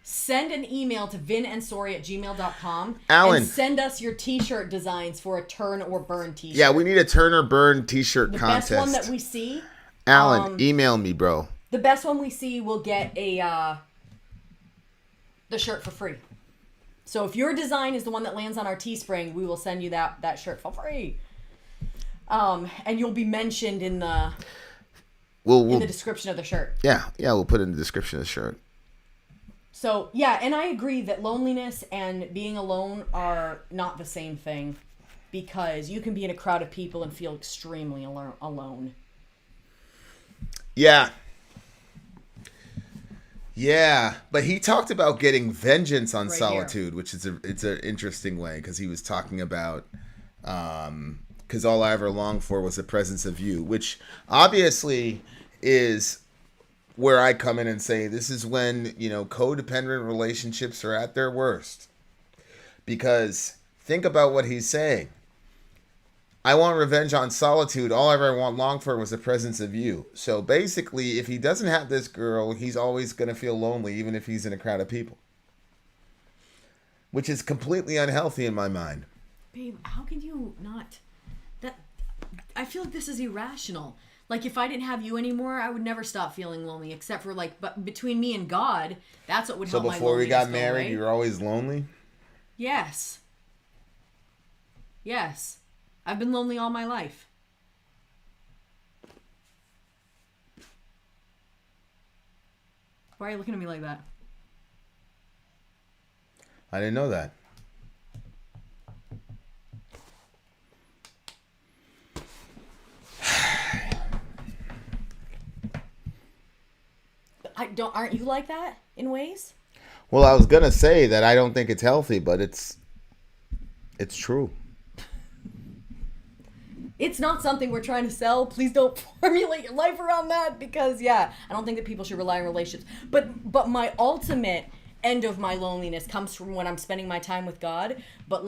Send an email to vinandsori@gmail.com.
Alan.
And send us your t-shirt designs for a Turn or Burn t-shirt.
Yeah, we need a Turn or Burn t-shirt contest.
The best one that we see.
Alan, email me, bro.
The best one we see will get the shirt for free. So if your design is the one that lands on our Teespring, we will send you that shirt for free. And you'll be mentioned in the in the description of the shirt.
Yeah, we'll put it in the description of the shirt.
So, yeah, and I agree that loneliness and being alone are not the same thing, because you can be in a crowd of people and feel extremely alone.
Yeah. Yeah, but he talked about getting vengeance on solitude, which is it's an interesting way, because he was talking about because all I ever longed for was the presence of you, which obviously is where I come in and say this is when, codependent relationships are at their worst. Because think about what he's saying. I want revenge on solitude. All I ever longed for was the presence of you. So basically, if he doesn't have this girl, he's always going to feel lonely, even if he's in a crowd of people. Which is completely unhealthy in my mind.
Babe, how can you not? I feel like this is irrational. Like, if I didn't have you anymore, I would never stop feeling lonely, except for, but between me and God, that's what would help my loneliness. So before we got married,
you were always lonely?
Yes. Yes. I've been lonely all my life. Why are you looking at me like that?
I didn't know that.
Aren't you like that in ways?
Well, I was gonna say that I don't think it's healthy, but it's true.
It's not something we're trying to sell. Please don't formulate your life around that, because I don't think that people should rely on relationships. But my ultimate end of my loneliness comes from when I'm spending my time with God. But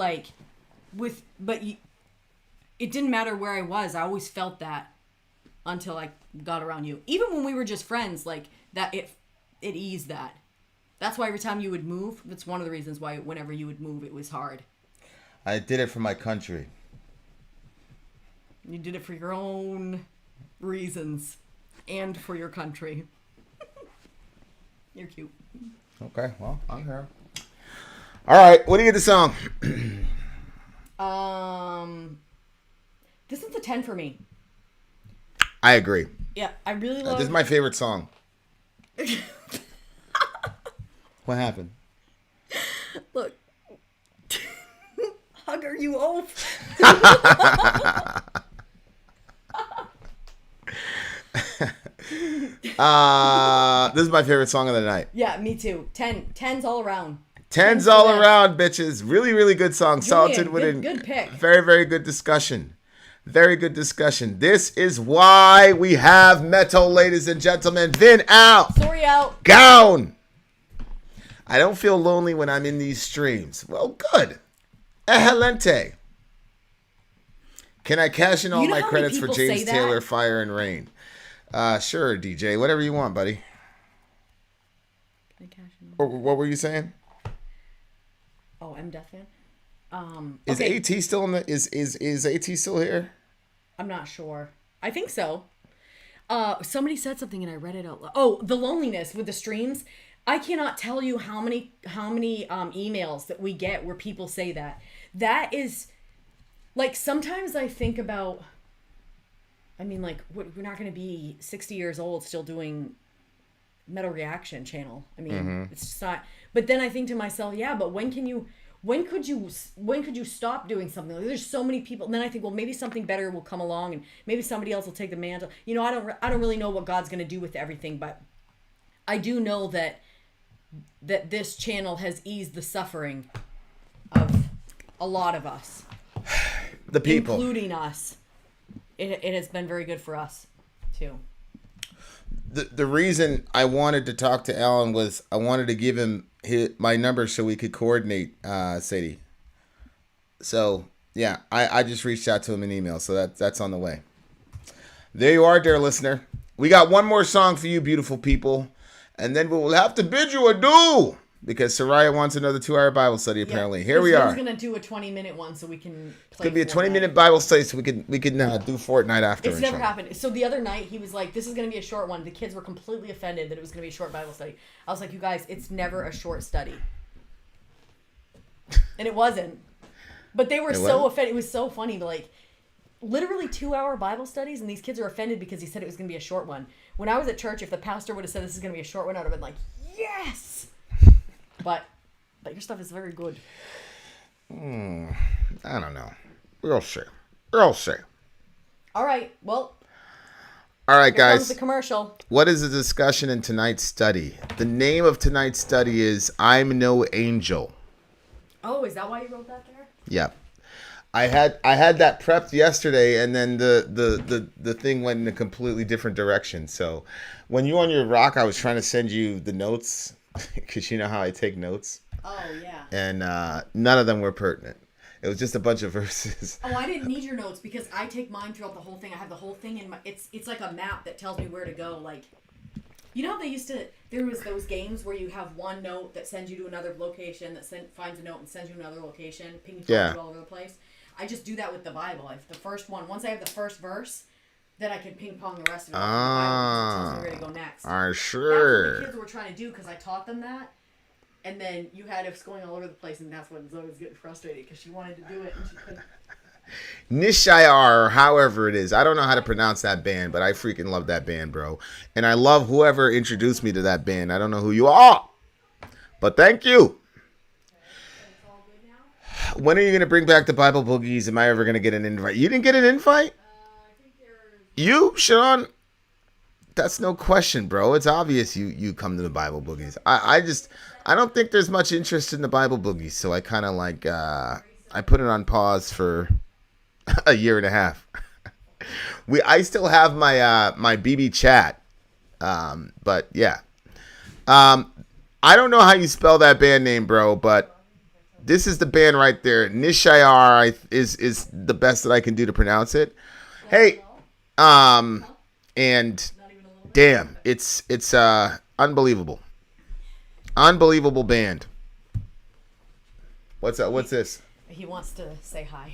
it didn't matter where I was. I always felt that until I got around you. Even when we were just friends, that it eased that. That's why every time you would move, that's one of the reasons why whenever you would move, it was hard.
I did it for my country.
You did it for your own reasons and for your country. You're cute.
Okay, well, I'm here. All right, what do you get the song?
This is a 10 for me.
I agree.
Yeah, I really love...
This is my favorite song. What happened?
Look. Hugger, you oaf.
This is my favorite song of the night.
Yeah, me too. 10s all around.
10s all around, bitches. Really, really good song. Solitude
Julian, good pick.
Very, very good discussion. Very good discussion. This is why we have metal, ladies and gentlemen. Vin out.
Sori out.
Gown. I don't feel lonely when I'm in these streams. Well, good. Excelente. Can I cash in all my credits for James Taylor, Fire and Rain? Sure, DJ. Whatever you want, buddy.
Can I cash in?
Or what were you saying?
Oh, I'm Death Fan.
Is AT still in the? Is AT still here?
I'm not sure. I think so. Somebody said something and I read it out loud. Oh, the loneliness with the streams. I cannot tell you how many emails that we get where people say that. That is, sometimes I think about. I mean, we're not going to be 60 years old still doing Metal Reaction channel. I mean, It's just not. But then I think to myself, yeah, but when can you when could you stop doing something? Like, there's so many people. And then I think, well, maybe something better will come along, and maybe somebody else will take the mantle. You know, I don't really know what God's going to do with everything, but I do know that this channel has eased the suffering of a lot of us,
the people,
including us. It has been very good for us too.
The reason I wanted to talk to Alan was I wanted to give him my number so we could coordinate, Sadie. So yeah, I just reached out to him in email, so that's on the way. There you are, dear listener. We got one more song for you, beautiful people, and then we will have to bid you adieu because Soraya wants another 2-hour Bible study. Apparently, here we are.
He's gonna do a 20-minute one so we can play.
It's gonna be a 20-minute Bible study so we can do Fortnite after.
It's never happened. So the other night he was like, "This is gonna be a short one." The kids were completely offended that it was gonna be a short Bible study. I was like, "You guys, it's never a short study," and it wasn't. But they were so offended. It was so funny. Like, literally 2-hour Bible studies, and these kids are offended because he said it was gonna be a short one. When I was at church, if the pastor would have said this is gonna be a short one, I would have been like, "Yes." But your stuff is very good.
I don't know. We'll see. We'll see.
All right. Well.
All right,
Here
guys.
comes the commercial.
What is the discussion in tonight's study? The name of tonight's study is "I'm No Angel."
Oh, is that why you wrote that there?
Yep. I had that prepped yesterday, and then the thing went in a completely different direction. So when you were on your rock, I was trying to send you the notes because you know how I take notes.
Oh yeah.
And none of them were pertinent. It was just a bunch of verses.
Oh, I didn't need your notes because I take mine throughout the whole thing. I have the whole thing in my. It's like a map that tells me where to go. Like, you know how they used to. There was those games where you have one note that sends you to another location that finds a note and sends you to another location, ping pong all over the place. I just do that with the Bible. If the first one, once I have the first verse, then I can ping pong the rest of it. It tells me where to go next.
Sure.
That's what the kids were trying to do because I taught them that. And then you had us going all over the place, and that's when Zoe was getting frustrated because she wanted to do it and she couldn't.
Nishayar, or however it is. I don't know how to pronounce that band, but I freaking love that band, bro. And I love whoever introduced me to that band. I don't know who you are, but thank you. When are you going to bring back the Bible Boogies? Am I ever going to get an invite? You didn't get an invite? You, Sean? That's no question, bro. It's obvious you come to the Bible Boogies. I don't think there's much interest in the Bible Boogies, so I kind of like, I put it on pause for a year and a half. I still have my BB chat, but yeah. I don't know how you spell that band name, bro, but this is the band right there. Nishayar is the best that I can do to pronounce it. Hey, and damn, it's unbelievable. Unbelievable band. What's up? What's this?
He wants to say hi.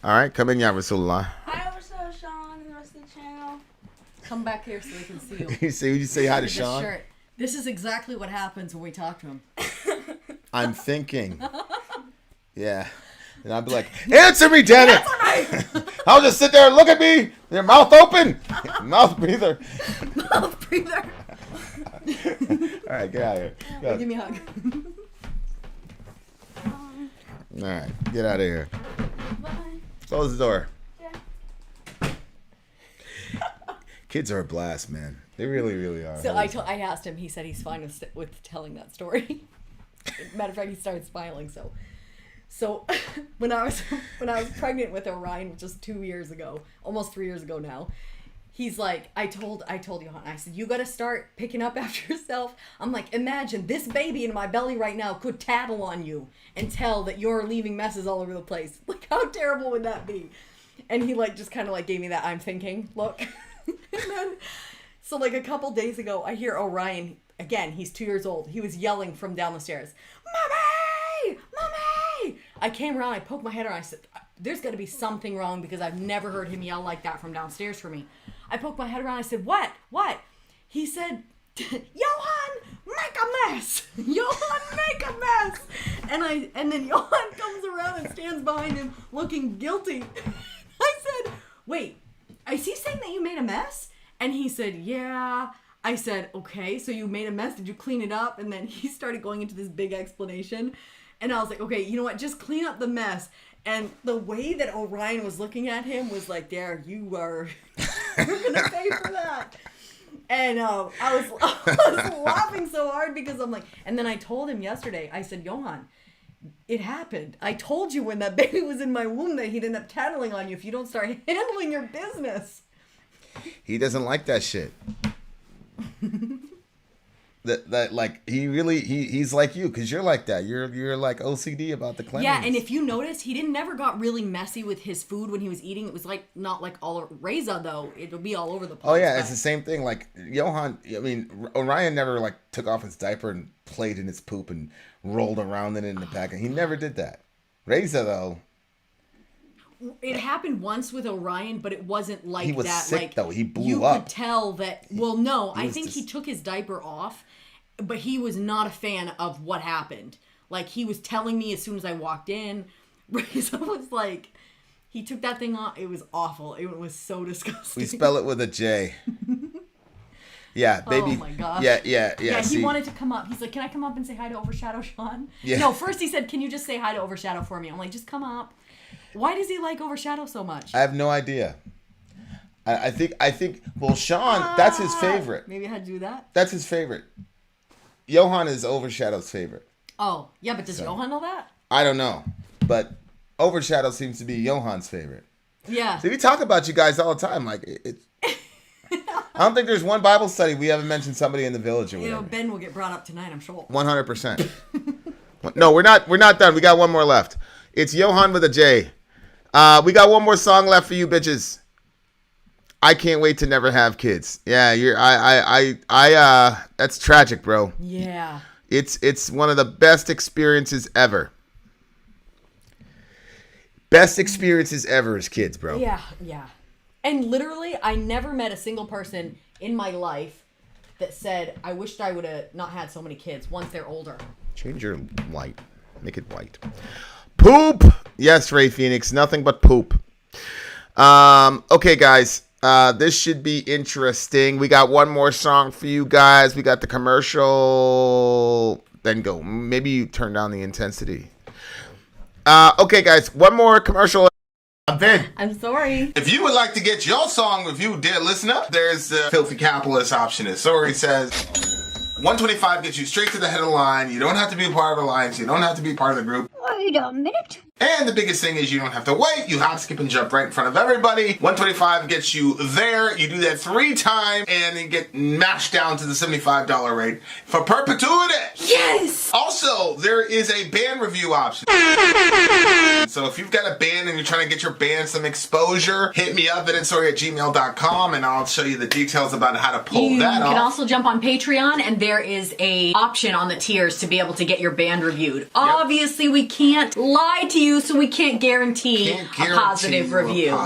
All right, come in, Ya Rasulullah.
Hi, what's up, Sean, and the rest of the channel.
Come back here so we can see you.
Would you say hi to
This
Sean?
shirt. This is exactly what happens when we talk to him.
I'm thinking. Yeah. And I'll be like, answer me, damn it! I'll just sit there and look at me. Your mouth open. Mouth breather.
Mouth breather.
All right, get out of here. Go.
Give me a hug.
All right, get out of here.
Bye.
Close the door.
Yeah.
Kids are a blast, man. They really, really are.
So I asked him. He said he's fine with telling that story. Matter of fact, he started smiling. So when I was pregnant with Orion, just 2 years ago, almost 3 years ago now, he's like, I told Johan, I said, you got to start picking up after yourself. I'm like, imagine this baby in my belly right now could tattle on you and tell that you're leaving messes all over the place. Like, how terrible would that be? And he like just kind of like gave me that I'm thinking look. And then, so like a couple days ago, I hear Orion again. He's 2 years old. He was yelling from down the stairs, "Mommy! Mommy!" I came around. I poked my head around. I said, "There's got to be something wrong because I've never heard him yell like that from downstairs for me." I poked my head around. I said, "What? What?" He said, "Johan, make a mess. Johan, make a mess." And then Johan comes around and stands behind him looking guilty. I said, "Wait, is he saying that you made a mess?" And he said, "Yeah." I said, "Okay, so you made a mess. Did you clean it up?" And then he started going into this big explanation. And I was like, okay, you know what? Just clean up the mess. And the way that Orion was looking at him was like, there, you're going to pay for that. And I was laughing so hard because I'm like, and then I told him yesterday, I said, Johan, it happened. I told you when that baby was in my womb that he'd end up tattling on you if you don't start handling your business.
He doesn't like that shit. that like he's like you because you're like that. You're like OCD about the cleanliness.
Yeah, and if you notice, he never got really messy with his food when he was eating. It was like not like all Reza though. It'll be all over the place.
Oh yeah, it's the same thing. Like Johan, I mean, Orion never like took off his diaper and played in his poop and rolled around in it in the pack. He never did that. Reza though.
It happened once with Orion, but it wasn't like that.
He was sick
like,
though. He blew
you
up.
You could tell that. Well, no, I think
just...
he took his diaper off, but he was not a fan of what happened. Like he was telling me as soon as I walked in, Reza was like, he took that thing off. It was awful. It was so disgusting.
We spell it with a J. Yeah, baby.
Oh my gosh.
Yeah.
Yeah,
see?
he wanted to come up. He's like, can I come up and say hi to Overshadow Sean?
Yeah.
No, first he said, can you just say hi to Overshadow for me? I'm like, just come up. Why does he like Overshadow so much?
I have no idea. I think. Well, Sean, that's his favorite.
Maybe I had to do that.
That's his favorite. Johan is Overshadow's favorite.
Oh, yeah, but does Johan know that?
I don't know, but Overshadow seems to be Johan's favorite.
Yeah.
See, we talk about you guys all the time. Like I don't think there's one Bible study we haven't mentioned somebody in the village or whatever.
You know, Ben will get brought up tonight, I'm sure.
100%. No, we're not done. We got one more left. It's Johan with a J. We got one more song left for you bitches. I can't wait to never have kids. Yeah, that's tragic, bro.
Yeah.
It's one of the best experiences ever. Best experiences ever as kids, bro.
Yeah. And literally, I never met a single person in my life that said, I wished I would have not had so many kids once they're older.
Change your light. Make it white. Poop. Yes, Ray Phoenix. Nothing but poop. Okay, guys. This should be interesting. We got one more song for you guys. We got the commercial. Then go. Maybe you turn down the intensity. Okay, guys. One more commercial. I'm Vin.
I'm sorry.
If you would like to get your song reviewed, dear listener, there's the filthy capitalist option. As Sori says, 125 gets you straight to the head of the line. You don't have to be a part of the alliance. You don't have to be part of the group.
Wait a minute.
And the biggest thing is you don't have to wait. You hop, skip, and jump right in front of everybody. 125 gets you there. You do that 3 times, and you get mashed down to the $75 rate for perpetuity.
Yes!
Also, there is a band review option. So if you've got a band and you're trying to get your band some exposure, hit me up at insori@gmail.com, and I'll show you the details about how to pull that off.
You can also jump on Patreon, and there is a option on the tiers to be able to get your band reviewed. Obviously, we can't lie to you, so we can't guarantee a positive review.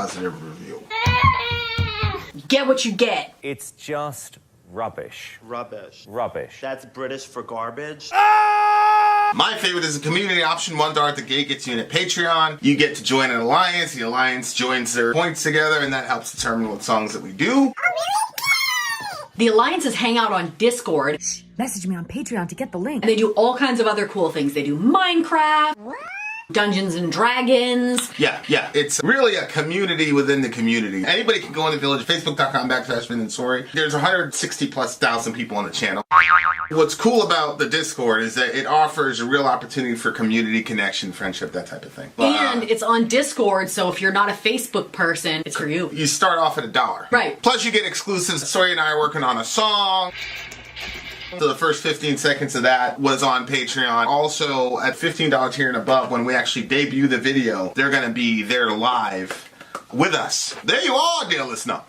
Get what you get.
It's just rubbish.
Rubbish.
Rubbish.
That's British for garbage.
My favorite is a community option. $1 at the gate gets you in a Patreon. You get to join an alliance. The alliance joins their points together, and that helps determine what songs that we do.
The alliances hang out on Discord.
Message me on Patreon to get the link.
And they do all kinds of other cool things. They do Minecraft, Dungeons and Dragons.
Yeah. It's really a community within the community. Anybody can go in the village, facebook.com/Vin and Sori. There's 160,000+ people on the channel. What's cool about the Discord is that it offers a real opportunity for community connection, friendship, that type of thing.
And it's on Discord, so if you're not a Facebook person, it's for you.
You start off at $1.
Right.
Plus you get exclusives. Sori and I are working on a song. So the first 15 seconds of that was on Patreon. Also, at $15 tier and above, when we actually debut the video, they're going to be there live with us. There you are, dear listener.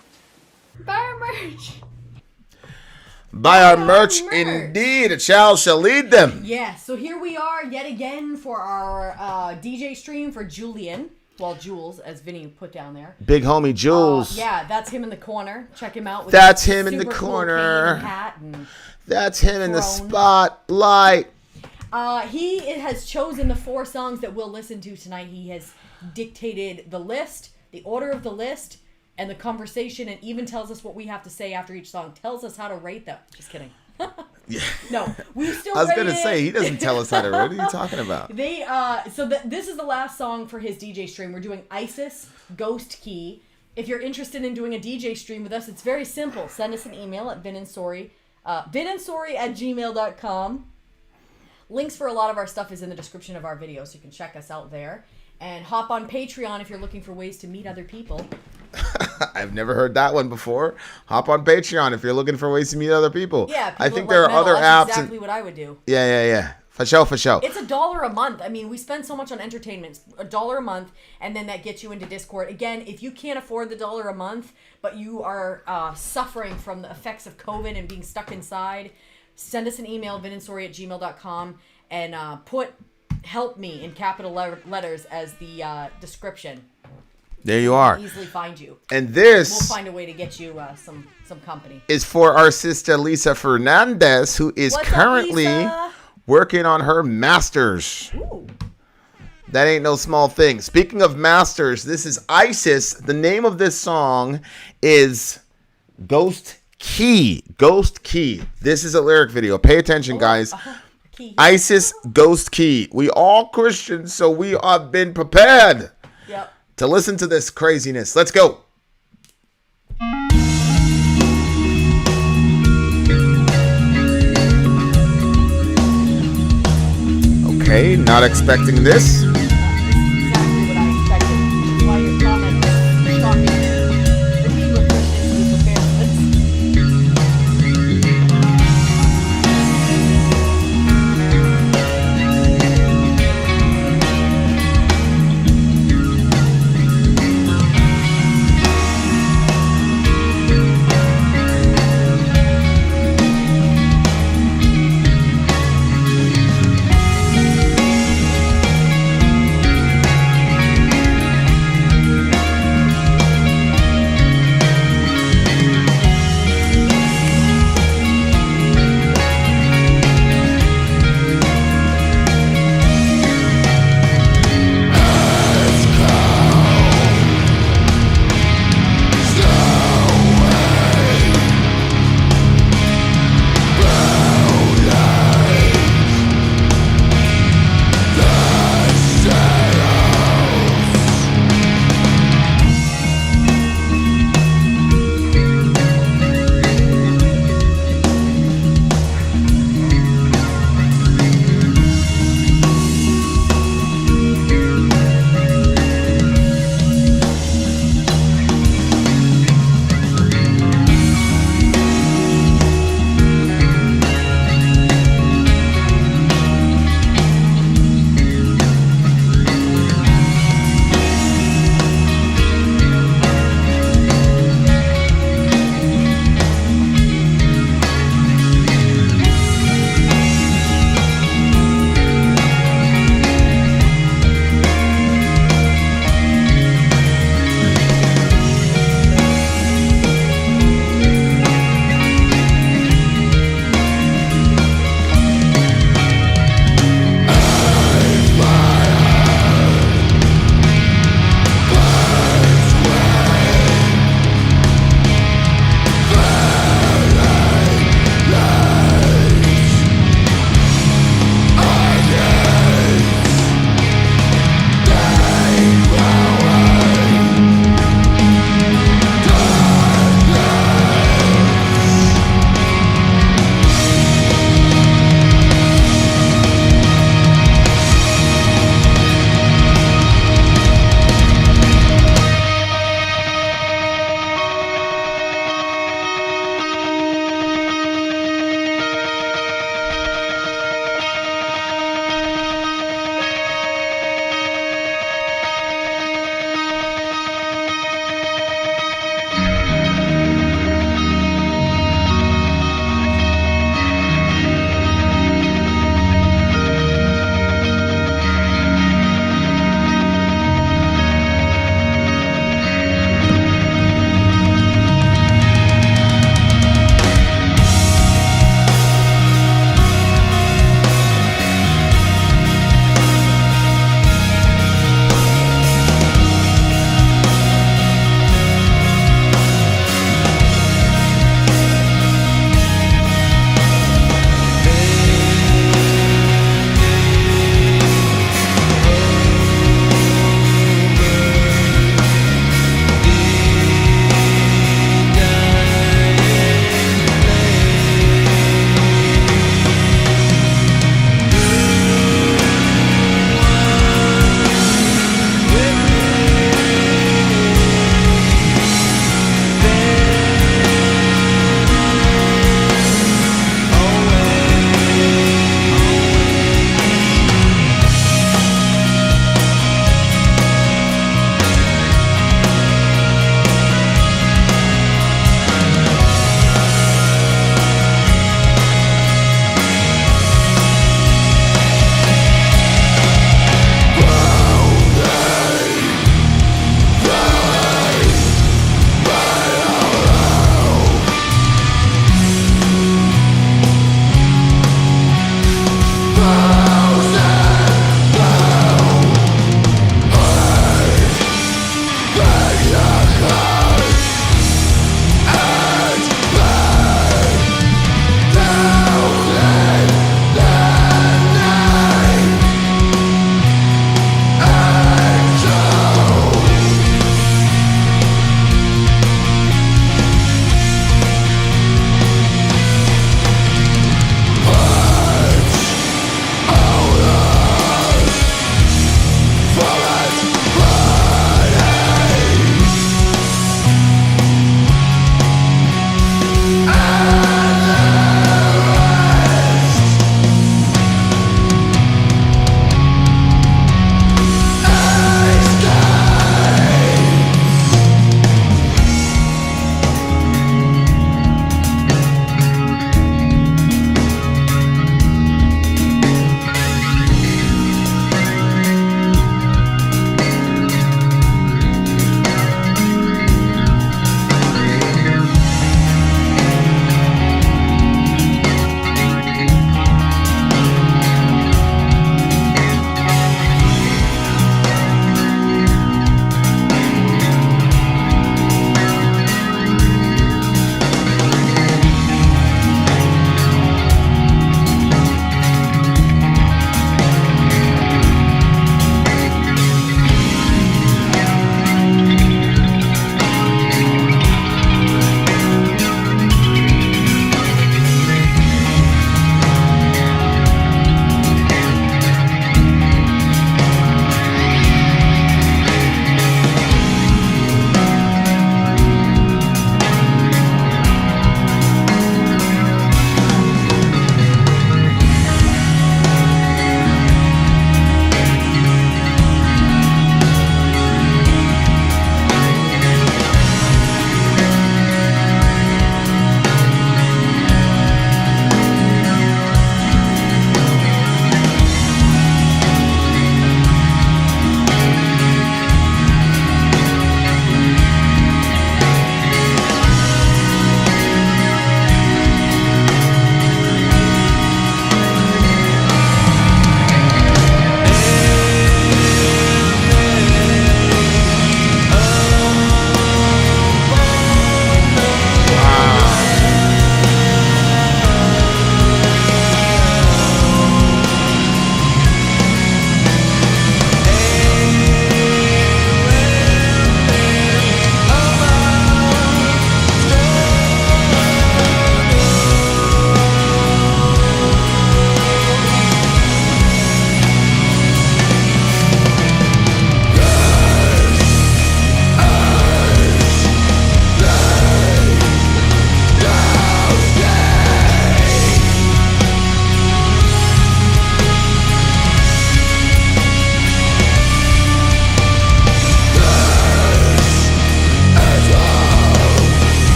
Buy our merch.
Buy our merch, indeed. A child shall lead them.
Yeah, so here we are yet again for our DJ stream for Julian. Well, Jules, as Vinny put down there.
Big homie Jules.
Yeah, that's him in the corner. Check him out. With
That's him in the
super cool
corner.
cane hat and
That's him in the
throne.
spotlight.
He has chosen the 4 songs that we'll listen to tonight. He has dictated the list, the order of the list, and the conversation, and even tells us what we have to say after each song. Tells us how to rate them. Just kidding. No, we still.
I was
rate
gonna
it.
say he doesn't tell us how to rate. What are you talking about?
This is the last song for his DJ stream. We're doing ISIS Ghost Key. If you're interested in doing a DJ stream with us, it's very simple. Send us an email at Vin and Sori, vinandsori@gmail.com. Links for a lot of our stuff is in the description of our video, so you can check us out there. And hop on Patreon if you're looking for ways to meet other people.
I've never heard that one before. Hop on Patreon if you're looking for ways to meet other people.
Yeah, people
I think
that
there are
like metal,
other
that's
apps.
exactly what I would do.
Yeah. For sure.
It's $1 a month. I mean, we spend so much on entertainment. $1 a month, and then that gets you into Discord. Again, if you can't afford the $1 a month, but you are suffering from the effects of COVID and being stuck inside, send us an email, vinandsori@gmail.com, and put "help me" in capital letters as the description.
There you are.
We'll easily find you.
And this
We'll find a way to get you some company.
is for our sister Lisa Fernandez, who is
What's up,
currently
Lisa?
working on her master's.
Ooh.
That ain't no small thing. Speaking of masters, this is ISIS. The name of this song is Ghost Key. Ghost Key. This is a lyric video. Pay attention, guys.
Key.
ISIS Ghost Key. We all Christians, so we have been prepared
Yep.
to listen to this craziness. Let's go. Okay, not expecting this.
Exactly what I expected. That's why your comment is shocking. The team of Christians who prepared for this.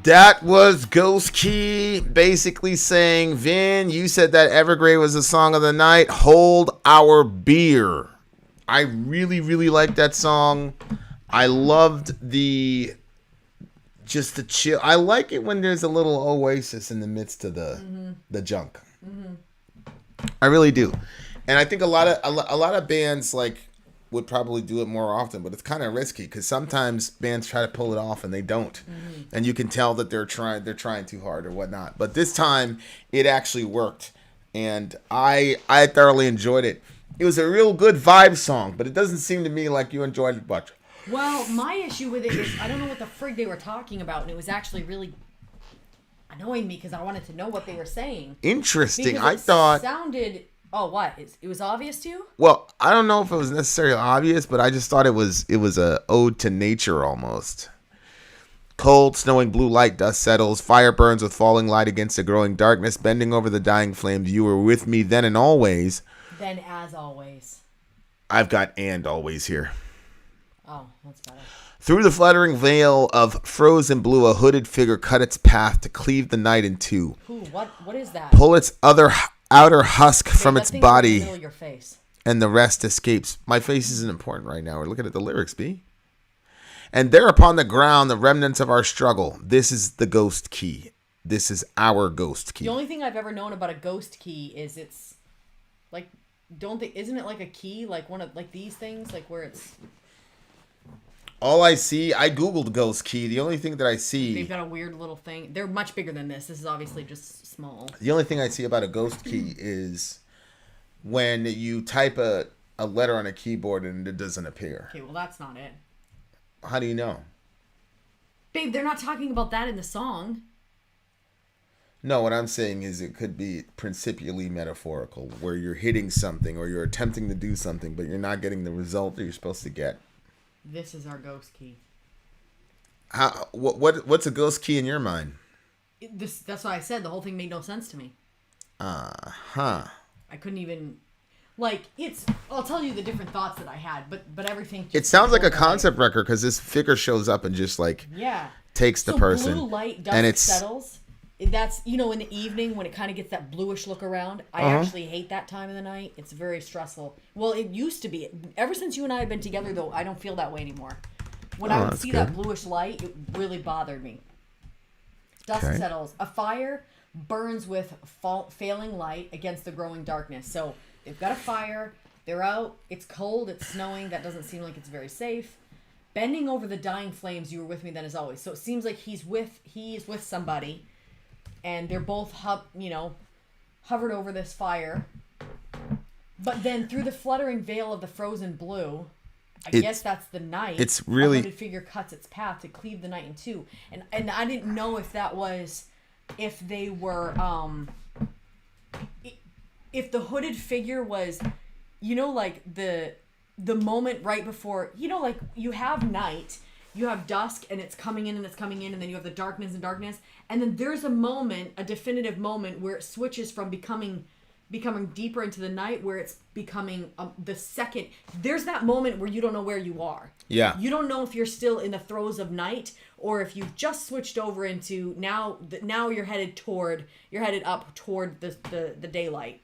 That was Ghost Key basically saying, Vin, you said that Evergrey was the song of the night. Hold our beer. I really, really like that song. I loved the chill. I like it when there's a little oasis in the midst of the junk. I really do. And I think a lot of bands like would probably do it more often, but it's kind of risky because sometimes bands try to pull it off and they don't, and you can tell that they're trying too hard or whatnot. But this time, it actually worked, and I thoroughly enjoyed it. It was a real good vibe song, but it doesn't seem to me like you enjoyed it much.
Well, my issue with it is I don't know what the frig they were talking about, and it was actually really annoying me because I wanted to know what they were saying.
Interesting.
Because
I thought
sounded. Oh, what? It was obvious to you?
Well, I don't know if it was necessarily obvious, but I just thought it was a ode to nature almost. Cold, snowing blue light dust settles. Fire burns with falling light against the growing darkness. Bending over the dying flames, you were with me then and always.
Then as always.
I've got and always here.
Oh, that's better.
Through the fluttering veil of frozen blue, a hooded figure cut its path to cleave the night in two.
Ooh, what is that?
Pull its outer husk from
that
its
thing's in the
body,
middle of your face.
and the rest escapes. My face isn't important right now. We're looking at the lyrics, B. And there upon the ground, the remnants of our struggle. This is the ghost key. This is our ghost key.
The only thing I've ever known about a ghost key is it's like, isn't it like a key, like one of like these things, like where it's.
All I see, I googled ghost key. The only thing that I see,
They've got a weird little thing. They're much bigger than this. This is obviously just small.
the only thing I see about a ghost key is when you type a letter on a keyboard and it doesn't appear.
Okay, well that's not it.
How do you know?
Babe, they're not talking about that in the song.
No, what I'm saying is it could be principially metaphorical, where you're hitting something or you're attempting to do something, but you're not getting the result that you're supposed to get.
This is our ghost key.
What's a ghost key in your mind?
That's why I said the whole thing made no sense to me.
Huh.
I couldn't even, like, I'll tell you the different thoughts that I had, but everything.
It sounds like a concept record because this figure shows up and just like takes the person.
Blue light dust
and it's
settles. That's, in the evening when it kind of gets that bluish look around. I actually hate that time of the night. It's very stressful. Well, it used to be. Ever since you and I have been together, though, I don't feel that way anymore. When I would see that bluish light, it really bothered me. Dust settles. A fire burns with failing light against the growing darkness. So they've got a fire. They're out. It's cold. It's snowing. That doesn't seem like it's very safe. Bending over the dying flames, you were with me then as always. So it seems like he's with somebody. And they're both, hovered over this fire. But then through the fluttering veil of the frozen blue, I guess that's the night.
It's really.
A hooded figure cuts its path to cleave the night in two. And I didn't know if that was, if they were, if the hooded figure was, like the moment right before, like you have night. You have dusk and it's coming in, and then you have the darkness, and then there's a definitive moment where it switches from becoming deeper into the night, where it's becoming the second. There's that moment where you don't know where you are.
Yeah.
You don't know if you're still in the throes of night or if you've just switched over into now you're headed up toward the daylight.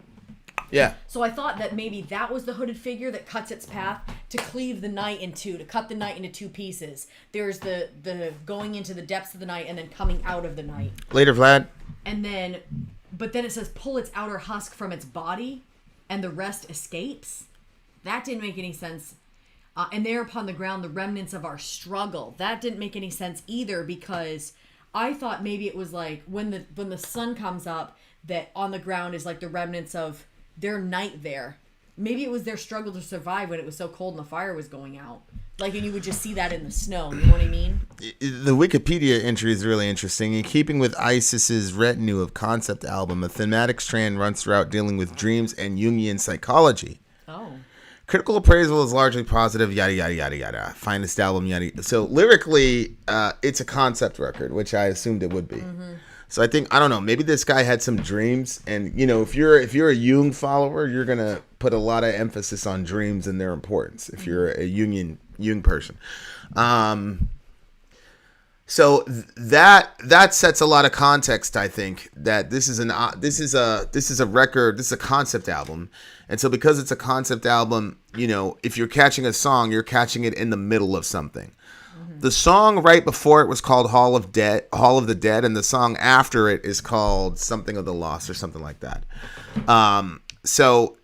Yeah.
So I thought that maybe that was the hooded figure that cuts its path to cleave the night in two, to cut the night into two pieces. There's the going into the depths of the night and then coming out of the night.
Later, Vlad.
But then it says pull its outer husk from its body and the rest escapes. That didn't make any sense. And there upon the ground, the remnants of our struggle. That didn't make any sense either, because I thought maybe it was like when the sun comes up, that on the ground is like the remnants of their night there. Maybe it was their struggle to survive when it was so cold and the fire was going out. Like, and you would just see that in the snow. You know what I mean?
The Wikipedia entry is really interesting. In keeping with ISIS's retinue of concept album, a thematic strand runs throughout dealing with dreams and Jungian psychology.
Oh.
Critical appraisal is largely positive, yada, yada, yada, yada. Finest album, yada. So lyrically, it's a concept record, which I assumed it would be. Mm-hmm. So I think, I don't know, maybe this guy had some dreams, and if you're a Jung follower, you're gonna put a lot of emphasis on dreams and their importance. If you're a Jung person, So that sets a lot of context. I think that this is a record. This is a concept album, and so because it's a concept album, if you're catching a song, you're catching it in the middle of something. The song right before it was called Hall of the Dead, and the song after it is called Something of the Lost or something like that. So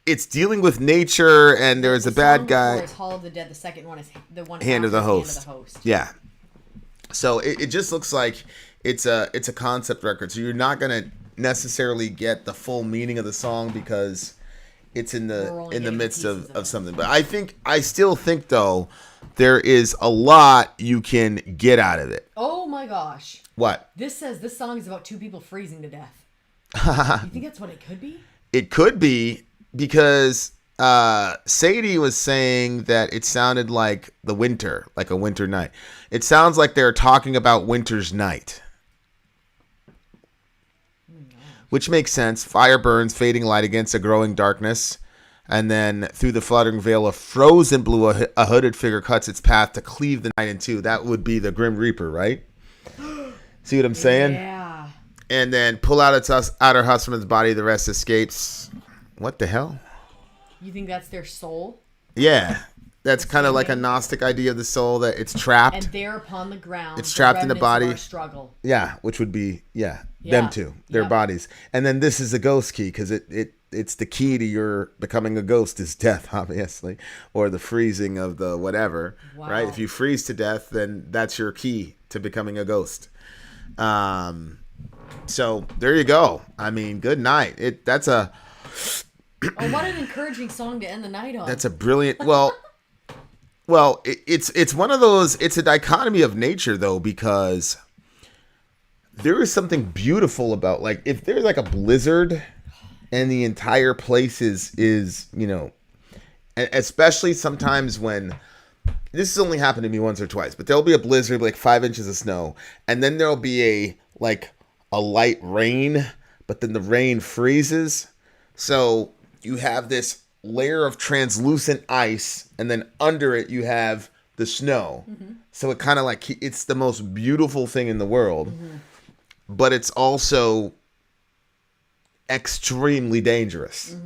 it's dealing with nature, and there's a bad guy.
Is Hall of the Dead. The second one is the one
Hand of the Host.
Hand of the Host.
Yeah. So it just looks like it's a concept record. So you're not gonna necessarily get the full meaning of the song because it's in the midst of something. But I still think though there is a lot you can get out of it.
Oh my gosh.
What?
This says this song is about two people freezing to death. You think that's what it could be?
It could be because Sadie was saying that it sounded like the winter, like a winter night. It sounds like they're talking about winter's night. Which makes sense. Fire burns, fading light against a growing darkness. And then through the fluttering veil of frozen blue, a hooded figure cuts its path to cleave the night in two. That would be the Grim Reaper, right? See what I'm saying?
Yeah.
And then pull out her husband's body, the rest escapes. What the hell?
You think that's their soul?
Yeah. That's kind of like a Gnostic idea of the soul, that it's trapped.
And there upon the ground.
It's trapped in the body.
Of our struggle.
Yeah, which would be, them two, their bodies. And then this is a ghost key because it's the key to your becoming a ghost is death, obviously, or the freezing of the whatever, right? If you freeze to death, then that's your key to becoming a ghost. So there you go. I mean, good night.
Oh, what an encouraging song to end the night on.
That's a brilliant. Well, it's one of those. It's a dichotomy of nature, though, because there is something beautiful about, like, if there's like a blizzard and the entire place is especially sometimes when this has only happened to me once or twice, but there'll be a blizzard, like 5 inches of snow, and then there'll be a light rain, but then the rain freezes. So you have this layer of translucent ice, and then under it you have the snow. Mm-hmm. So it kind of like, it's the most beautiful thing in the world, but it's also extremely dangerous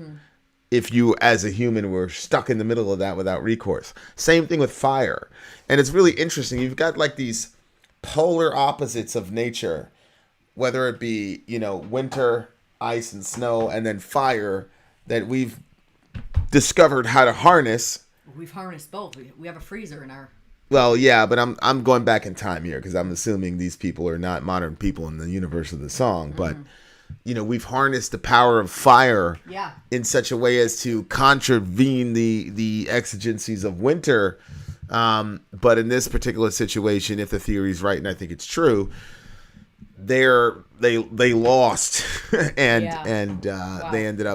if you as a human were stuck in the middle of that without recourse. Same thing with fire. And it's really interesting. You've got like these polar opposites of nature, whether it be, winter, ice and snow, and then fire that we've discovered how to harness.
We've harnessed both. We have a freezer in our...
Well, yeah, but I'm going back in time here because I'm assuming these people are not modern people in the universe of the song. But, we've harnessed the power of fire in such a way as to contravene the exigencies of winter. But in this particular situation, if the theory's right, and I think it's true, they lost and they ended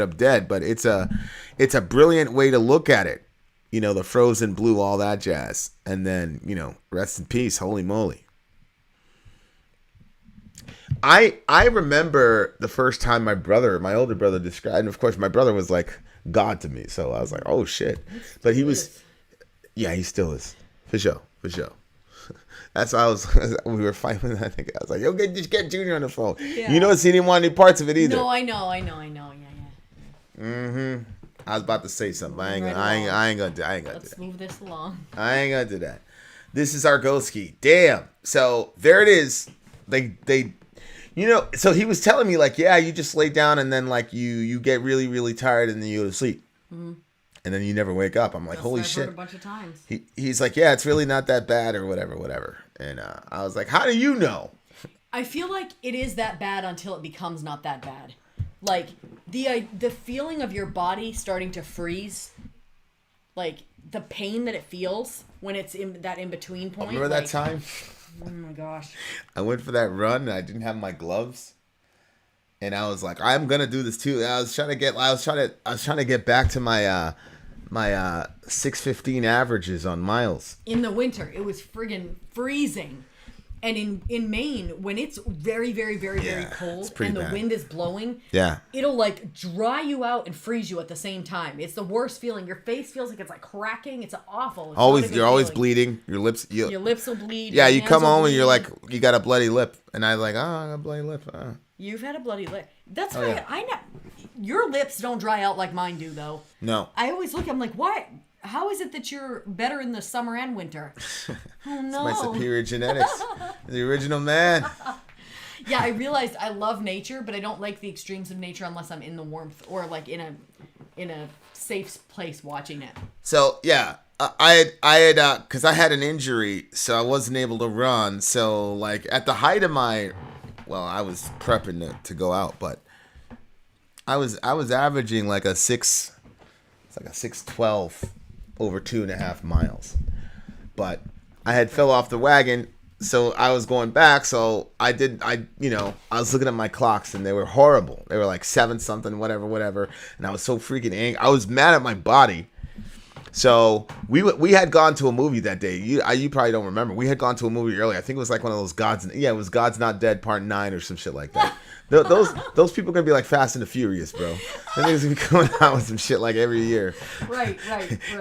up dead. But it's a brilliant way to look at it. The frozen blue, all that jazz. And then, rest in peace. Holy moly. I remember the first time my older brother described, and of course my brother was like God to me. So I was like, oh shit. But he was, he still is. For sure. That's why we were fighting. I think I was like, yo, just get Junior on the phone. Yeah. He didn't want any parts of it either.
No, I know. Yeah.
I was about to say something. I ain't gonna do that.
Let's move this along.
I ain't gonna do that. This is our ghost key. Damn. So there it is. They so he was telling me like, you just lay down and then like you get really, really tired and then you go to sleep. Mm-hmm. And then you never wake up. I'm like, holy shit.
Heard a bunch of times.
He's like, it's really not that bad or whatever. And I was like, how do you know?
I feel like it is that bad until it becomes not that bad. Like the feeling of your body starting to freeze, like the pain that it feels when it's in that in-between point.
Remember that time?
Oh my gosh.
I went for that run and I didn't have my gloves. And I was like, I'm gonna do this too. I was trying to get back to my 6:15 averages on miles.
In the winter, it was friggin' freezing. And in Maine, when it's very, very, very, very
It's
cold
pretty
and the
bad.
wind is blowing,
Yeah.
it'll like dry you out and freeze you at the same time. It's the worst feeling. Your face feels like it's like cracking. It's awful. It's not a good
You're always
feeling.
bleeding. Your lips.
Your lips will bleed.
Yeah,
your
you
hands
come
will
home and you're
bleed.
like, you got a bloody lip, and I like, oh, I got a bloody lip.
You've had a bloody lip. That's
Oh,
why
yeah.
I know. Your lips don't dry out like mine do, though.
No.
I always look. I'm like, why? How is it that you're better in the summer and winter? Oh no.
My superior genetics. The original man.
Yeah, I realized I love nature, but I don't like the extremes of nature unless I'm in the warmth or like in a safe place watching it.
So yeah, I had because I had an injury, so I wasn't able to run. So like at the height of my, well, I was prepping to go out, but I was averaging like a 6:12 over 2.5 miles, but I had fell off the wagon. So I was going back, so I was looking at my clocks and they were horrible. They were like 7 something, whatever. And I was so freaking angry. I was mad at my body. So we had gone to a movie that day. You probably don't remember. We had gone to a movie earlier. I think it was like one of those it was God's Not Dead Part 9 or some shit like that. Those people are gonna be like Fast and the Furious, bro. That niggas be coming out with some shit like every year.
Right.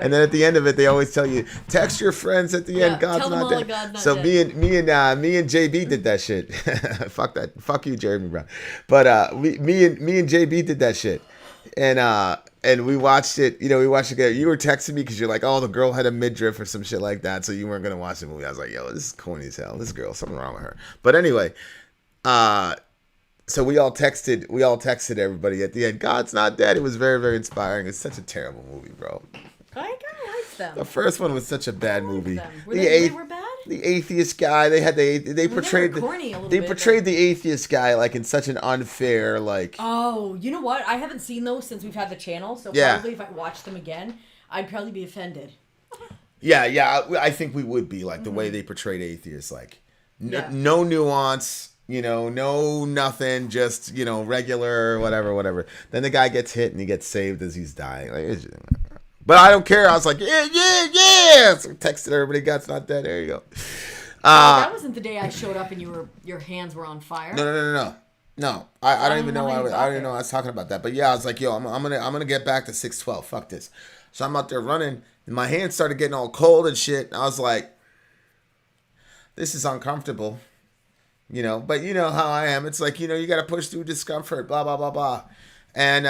And then at the end of it, they always tell you, text your friends at the end. God's
tell them
not
all
dead.
that God's not
So
dead.
me and JB did that shit. Fuck that. Fuck you, Jeremy Brown. But me and JB did that shit. And we watched it. We watched it together. You were texting me because you're like, oh, the girl had a midriff or some shit like that, so you weren't gonna watch the movie. I was like, yo, this is corny as hell. This girl, something wrong with her. But anyway, so we all texted everybody at the end. God's not dead. It was very, very inspiring. It's such a terrible movie, bro.
I kind of liked them.
The first one was such a bad movie.
them. They were bad?
The atheist guy. They portrayed
corny a little
they
bit,
portrayed the atheist guy like in such an unfair like.
Oh, you know what? I haven't seen those since we've had the channel, so
Yeah.
probably if I watched them again, I'd probably be offended.
Yeah. I think we would be like the way they portrayed atheists, like
Yeah.
no nuance. No nothing, just regular whatever. Then the guy gets hit and he gets saved as he's dying. But I don't care. I was like, yeah. So I texted everybody. God's not dead. There you go.
That wasn't the day I showed up and your hands were on fire.
No. I don't even know.
how you
I
got
don't even
there.
know I was talking about that. But yeah, I was like, yo, I'm gonna get back to 6:12. Fuck this. So I'm out there running, and my hands started getting all cold and shit. And I was like, this is uncomfortable. But you know how I am. It's like, you got to push through discomfort, blah, blah, blah, blah. And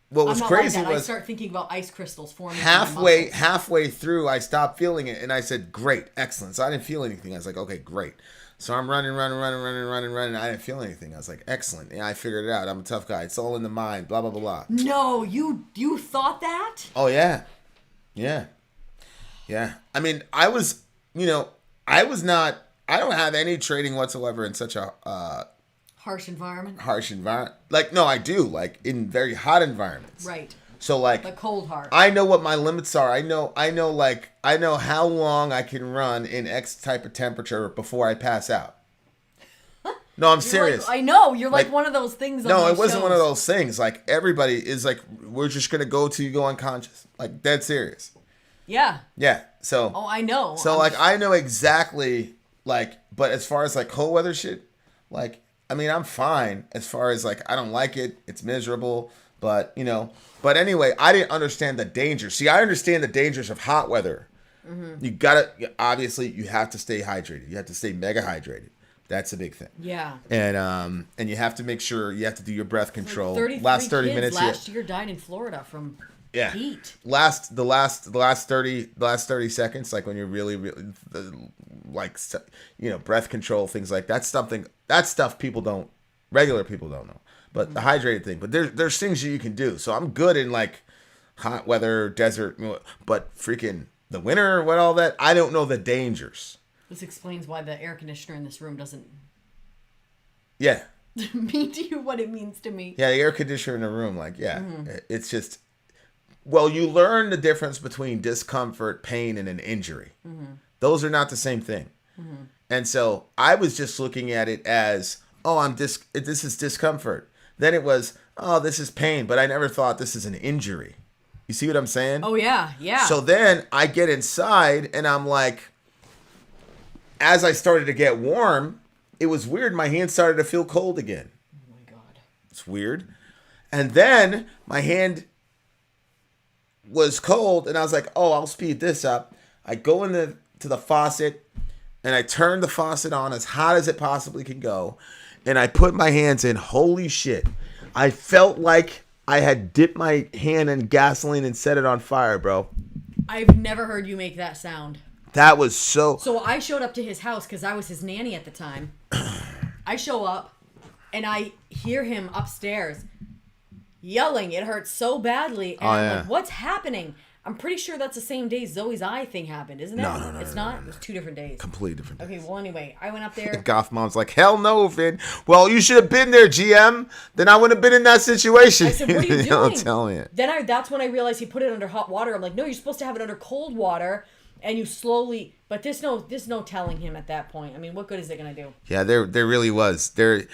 what was
I'm not
crazy
like that. I
was
start thinking about ice crystals forming. in my muscles.
halfway through, I stopped feeling it. And I said, great, excellent. So I didn't feel anything. I was like, okay, great. So I'm running. I didn't feel anything. I was like, excellent. Yeah, I figured it out. I'm a tough guy. It's all in the mind, blah, blah, blah, blah.
No, you thought that?
Oh, yeah. I mean, I was not, I don't have any training whatsoever in such a
Harsh environment.
harsh environment. Like, no, I do, like in very hot environments.
Right.
So like
The cold heart.
I know what my limits are. I know how long I can run in X type of temperature before I pass out. No, I'm serious.
I know. You're like
Like,
one of those things.
No, it wasn't one of those things. Like everybody is like, we're just gonna go till you go unconscious. Like dead serious.
Yeah.
Yeah. So
Oh, I know.
So like I know exactly like, but as far as like cold weather shit, like I mean I'm fine as far as like I don't like it. It's miserable, but But anyway, I didn't understand the dangers. See, I understand the dangers of hot weather. Mm-hmm. Obviously you have to stay hydrated. You have to stay mega hydrated. That's a big thing.
Yeah.
And you have to make sure you have to do your breath control.
33
last 30
kids
minutes
last year died in Florida from heat.
The last 30 seconds, like when you're really breath control, things like that, stuff regular people don't know, but the hydrated thing, but there's things that you can do. So I'm good in like hot weather, desert, but freaking the winter, what all that, I don't know the dangers.
This explains why the air conditioner in this room doesn't
Yeah.
mean to you what it means to me.
Yeah, the air conditioner in the room, like, it's just, well, you learn the difference between discomfort, pain, and an injury. Mm-hmm. Those are not the same thing. Mm-hmm. And so I was just looking at it as, this is discomfort. Then it was, this is pain, but I never thought this is an injury. You see what I'm saying?
Oh, yeah, yeah.
So then I get inside and I'm like, as I started to get warm, it was weird. My hand started to feel cold again.
Oh my God.
It's weird. And then my hand was cold, and I was like, oh, I'll speed this up. I go to the faucet, and I turn the faucet on as hot as it possibly can go, and I put my hands in. Holy shit. I felt like I had dipped my hand in gasoline and set it on fire, bro.
I've never heard you make that sound.
That was so...
So I showed up to his house because I was his nanny at the time. I show up, and I hear him upstairs yelling. It hurts so badly. And I'm like, what's happening? I'm pretty sure that's the same day Zoe's eye thing happened, isn't it?
No.
It's not? It was 2 different days.
Completely different days.
Okay, well, anyway, I went up there.
Goth mom's like, hell no, Vin. Well, you should have been there, GM. Then I wouldn't have been in that situation.
I said, what are you doing?
Don't tell me.
Then that's when I realized he put it under hot water. I'm like, no, you're supposed to have it under cold water, and you slowly... But there's no telling him at that point. I mean, what good is it going to do?
Yeah, there really was. And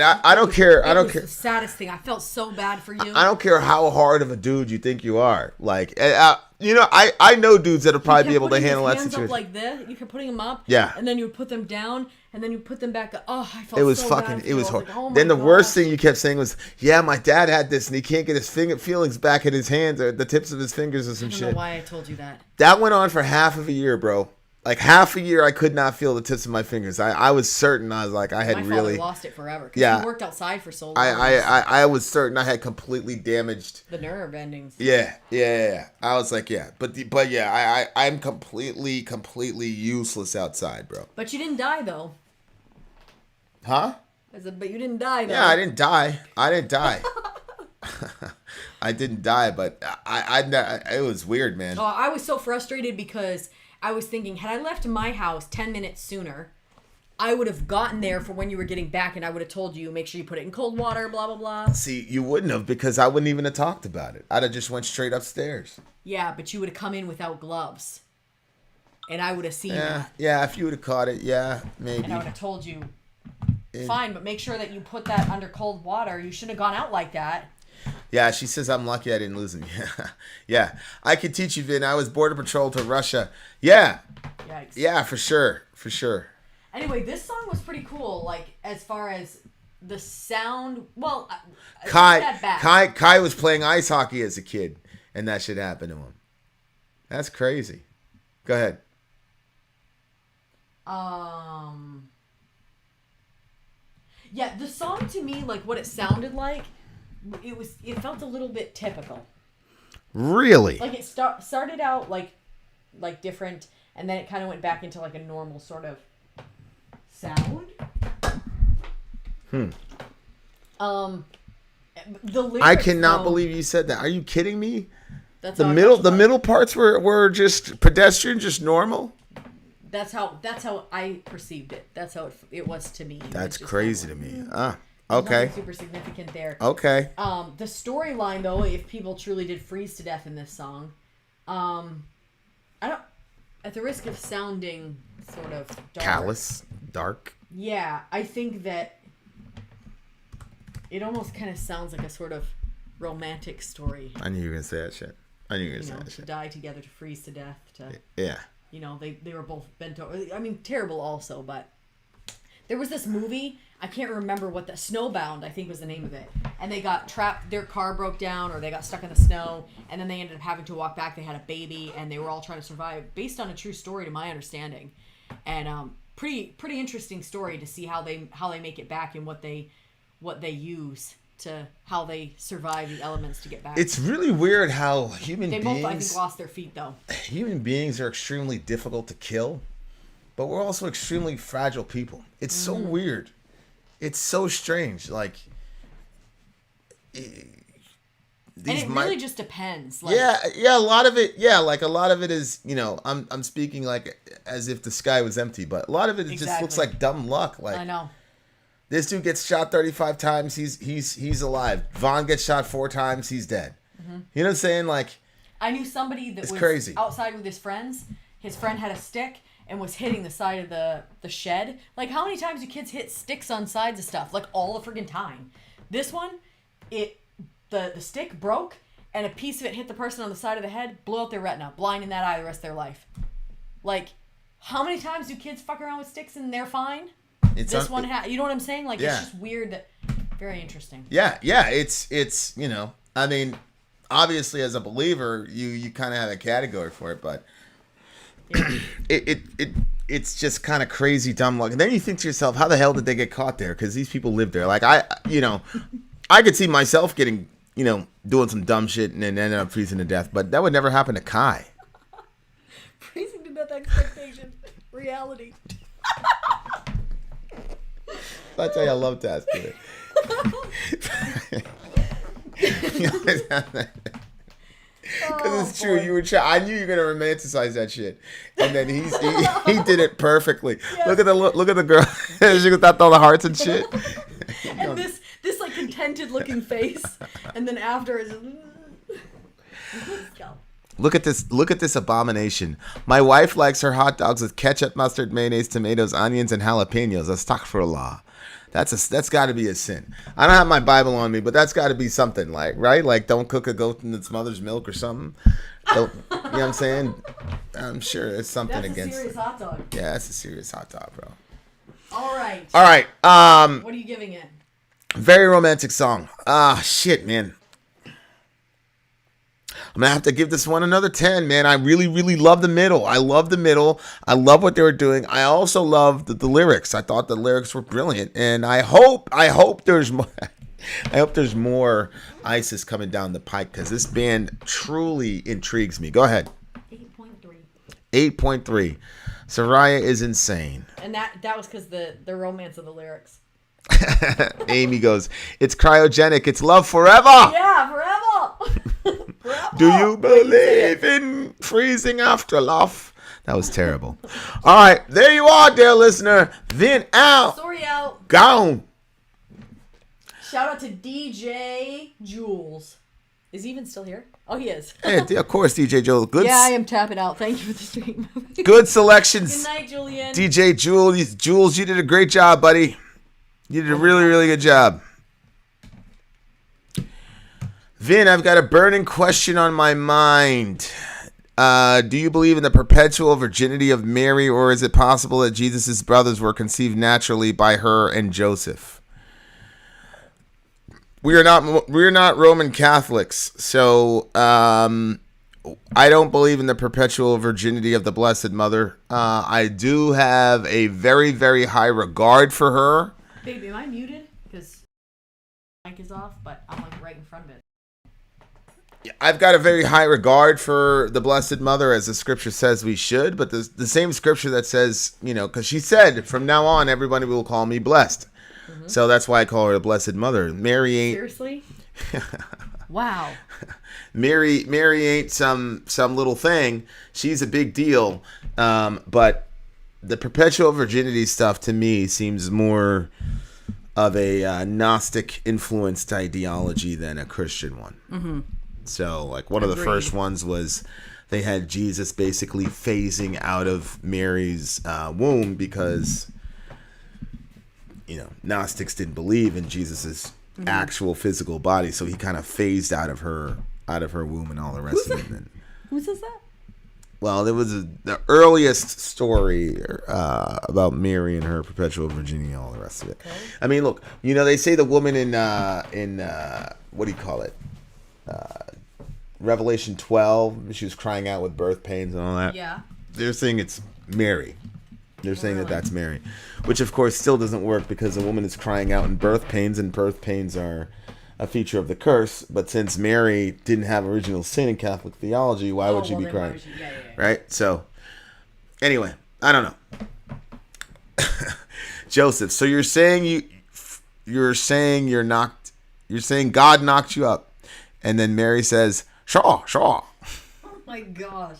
I don't care. I don't care.
It was the saddest thing. I felt so bad for you.
I don't care how hard of a dude you think you are. Like, I know dudes that'll probably be able to handle that situation.
Up like this. You kept putting them up.
Yeah.
And then you would put them down, and then you put them back up. Oh, I felt
It was
so
fucking.
bad.
It was hard.
Like, oh
Then the
my
worst
gosh.
thing you kept saying was, "Yeah, my dad had this, and he can't get his feelings back in his hands or the tips of his fingers or some
I don't
shit."
know why I told you that.
That went on for half of a year, bro. Like half a year, I could not feel the tips of my fingers. I was certain. I was like, I had
My
really
father lost it forever. Because
Yeah.
he worked outside for so long.
I was certain I had completely damaged.
The nerve endings.
Yeah. I was like, yeah, but yeah, I'm completely useless outside, bro.
But you didn't die though.
Huh?
I said, but you didn't die though.
Yeah, I didn't die. I didn't die, but it was weird, man.
Oh, I was so frustrated because I was thinking, had I left my house 10 minutes sooner, I would have gotten there for when you were getting back, and I would have told you, make sure you put it in cold water, blah, blah, blah.
See, you wouldn't have, because I wouldn't even have talked about it. I'd have just went straight upstairs.
Yeah, but you would have come in without gloves, and I would have seen that.
Yeah, if you would have caught it, yeah, maybe.
And I would have told you, fine, but make sure that you put that under cold water. You shouldn't have gone out like that.
Yeah, she says I'm lucky I didn't lose him. Yeah. I could teach you, Vin. I was border patrol to Russia. Yeah.
Yikes.
Yeah, for sure.
Anyway, this song was pretty cool, like, as far as the sound. Well, it's not that bad.
Kai was playing ice hockey as a kid, and that shit happened to him. That's crazy. Go ahead.
Yeah, the song to me, like, what it sounded like, it felt a little bit typical.
Really?
Like it started out like different, and then it kind of went back into like a normal sort of sound. The lyrics,
I cannot
though,
believe you said that. Are you kidding me?
that's
The
how it
middle
felt like.
middle parts were just pedestrian, just normal.
That's how I perceived it. That's how it was to me.
That's
It's just
crazy
that
to
one.
me.
There's
Okay.
nothing super significant there.
Okay.
The storyline, though, if people truly did freeze to death in this song, I don't. At the risk of sounding sort of dark,
Callous, dark.
yeah, I think that it almost kind of sounds like a sort of romantic story.
I knew you were gonna say that shit. I knew you were gonna
You
say
know,
that
to
shit.
die together, to freeze to death, to
Yeah.
you know, they were both bent over. I mean, terrible also, but there was this movie, I can't remember what Snowbound, I think was the name of it. And they got trapped, their car broke down, or they got stuck in the snow, and then they ended up having to walk back. They had a baby, and they were all trying to survive, based on a true story, to my understanding. And pretty interesting story to see how they make it back and what they use to how they survive the elements to get back.
It's really weird how human
they
beings.
both, I think, lost their feet though.
Human beings are extremely difficult to kill, but we're also extremely fragile people. It's so weird. It's so strange. Like,
And it really just depends. Like,
yeah, a lot of it. Yeah, like a lot of it is. You know, I'm speaking like as if the sky was empty, but a lot of it just looks like dumb luck. Like,
I know.
this dude gets shot 35 times. He's alive. Vaughn gets shot 4 times. He's dead. You know what I'm saying? Like,
I knew somebody that was
crazy.
outside with his friends. His friend had a stick and was hitting the side of the shed. Like, how many times do kids hit sticks on sides of stuff? Like, all the friggin' time. This one, the stick broke, and a piece of it hit the person on the side of the head, blew out their retina, blinding that eye the rest of their life. Like, How many times do kids fuck around with sticks and they're fine?
It's
This one you know what I'm saying? Like,
Yeah.
it's just weird that, very interesting.
Yeah, it's you know, I mean, obviously as a believer, you kind of have a category for it, but it's just kind of crazy dumb luck. And then you think to yourself, how the hell did they get caught there? Because these people live there. Like I could see myself getting, doing some dumb shit and then ending up freezing to death, but that would never happen to Kai.
Freezing to death expectation. Reality.
I tell you, I love to ask you. Because it's true. You were I knew you were gonna romanticize that shit, and then he did it perfectly. Yes. Look at the girl. She got all the hearts and shit.
And this like contented looking face, and then after is.
Look at this abomination. My wife likes her hot dogs with ketchup, mustard, mayonnaise, tomatoes, onions, and jalapenos. Astaghfirullah. That's got to be a sin. I don't have my Bible on me, but that's got to be something right? Like don't cook a goat in its mother's milk or something. You know what I'm saying? I'm sure it's something
that's
against.
That's a serious hot dog.
Yeah, that's a serious hot dog, bro.
All right.
What
are you giving it?
Very romantic song. Shit, man. I'm going to have to give this one another 10, man. I really, really love the middle. I love the middle. I love what they were doing. I also love the lyrics. I thought the lyrics were brilliant. And I hope there's more. I hope there's more ISIS coming down the pike because this band truly intrigues me. Go ahead.
8.3.
8.3. Soraya is insane.
And that was because the romance of the lyrics.
Amy goes, it's cryogenic. It's love forever.
Yeah, forever.
Do you believe in freezing after love? That was terrible. All right, there you are, dear listener. Vin out.
Sori out.
Gone.
Shout out to DJ Jules. Is he even still here? Oh, he is.
Hey, of course, DJ Jules. Good.
Yeah, I am tapping out. Thank you for the stream.
Good selections.
Good night, Julian.
DJ Jules. Jules, you did a great job, buddy. You did a really, really good job. Vin, I've got a burning question on my mind. Do you believe in the perpetual virginity of Mary, or is it possible that Jesus' brothers were conceived naturally by her and Joseph? We're not Roman Catholics, so I don't believe in the perpetual virginity of the Blessed Mother. I do have a very, very high regard for her.
Baby, am I muted? Because mic is off, but I'm like right in front of it.
I've got a very high regard for the Blessed Mother, as the scripture says we should, but the same scripture that says, because she said, from now on, everybody will call me blessed. Mm-hmm. So that's why I call her the Blessed Mother. Mary ain't...
Seriously? Wow.
Mary ain't some little thing. She's a big deal. But the perpetual virginity stuff, to me, seems more of a Gnostic-influenced ideology than a Christian one. Mm-hmm. So, like, one of the first ones was they had Jesus basically phasing out of Mary's womb because, Gnostics didn't believe in Jesus's actual physical body, so he kind of phased out of her womb and all the rest of it. And,
who says that? Well,
there was the earliest story about Mary and her perpetual virginity and all the rest of it. Okay. I mean, look, they say the woman in what do you call it? Revelation 12, she was crying out with birth pains and all that.
Yeah.
They're saying it's Mary. They're saying that that's Mary, which of course still doesn't work because a woman is crying out in birth pains, and birth pains are a feature of the curse. But since Mary didn't have original sin in Catholic theology, why would she be crying?
Yeah.
Right? So, anyway, I don't know. Joseph, so you're saying God knocked you up, and then Mary says, "Sure."
Oh my gosh.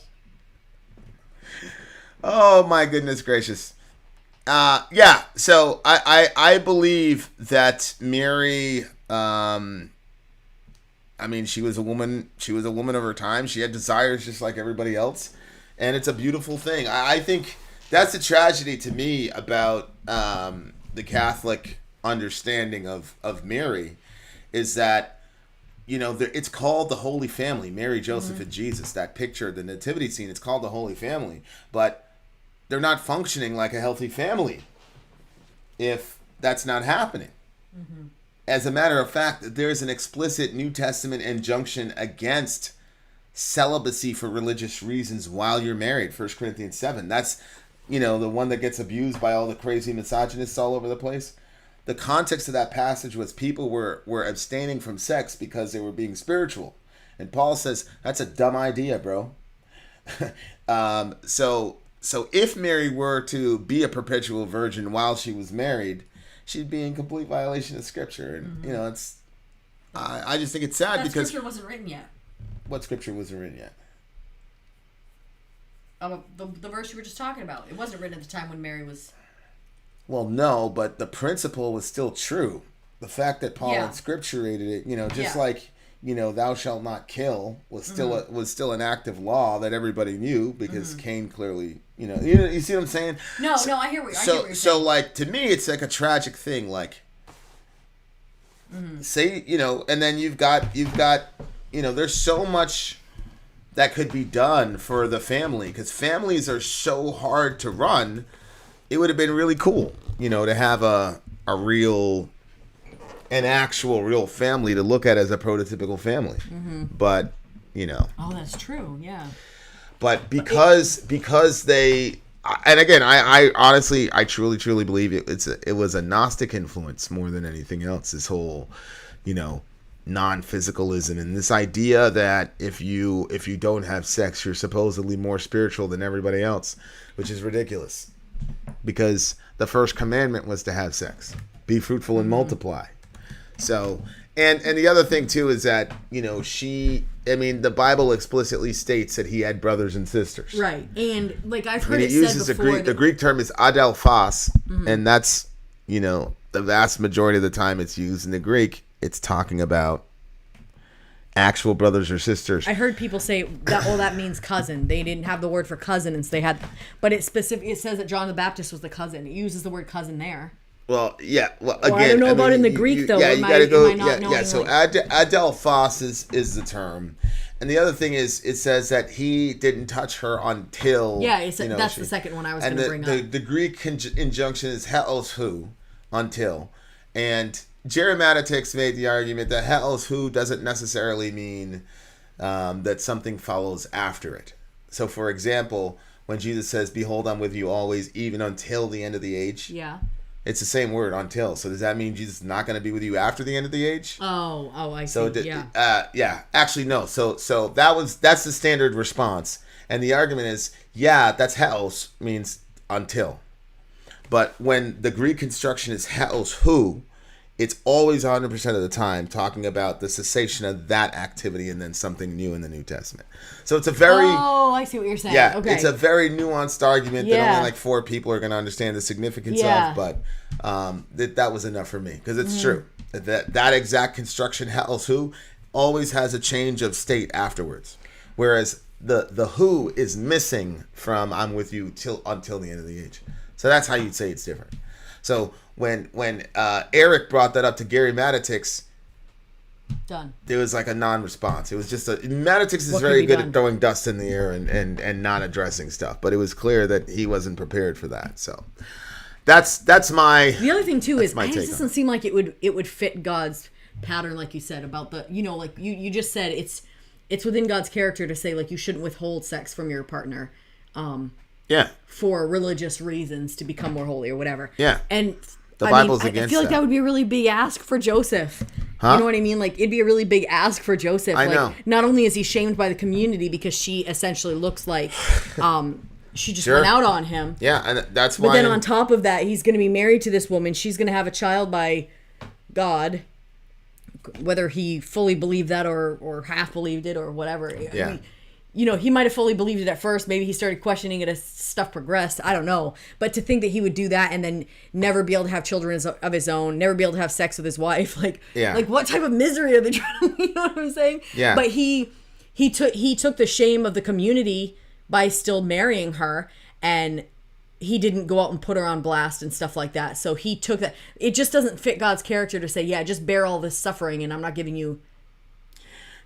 Oh my goodness gracious. Yeah. So I believe that Mary. She was a woman. She was a woman of her time. She had desires just like everybody else, and it's a beautiful thing. I think that's a tragedy to me about the Catholic understanding of Mary, is that it's called the Holy Family, Mary, Joseph, and Jesus. That picture, the nativity scene, it's called the Holy Family, but they're not functioning like a healthy family if that's not happening. Mm-hmm. As a matter of fact, there's an explicit New Testament injunction against celibacy for religious reasons while you're married. 1 Corinthians 7. That's, the one that gets abused by all the crazy misogynists all over the place. The context of that passage was people were abstaining from sex because they were being spiritual. And Paul says, that's a dumb idea, bro. So if Mary were to be a perpetual virgin while she was married, she'd be in complete violation of Scripture. And, it's... I just think it's sad
that
because...
Scripture wasn't written yet.
What Scripture wasn't written yet?
The verse you were just talking about. It wasn't written at the time when Mary was...
Well, no, but the principle was still true. The fact that Paul had scripturated it, just like, thou shalt not kill was still an active law that everybody knew because Cain clearly, you see what I'm saying?
No, I hear what you're saying.
So like, to me, it's like a tragic thing. Like, say, and then you've got, there's so much that could be done for the family because families are so hard to run. It would have been really cool, to have an actual real family to look at as a prototypical family. Mm-hmm. But,
Oh, that's true, yeah.
But because they, and again, I honestly, I truly believe it was a Gnostic influence more than anything else. This whole, non-physicalism and this idea that if you don't have sex, you're supposedly more spiritual than everybody else, which is ridiculous. Because the first commandment was to have sex, be fruitful and multiply. So, and the other thing too is that the Bible explicitly states that he had brothers and sisters.
Right, and like I've heard
it uses
said before,
the Greek term is adelphos, and that's the vast majority of the time it's used in the Greek. It's talking about actual brothers or sisters.
I heard people say that means cousin. They didn't have the word for cousin, and so they had, but it says that John the Baptist was the cousin. It uses the word cousin there.
Well, yeah. Well,
again, I don't know about in the Greek though.
Yeah, you gotta go.
Yeah.
So adelphos is the term, and the other thing is it says that he didn't touch her until.
Yeah, that's the second one I was going to bring up.
The Greek injunction is helos hu, until, and Jerry Matitix made the argument that helos hu doesn't necessarily mean that something follows after it. So, for example, when Jesus says, "Behold, I'm with you always, even until the end of the age."
Yeah.
It's the same word, until. So does that mean Jesus is not going to be with you after the end of the age?
Oh, I see.
So
yeah.
Actually, no. So that's the standard response, and the argument is, that's helos means until, but when the Greek construction is helos hu, it's always 100% of the time talking about the cessation of that activity and then something new in the New Testament. So it's a very...
Oh, I see what you're saying.
Yeah,
okay.
It's a very nuanced argument that only like 4 people are going to understand the significance of, but that was enough for me because it's true. That exact construction, helos hu, always has a change of state afterwards. Whereas the who is missing from I'm with you until the end of the age. So that's how you'd say it's different. So when Eric brought that up to Gary Matitix,
done.
There was like a non-response. It was just Matitix is very good at throwing dust in the air and not addressing stuff, but it was clear that he wasn't prepared for that. So that's my.
The other thing too is it doesn't seem like it would fit God's pattern, like you said about the like you just said it's within God's character to say like you shouldn't withhold sex from your partner. For religious reasons to become more holy or whatever.
Yeah.
And
the Bible's against
I feel like that would be a really big ask for Joseph. Huh? You know what I mean? Like it'd be a really big ask for Joseph.
I
like
know.
Not only is he shamed by the community because she essentially looks like she just went out on him.
Yeah, and that's why.
But then on top of that, he's going to be married to this woman. She's going to have a child by God, whether he fully believed that or half believed it or whatever.
Yeah.
I mean, he might have fully believed it at first. Maybe he started questioning it as stuff progressed. I don't know. But to think that he would do that and then never be able to have children of his own, never be able to have sex with his wife, like what type of misery are they trying to? You know what I'm saying?
Yeah.
But he took the shame of the community by still marrying her, and he didn't go out and put her on blast and stuff like that. So he took that. It just doesn't fit God's character to say, just bear all this suffering, and I'm not giving you.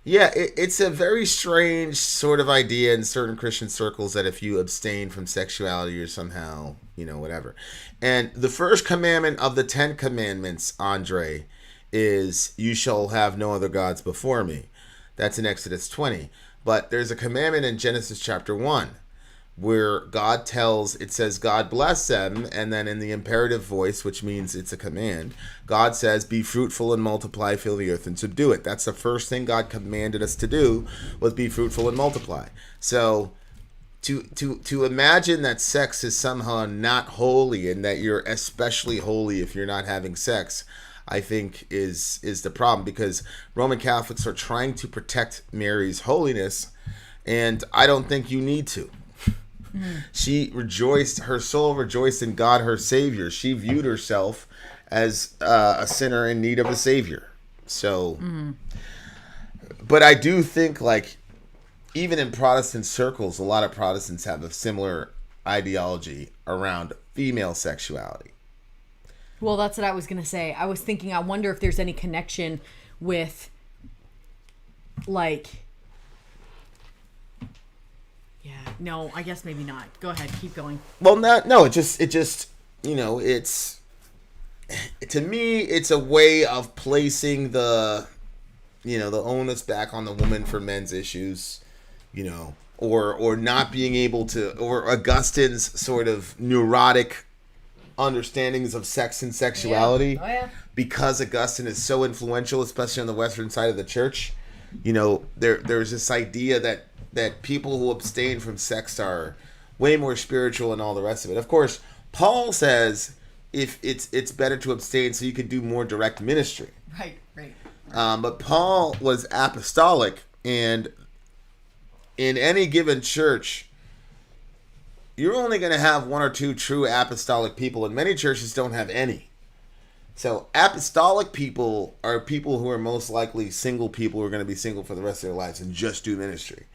Yeah, it's a very strange sort of idea in certain Christian circles that if you abstain from sexuality, you're somehow, whatever. And the first commandment of the 10 Commandments, Andre, is you shall have no other gods before me. That's in Exodus 20. But there's a commandment in Genesis chapter 1 where it says God bless them, and then in the imperative voice, which means it's a command, God says, be fruitful and multiply, fill the earth and subdue it. That's the first thing God commanded us to do, was be fruitful and multiply. So to imagine that sex is somehow not holy and that you're especially holy if you're not having sex, I think is the problem, because Roman Catholics are trying to protect Mary's holiness, and I don't think you need to. Her soul rejoiced in God, her Savior. She viewed herself as a sinner in need of a Savior. So, but I do think, like, even in Protestant circles, a lot of Protestants have a similar ideology around female sexuality.
Well, that's what I was going to say. I was thinking, I wonder if there's any connection with, like... Yeah, no, I guess maybe not. Go ahead, keep going.
Well, it just, it's, to me, it's a way of placing the onus back on the woman for men's issues, or not being able to, or Augustine's sort of neurotic understandings of sex and sexuality.
Yeah. Oh, yeah.
Because Augustine is so influential, especially on the western side of the church, there's this idea that people who abstain from sex are way more spiritual and all the rest of it. Of course, Paul says if it's better to abstain so you can do more direct ministry.
Right.
But Paul was apostolic, and in any given church, you're only going to have one or two true apostolic people, and many churches don't have any. So apostolic people are people who are most likely single people who are going to be single for the rest of their lives and just do ministry.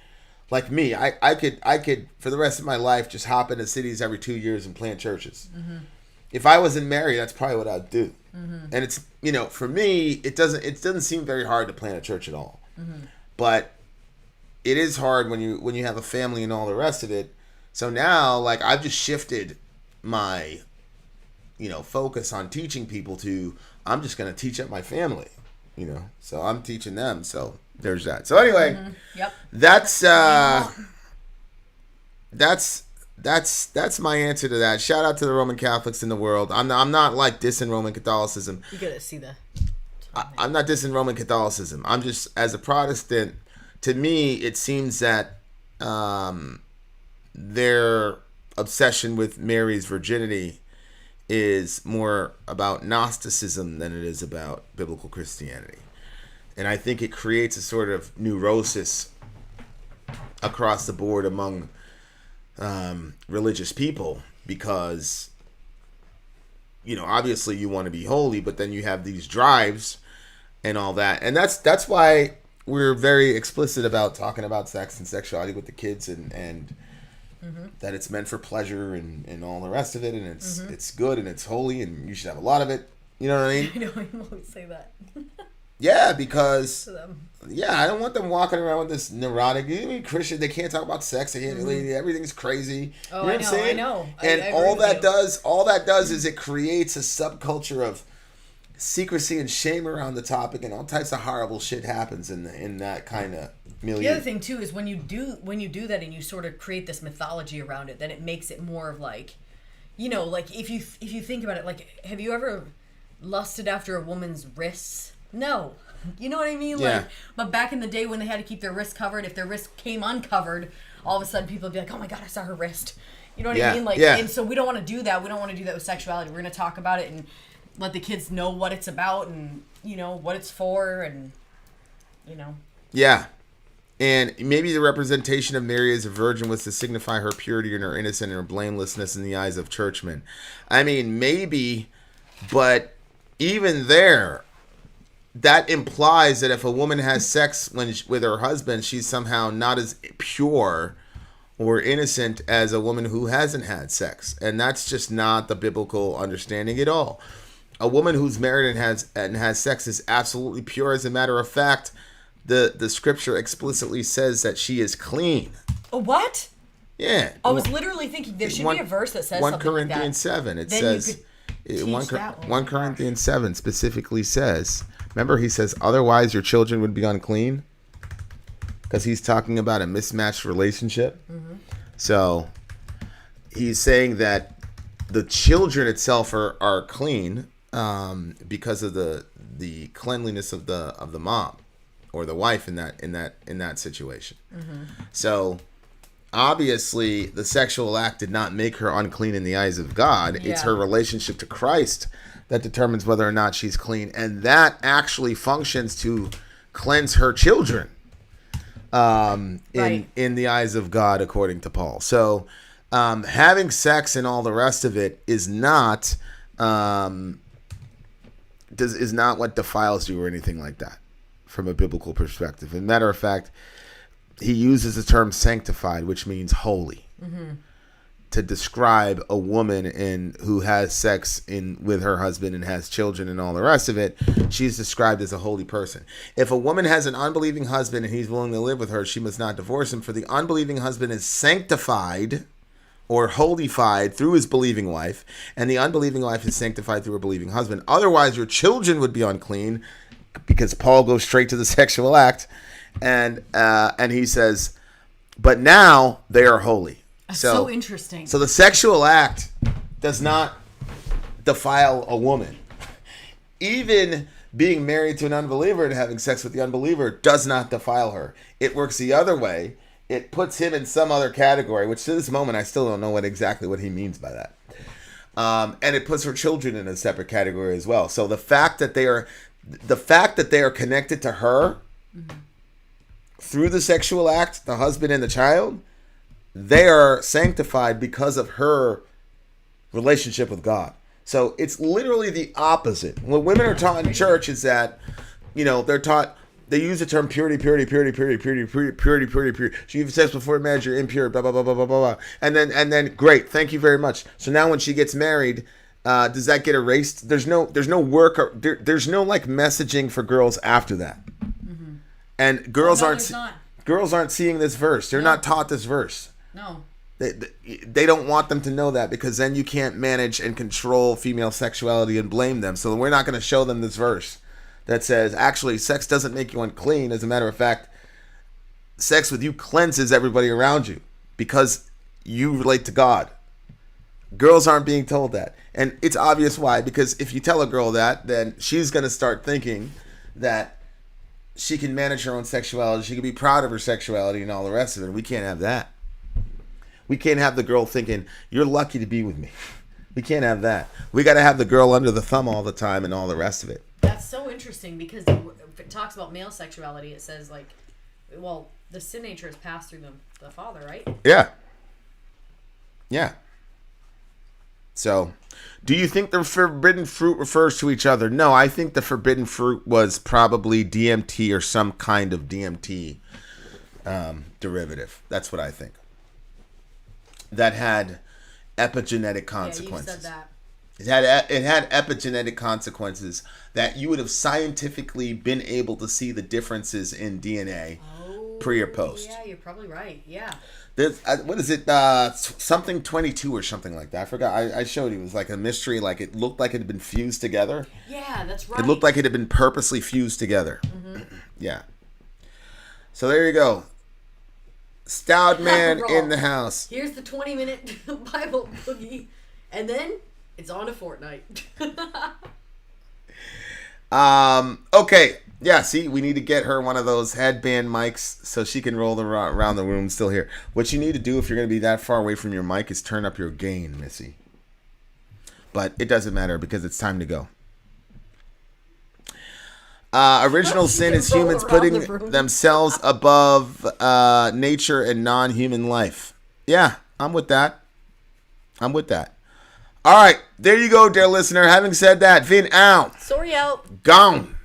Like me, I could for the rest of my life just hop into cities every 2 years and plant churches. Mm-hmm. If I wasn't married, that's probably what I'd do. Mm-hmm. And it's, for me, it doesn't seem very hard to plant a church at all. Mm-hmm. But it is hard when you have a family and all the rest of it. So now, like, I've just shifted my focus on teaching people to, I'm just going to teach up my family, so I'm teaching them. So there's that. So anyway,
Yep.
That's my answer to that. Shout out to the Roman Catholics in the world. I'm not like dissing Roman Catholicism.
You gotta see the.
I'm not dissing Roman Catholicism. I'm just, as a Protestant, to me, it seems that their obsession with Mary's virginity is more about Gnosticism than it is about biblical Christianity. And I think it creates a sort of neurosis across the board among religious people, because, obviously you want to be holy, but then you have these drives and all that. And that's why we're very explicit about talking about sex and sexuality with the kids, and that it's meant for pleasure and all the rest of it, and it's good and it's holy and you should have a lot of it. You know what I mean?
I know, I always say that.
Yeah, because I don't want them walking around with this neurotic. Christian, they can't talk about sex. They can't, everything's crazy.
Oh,
you know what I'm saying?
I know.
And
I
all that does is it creates a subculture of secrecy and shame around the topic, and all types of horrible shit happens in that kind of milieu.
The other thing too is when you do that and you sort of create this mythology around it, then it makes it more of like, like if you think about it, like, have you ever lusted after a woman's wrists? No. You know what I mean?
Yeah.
Like, but back in the day when they had to keep their wrists covered, if their wrist came uncovered, all of a sudden people would be like, oh my God, I saw her wrist. You know what I mean? Like, and so we don't want to do that. We don't want to do that with sexuality. We're going to talk about it and let the kids know what it's about and, what it's for and,
Yeah. And maybe the representation of Mary as a virgin was to signify her purity and her innocence and her blamelessness in the eyes of churchmen. I mean, maybe, but even there, that implies that if a woman has sex with her husband, she's somehow not as pure or innocent as a woman who hasn't had sex. And that's just not the biblical understanding at all. A woman who's married and has sex is absolutely pure. As a matter of fact, the scripture explicitly says that she is clean.
Oh, what?
Yeah.
I was literally thinking there should be a verse that says
1
something like that.
Corinthians 7. It
Then
says
you could teach that one.
1 Corinthians 7 specifically says, remember he says, otherwise your children would be unclean? Because he's talking about a mismatched relationship. Mm-hmm. So he's saying that the children itself are clean because of the cleanliness of the mom or the wife in that situation. Mm-hmm. So obviously the sexual act did not make her unclean in the eyes of God. Yeah. It's her relationship to Christ that determines whether or not she's clean, and that actually functions to cleanse her children in the eyes of God, according to Paul. So having sex and all the rest of it is not is not what defiles you or anything like that from a biblical perspective. As a matter of fact, he uses the term sanctified, which means holy, to describe a woman who has sex with her husband and has children and all the rest of it. She's described as a holy person. If a woman has an unbelieving husband and he's willing to live with her, she must not divorce him, for the unbelieving husband is sanctified or holified through his believing wife, and the unbelieving wife is sanctified through her believing husband. Otherwise, your children would be unclean, because Paul goes straight to the sexual act, and he says, but now they are holy.
So interesting.
So the sexual act does not defile a woman. Even being married to an unbeliever and having sex with the unbeliever does not defile her. It works the other way. It puts him in some other category, which to this moment I still don't know exactly what he means by that. And it puts her children in a separate category as well. So the fact that they are connected to her through the sexual act, the husband and the child, they are sanctified because of her relationship with God. So it's literally the opposite. What women are taught in church is that, they're taught, they use the term purity. She even says before marriage you're impure, blah, blah, blah, blah, blah, blah. And then great, thank you very much. So now when she gets married, does that get erased? There's no work, there's no like messaging for girls after that. Mm-hmm. And girls aren't seeing this verse. They're not taught this verse.
No.
They don't want them to know that, because then you can't manage and control female sexuality and blame them. So we're not going to show them this verse that says, actually, sex doesn't make you unclean. As a matter of fact, sex with you cleanses everybody around you because you relate to God. Girls aren't being told that. And it's obvious why, because if you tell a girl that, then she's going to start thinking that she can manage her own sexuality. She can be proud of her sexuality and all the rest of it. We can't have that. We can't have the girl thinking, you're lucky to be with me. We can't have that. We got to have the girl under the thumb all the time and all the rest of it.
That's so interesting, because if it talks about male sexuality, it says the sin nature is passed through the father, right?
Yeah. Yeah. So, do you think the forbidden fruit refers to each other? No, I think the forbidden fruit was probably DMT or some kind of DMT derivative. That's what I think. That had epigenetic consequences.
Yeah, you said that.
It had epigenetic consequences that you would have scientifically been able to see the differences in DNA pre or post.
Yeah, you're probably right. Yeah.
There's, what is it? Something 22 or something like that. I forgot. I showed you. It was like a mystery. Like it looked like it had been fused together.
Yeah, that's right.
It looked like it had been purposely fused together. Mm-hmm. Yeah. So there you go. Stout man in the house.
Here's the 20-minute Bible boogie, and then it's on to Fortnite.
Okay. Yeah, see, we need to get her one of those headband mics so she can roll around the room still here. What you need to do if you're going to be that far away from your mic is turn up your gain, Missy. But it doesn't matter because it's time to go. Original sin is humans putting themselves above nature and non-human life. Yeah, I'm with that. All right, there you go, dear listener. Having said that, Vin out.
Sori out.
Gone.